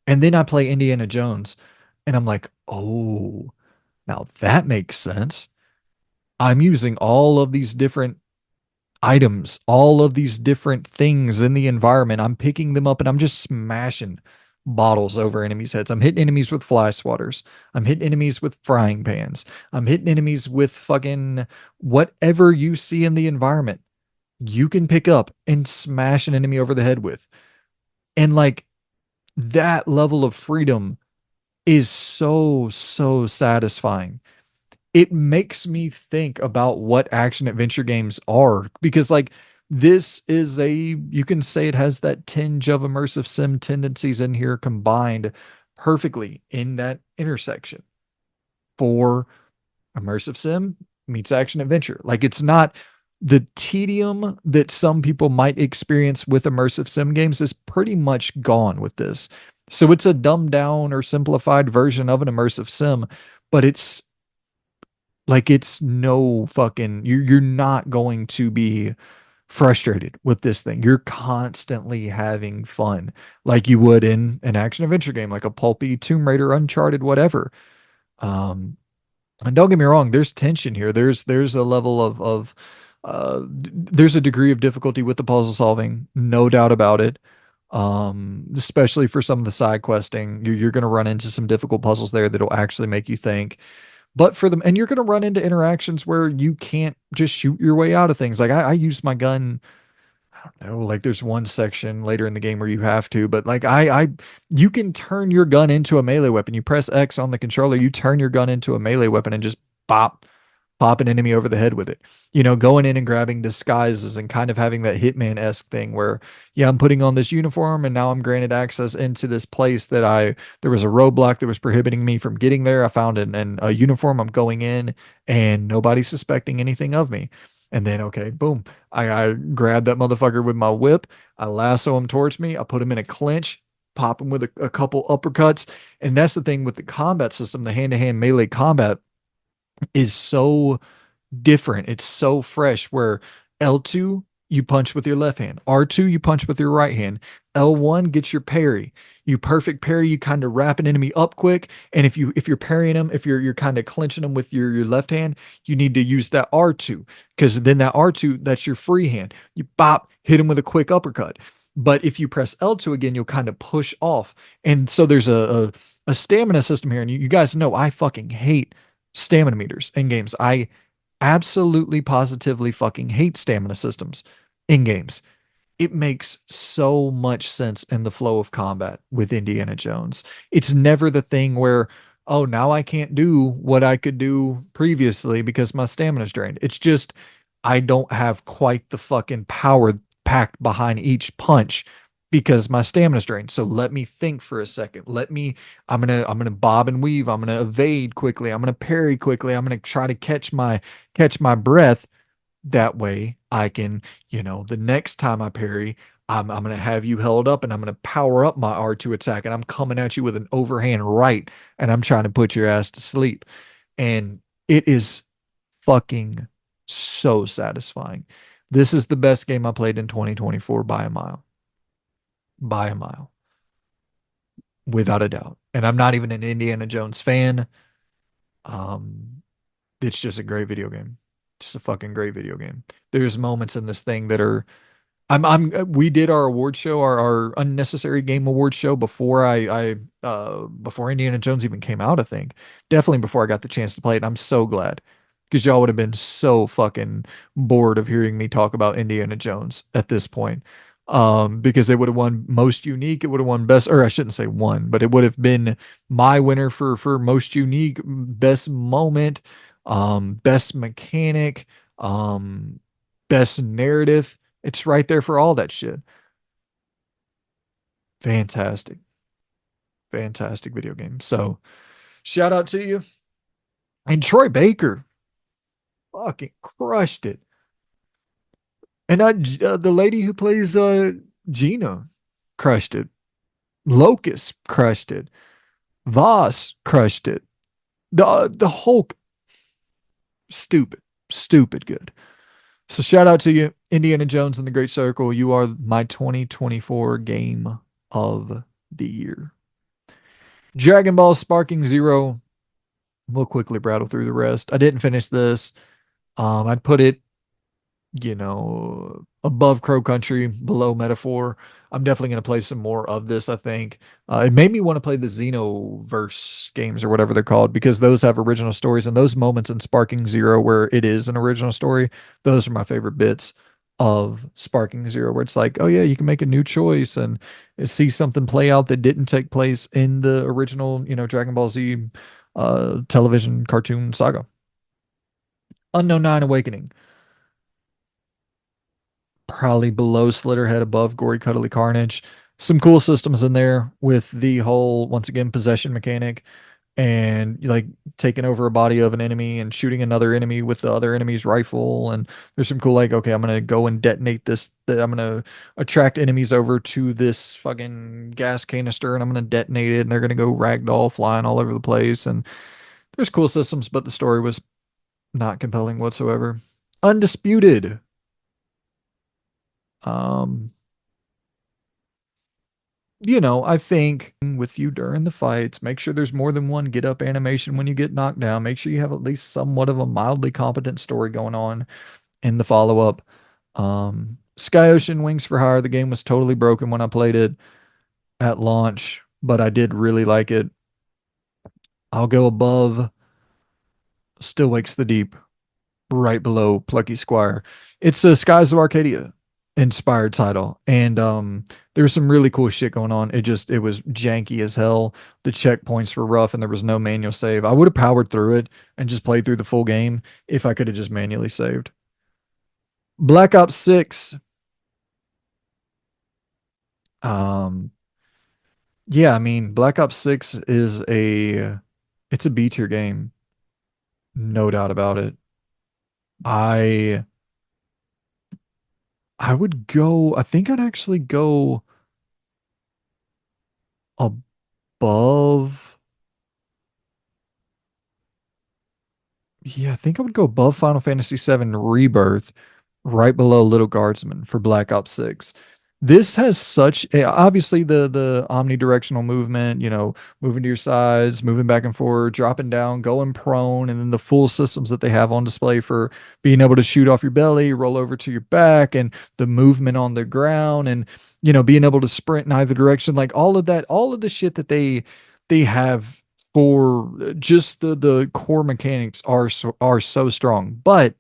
And then I play Indiana Jones and I'm like, oh, now that makes sense. I'm using all of these different items, all of these different things in the environment. I'm picking them up and I'm just smashing bottles over enemies' heads. I'm hitting enemies with fly swatters. I'm hitting enemies with frying pans. I'm hitting enemies with fucking whatever you see in the environment. You can pick up and smash an enemy over the head with. And like that level of freedom is so, so satisfying. It makes me think about what action adventure games are because like this is a, you can say it has that tinge of immersive sim tendencies in here combined perfectly in that intersection for immersive sim meets action adventure. Like it's not the tedium that some people might experience with immersive sim games is pretty much gone with this. So it's a dumbed down or simplified version of an immersive sim, but it's like it's no fucking, you're not going to be frustrated with this thing. You're constantly having fun like you would in an action adventure game like a pulpy Tomb Raider, Uncharted, whatever. Um and don't get me wrong, there's tension here. There's a level of there's a degree of difficulty with the puzzle solving, no doubt about it. Especially for some of the side questing, you're going to run into some difficult puzzles there that'll actually make you think. But for them, and you're going to run into interactions where you can't just shoot your way out of things. Like I use my gun. I don't know. Like there's one section later in the game where you have to, but like you can turn your gun into a melee weapon. You press X on the controller, you turn your gun into a melee weapon and just pop an enemy over the head with it. You know, going in and grabbing disguises and kind of having that Hitman-esque thing where, yeah, I'm putting on this uniform and now I'm granted access into this place that there was a roadblock that was prohibiting me from getting there. I found a uniform. I'm going in and nobody's suspecting anything of me. And then, okay, boom. I grab that motherfucker with my whip. I lasso him towards me. I put him in a clinch, pop him with a couple uppercuts. And that's the thing with the combat system, the hand-to-hand melee combat is so different. It's so fresh where L2 you punch with your left hand, R2 you punch with your right hand, L1 gets your parry. You perfect parry, you kind of wrap an enemy up quick, and if you're parrying them, if you're kind of clinching them with your left hand, you need to use that R2 because then that R2 that's your free hand. You bop, hit him with a quick uppercut. But if you press L2 again, you'll kind of push off. And so there's a stamina system here. And you guys know I fucking hate stamina meters in games. I absolutely positively fucking hate stamina systems in games. It makes so much sense in the flow of combat with Indiana Jones. It's never the thing where, oh, now I can't do what I could do previously because my stamina's drained. It's just I don't have quite the fucking power packed behind each punch because my stamina's drained. So let me think for a second. I'm gonna bob and weave. I'm gonna evade quickly. I'm gonna parry quickly. I'm gonna try to catch my breath. That way I can, the next time I parry, I'm gonna have you held up and I'm gonna power up my R2 attack and I'm coming at you with an overhand right and I'm trying to put your ass to sleep. And it is fucking so satisfying. This is the best game I played in 2024 by a mile. By a mile, without a doubt. And I'm not even an Indiana Jones fan. Um, it's just a great video game. Just a fucking great video game. There's moments in this thing that are we did our award show, our unnecessary game award show before before Indiana Jones even came out, I think. Definitely before I got the chance to play it. And I'm so glad because y'all would have been so fucking bored of hearing me talk about Indiana Jones at this point. Because it would have won most unique, it would have won best, or I shouldn't say won, but it would have been my winner for most unique, best moment, best mechanic, um, best narrative. It's right there for all that shit. Fantastic. Fantastic video game. So shout out to you. And Troy Baker fucking crushed it. And the lady who plays Gina crushed it. Locust crushed it. Voss crushed it. The Hulk. Stupid, stupid good. So shout out to you, Indiana Jones and the Great Circle. You are my 2024 game of the year. Dragon Ball Sparking Zero. We'll quickly rattle through the rest. I didn't finish this. I'd put it, above Crow Country, below Metaphor. I'm definitely going to play some more of this, I think. It made me want to play the Xenoverse games or whatever they're called because those have original stories and those moments in Sparking Zero where it is an original story, those are my favorite bits of Sparking Zero where it's like, oh yeah, you can make a new choice and see something play out that didn't take place in the original, Dragon Ball Z television cartoon saga. Unknown Nine Awakening. Probably below Slitterhead, above Gory Cuddly Carnage. Some cool systems in there with the whole, once again, possession mechanic and like taking over a body of an enemy and shooting another enemy with the other enemy's rifle. And there's some cool, like, okay, I'm going to go and detonate this. I'm going to attract enemies over to this fucking gas canister and I'm going to detonate it and they're going to go ragdoll flying all over the place. And there's cool systems, but the story was not compelling whatsoever. Undisputed. Um, I think with you during the fights, make sure there's more than one get up animation when you get knocked down. Make sure you have at least somewhat of a mildly competent story going on in the follow up. Sky Ocean Wings for Hire, the game was totally broken when I played it at launch, but I did really like it. I'll go above Still Wakes the Deep, right below Plucky Squire. It's a Skies of Arcadia inspired title. And there's some really cool shit going on. It was janky as hell. The checkpoints were rough and there was no manual save. I would have powered through it and just played through the full game if I could have just manually saved. Black Ops 6. Um yeah, I mean Black Ops 6 is a it's a B tier game. No doubt about it. I I would go I think I'd actually go above. Yeah, I think I would go above Final Fantasy VII Rebirth, right below Little Guardsman for Black Ops 6. This has obviously the omnidirectional movement, moving to your sides, moving back and forth, dropping down, going prone, and then the full systems that they have on display for being able to shoot off your belly, roll over to your back, and the movement on the ground, and being able to sprint in either direction, like all of that, all of the shit that they have for just the core mechanics are so strong. But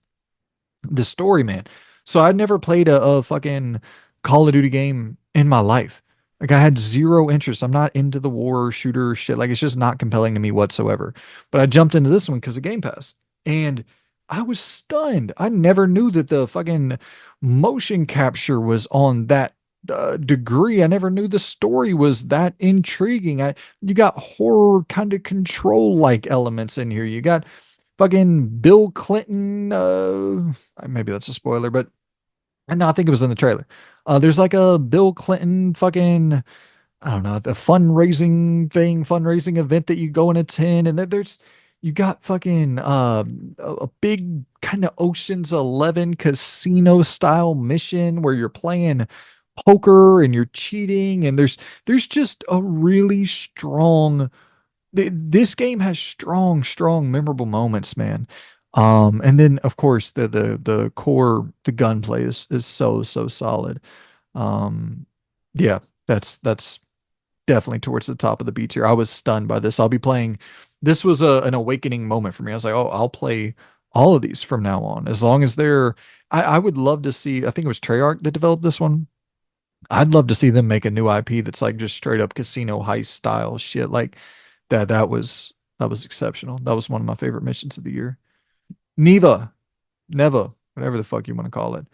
the story, man. So I'd never played a fucking Call of Duty game in my life. Like I had zero interest. I'm not into the war shooter shit. Like it's just not compelling to me whatsoever. But I jumped into this one because of Game Pass. And I was stunned. I never knew that the fucking motion capture was on that degree. I never knew the story was that intriguing. You got horror kind of control like elements in here. You got fucking Bill Clinton. Maybe that's a spoiler, but no, I think it was in the trailer. There's like a Bill Clinton fucking, I don't know, the fundraising event that you go and attend, and you got fucking a big kind of Ocean's 11 casino style mission where you're playing poker and you're cheating, and there's just a really strong this game has strong, memorable moments, man. And then of course the core, the gunplay is so solid. Um, yeah, that's definitely towards the top of the B tier. I was stunned by this. I'll be playing. This was an awakening moment for me. I was like, oh, I'll play all of these from now on, as long as they're. I would love to see. I think it was Treyarch that developed this one. I'd love to see them make a new IP that's like just straight up casino heist style shit. Like that was exceptional. That was one of my favorite missions of the year. Neva, whatever the fuck you want to call it.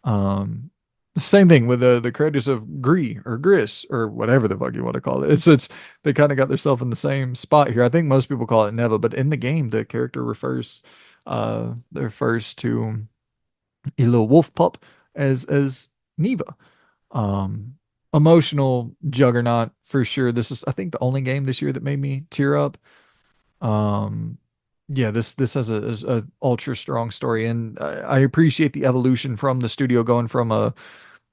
The same thing with the creators of Gree or Gris or whatever the fuck you want to call it. It's they kind of got themselves in the same spot here. I think most people call it Neva, but in the game the character refers to a little wolf pup as Neva. Um, Emotional juggernaut for sure. This is, I think, the only game this year that made me tear up. Um, Yeah, this has a ultra strong story, and I appreciate the evolution from the studio going from a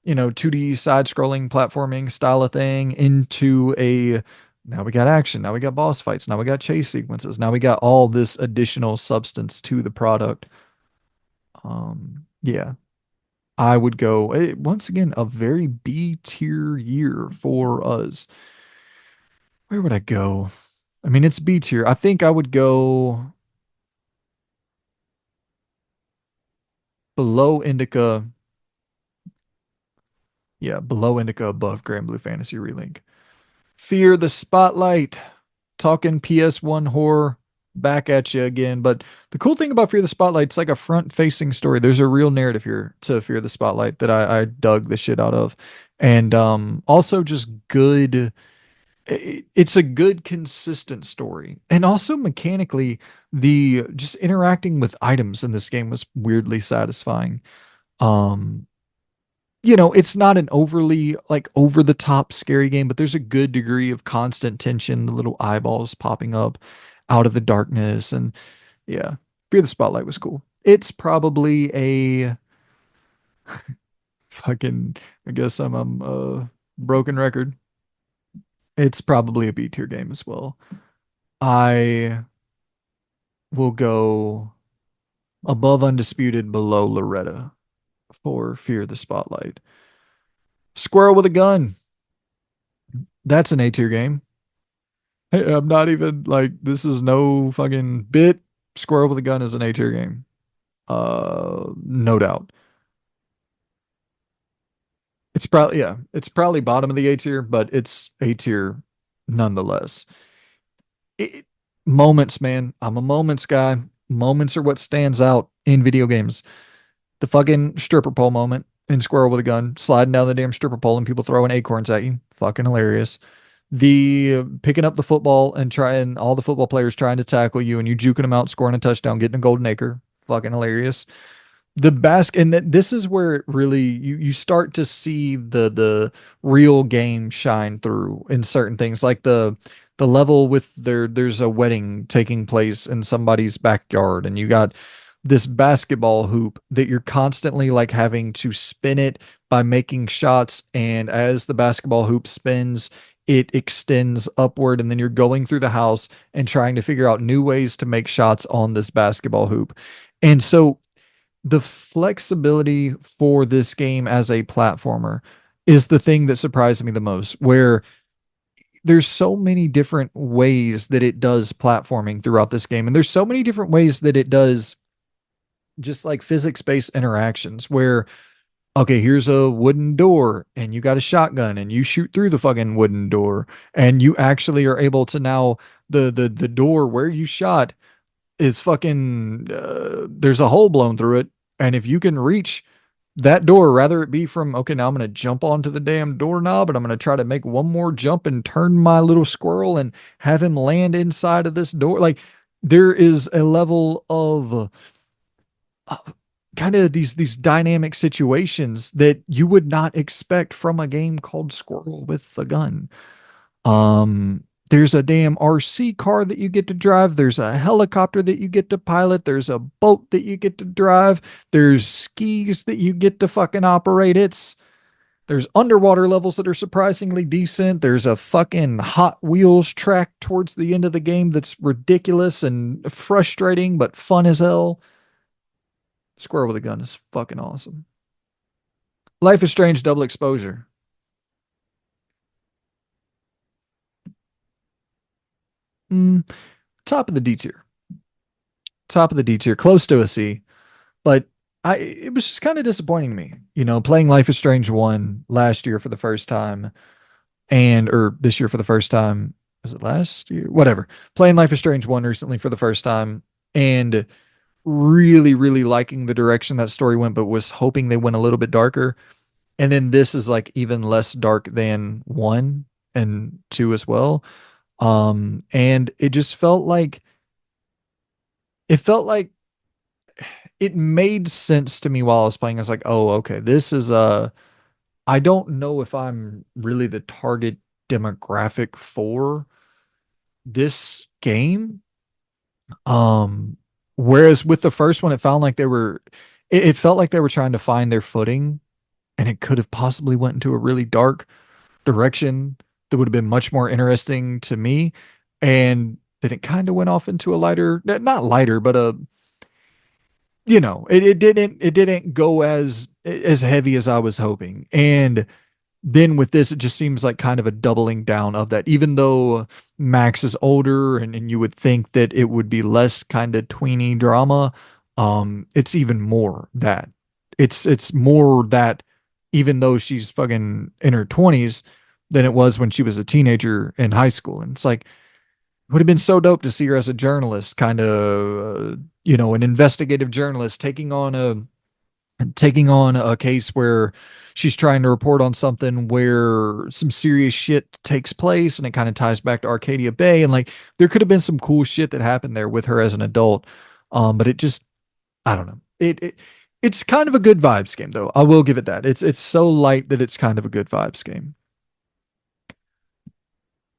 2D side scrolling platforming style of thing into a now we got action, now we got boss fights, now we got chase sequences, now we got all this additional substance to the product. Yeah, I would go once again a very B tier year for us. Where would I go? I mean, it's B tier. I think I would go below Indica. Yeah, below Indica, above Grand Blue Fantasy Relink. Fear the Spotlight. Talking PS1 horror back at you again. But the cool thing about Fear the Spotlight, it's like a front facing story. There's a real narrative here to Fear the Spotlight that I dug the shit out of. And also just good. It's a good, consistent story. And also mechanically, the just interacting with items in this game was weirdly satisfying. Um, it's not an overly like over the top scary game, but there's a good degree of constant tension, the little eyeballs popping up out of the darkness. And yeah, Fear the Spotlight was cool. It's probably a fucking, I guess I'm a broken record. It's probably a B tier game as well. I will go above Undisputed, below Loretta for Fear the Spotlight. Squirrel with a Gun. That's an A tier game. Hey, I'm not even like this is no fucking bit. Squirrel with a Gun is an A tier game. No doubt. It's probably bottom of the A tier, but it's A tier nonetheless. It, moments, man. I'm a moments guy. Moments are what stands out in video games. The fucking stripper pole moment in Squirrel with a Gun, sliding down the damn stripper pole and people throwing acorns at you. Fucking hilarious. The picking up the football and trying all the football players trying to tackle you and you juking them out, scoring a touchdown, getting a golden acre. Fucking hilarious. The basket, and this is where it really you start to see the real game shine through in certain things, like the level with there's a wedding taking place in somebody's backyard, and you got this basketball hoop that you're constantly like having to spin it by making shots, and as the basketball hoop spins it extends upward, and then you're going through the house and trying to figure out new ways to make shots on this basketball hoop. And so the flexibility for this game as a platformer is the thing that surprised me the most, where there's so many different ways that it does platforming throughout this game, and there's so many different ways that it does just like physics-based interactions where okay, here's a wooden door and you got a shotgun and you shoot through the fucking wooden door and you actually are able to now the door where you shot is fucking there's a hole blown through it, and if you can reach that door, rather it be from okay, now I'm gonna jump onto the damn doorknob and I'm gonna try to make one more jump and turn my little squirrel and have him land inside of this door. Like there is a level of uh, kind of these dynamic situations that you would not expect from a game called Squirrel with a Gun. There's a damn RC car that you get to drive. There's a helicopter that you get to pilot. There's a boat that you get to drive. There's skis that you get to fucking operate. There's underwater levels that are surprisingly decent. There's a fucking Hot Wheels track towards the end of the game that's ridiculous and frustrating, but fun as hell. Squirrel with a Gun is fucking awesome. Life is Strange Double Exposure. Mm, top of the D tier. Top of the D tier, close to a C. But it was just kind of disappointing to me, playing Life is Strange 1 last year for the first time or this year for the first time. Was it last year? Whatever. Playing Life is Strange 1 recently for the first time and really, really liking the direction that story went, but was hoping they went a little bit darker. And then this is like even less dark than 1 and 2 as well. And it felt like it made sense to me while I was playing. I was like, oh, okay, this is I don't know if I'm really the target demographic for this game, Um, Whereas with the first one, it felt like they were trying to find their footing, and it could have possibly went into a really dark direction that would have been much more interesting to me. And then it kind of went off into a lighter, not lighter, but it didn't go as heavy as I was hoping. And then with this, it just seems like kind of a doubling down of that. Even though Max is older and you would think that it would be less kind of tweeny drama, it's even more that. It's more that even though she's fucking in her 20s than it was when she was a teenager in high school. And it's like, it would have been so dope to see her as a journalist, kind of, an investigative journalist taking on a case where she's trying to report on something where some serious shit takes place, and it kind of ties back to Arcadia Bay, and like there could have been some cool shit that happened there with her as an adult. But it just, I don't know. It's kind of a good vibes game though. I will give it that. It's so light that it's kind of a good vibes game.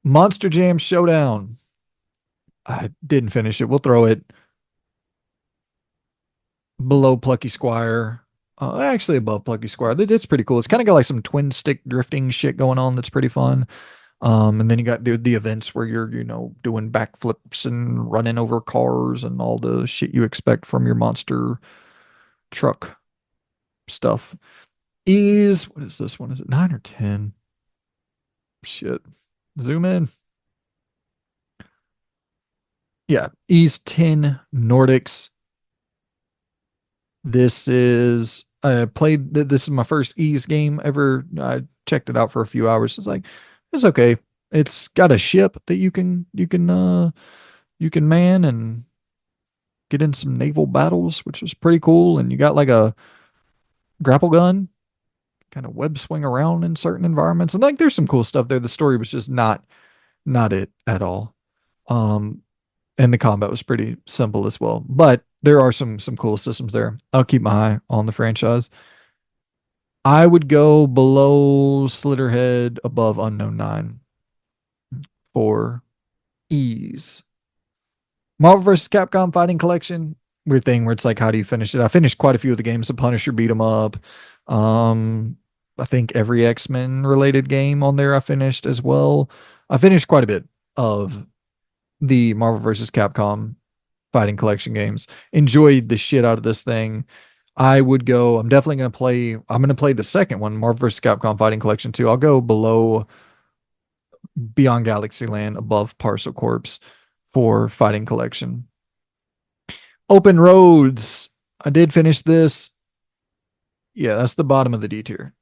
Monster Jam Showdown. I didn't finish it. We'll throw it below Plucky Squire. Actually above Plucky Squire. It's pretty cool. It's kind of got like some twin stick drifting shit going on that's pretty fun. And then you got the events where you're, doing backflips and running over cars and all the shit you expect from your monster truck stuff. What is this one? Is it 9 or 10? Shit. Zoom in. Yeah. Ease 10 Nordics. This is my first Ease game ever. I checked it out for a few hours. It's like, it's okay. It's got a ship that you can man and get in some naval battles, which is pretty cool. And you got like a grapple gun, kind of web swing around in certain environments. And like there's some cool stuff there. The story was just not it at all. Um and the combat was pretty simple as well. But there are some cool systems there. I'll keep my eye on the franchise. I would go below Slitterhead, above Unknown Nine for ease. Marvel vs. Capcom Fighting Collection, weird thing where it's like, how do you finish it? I finished quite a few of the games. The Punisher beat 'em up. Um, I think every X-Men related game on there I finished as well. I finished quite a bit of the Marvel vs. Capcom Fighting Collection games. Enjoyed the shit out of this thing. I'm definitely I'm gonna play the second one, Marvel vs. Capcom Fighting Collection 2. I'll go below Beyond Galaxy Land, above Parcel Corps for Fighting Collection. Open Roads. I did finish this. Yeah, that's the bottom of the D tier.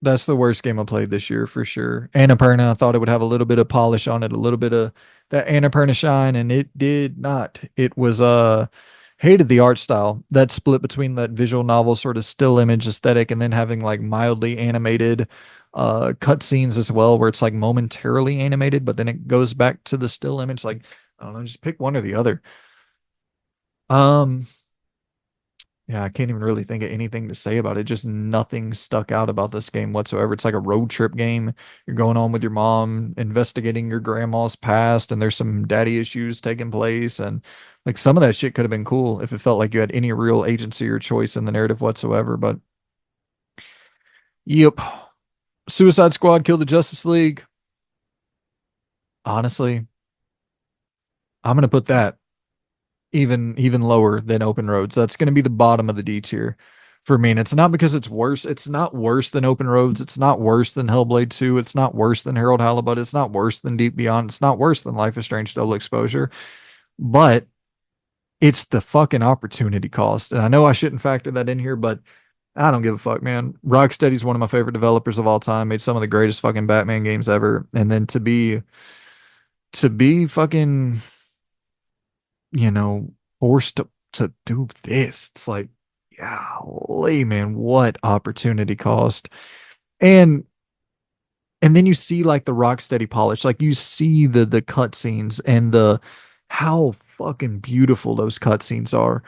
That's the worst game I played this year for sure. Annapurna, I thought it would have a little bit of polish on it, a little bit of that Annapurna shine, and it did not. It was hated the art style that split between that visual novel sort of still image aesthetic and then having like mildly animated cutscenes as well, where it's like momentarily animated, but then it goes back to the still image. Like, I don't know, just pick one or the other. Um, yeah, I can't even really think of anything to say about it. Just nothing stuck out about this game whatsoever. It's like a road trip game. You're going on with your mom, investigating your grandma's past, and there's some daddy issues taking place. And like some of that shit could have been cool if it felt like you had any real agency or choice in the narrative whatsoever. But yep. Suicide Squad killed the Justice League. Honestly, I'm gonna put that even lower than Open Roads. That's going to be the bottom of the D tier for me. And it's not because it's worse. It's not worse than Open Roads. It's not worse than Hellblade 2. It's not worse than Harold Halibut. It's not worse than Deep Beyond. It's not worse than Life is Strange Double Exposure. But it's the fucking opportunity cost. And I know I shouldn't factor that in here, but I don't give a fuck, man. Rocksteady's one of my favorite developers of all time. Made some of the greatest fucking Batman games ever. And then to be fucking, you know, forced to do this. It's like, golly, man, what opportunity cost. And and then you see like the rock steady polish, like you see the cutscenes and the how fucking beautiful those cutscenes are.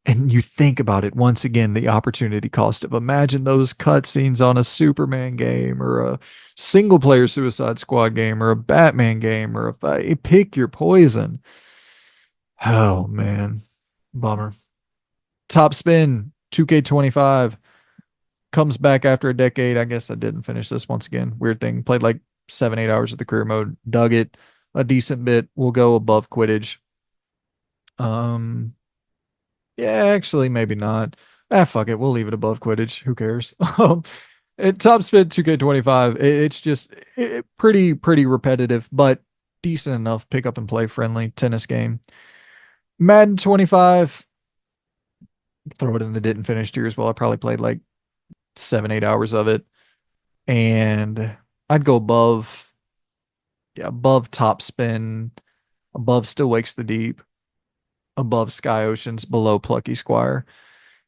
And you think about it once again, the opportunity cost of imagine those cutscenes on a Superman game or a single player Suicide Squad game or a Batman game or pick your poison. Oh man, bummer. Top spin 2K25 comes back after a decade. I guess I didn't finish this once again. Weird thing. Played like 7, 8 hours of the career mode. Dug it a decent bit. We'll go above Quidditch. Um, yeah, actually, maybe not. Ah, fuck it. We'll leave it above Quidditch. Who cares? Top spin 2K25. It's just pretty repetitive, but decent enough. Pick up and play friendly tennis game. Madden 25. Throw it in the didn't finish tier as well. I probably played like 7, 8 hours of it, and I'd go above, yeah, above Top Spin, above Still Wakes the Deep, above Sky Oceans, below Plucky Squire.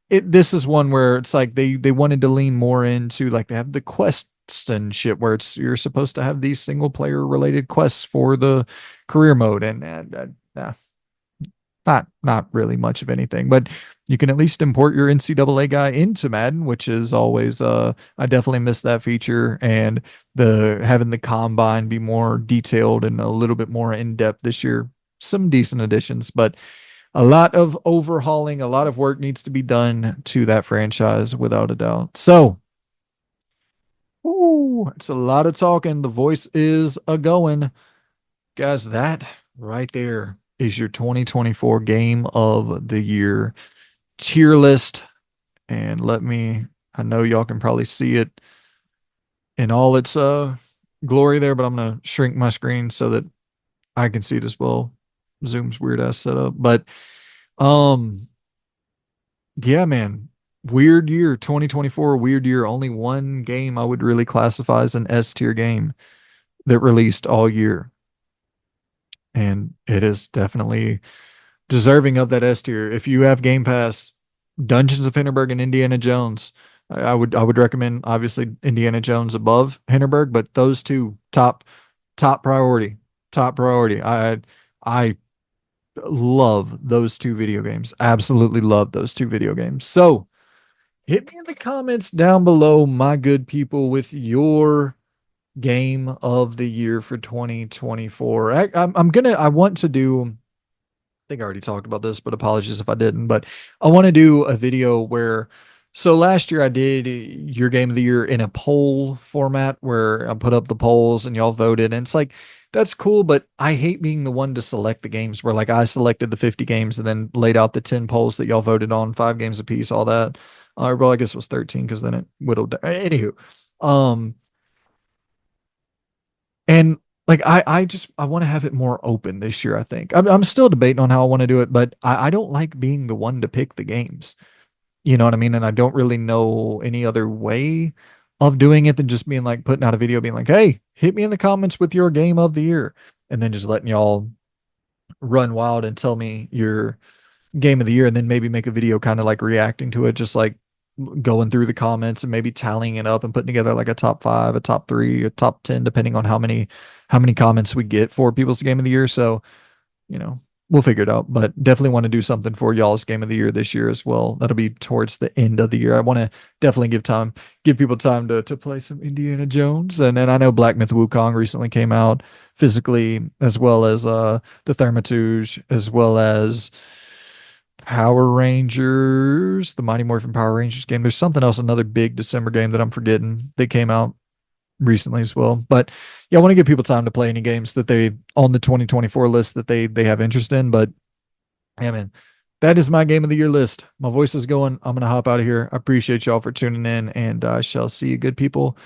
This is one where it's like they wanted to lean more into, like, they have the quests and shit where it's you're supposed to have these single player related quests for the career mode, and not really much of anything, but you can at least import your NCAA guy into Madden, which is always I definitely miss that feature, and the having the combine be more detailed and a little bit more in depth this year. Some decent additions, but a lot of overhauling, a lot of work needs to be done to that franchise without a doubt. So, ooh, it's a lot of talking. The voice is a going. Guys, that right there is your 2024 game of the year tier list. And I know y'all can probably see it in all its glory there, but I'm gonna shrink my screen so that I can see it as well. Zoom's weird ass setup. But um yeah, man. Weird year, 2024, weird year. Only one game I would really classify as an S tier game that released all year. And it is definitely deserving of that S tier. If you have Game Pass, Dungeons of Hinterberg and Indiana Jones, I would recommend obviously Indiana Jones above Hinterberg, but those two top priority, top priority. I love those two video games. Absolutely love those two video games. So hit me in the comments down below, my good people, with your game of the year for 2024. I want to do, think I already talked about this, but apologies if I didn't. But I want to do a video where, so last year I did your game of the year in a poll format where I put up the polls and y'all voted. And it's like, that's cool, but I hate being the one to select the games where, like, I selected the 50 games and then laid out the 10 polls that y'all voted on, 5 games apiece, all that. Well, I guess it was 13 because then it whittled down. Anywho, um, and like I want to have it more open this year. I think I'm still debating on how I want to do it, but I don't like being the one to pick the games. You know what I mean? And I don't really know any other way of doing it than just being like putting out a video, being like, "Hey, hit me in the comments with your game of the year," and then just letting y'all run wild and tell me your game of the year, and then maybe make a video kind of like reacting to it, just like going through the comments and maybe tallying it up and putting together like a top five, a top three, a top 10, depending on how many comments we get for people's game of the year. So, you know, we'll figure it out. But definitely want to do something for y'all's game of the year this year as well. That'll be towards the end of the year. I want to definitely give people time to play some Indiana Jones. And then I know Black Myth Wukong recently came out physically, as well as the Thermituge, as well as Power Rangers, the Mighty Morphin Power Rangers game. There's something else, another big December game that I'm forgetting that came out recently as well. But yeah, I want to give people time to play any games that they on the 2024 list that they have interest in. But yeah, man, that is my game of the year list. My voice is going. I'm gonna hop out of here. I appreciate y'all for tuning in, and I shall see you good people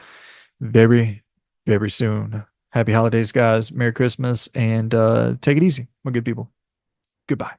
very, very soon. Happy holidays, guys. Merry Christmas, and take it easy, my good people. Goodbye.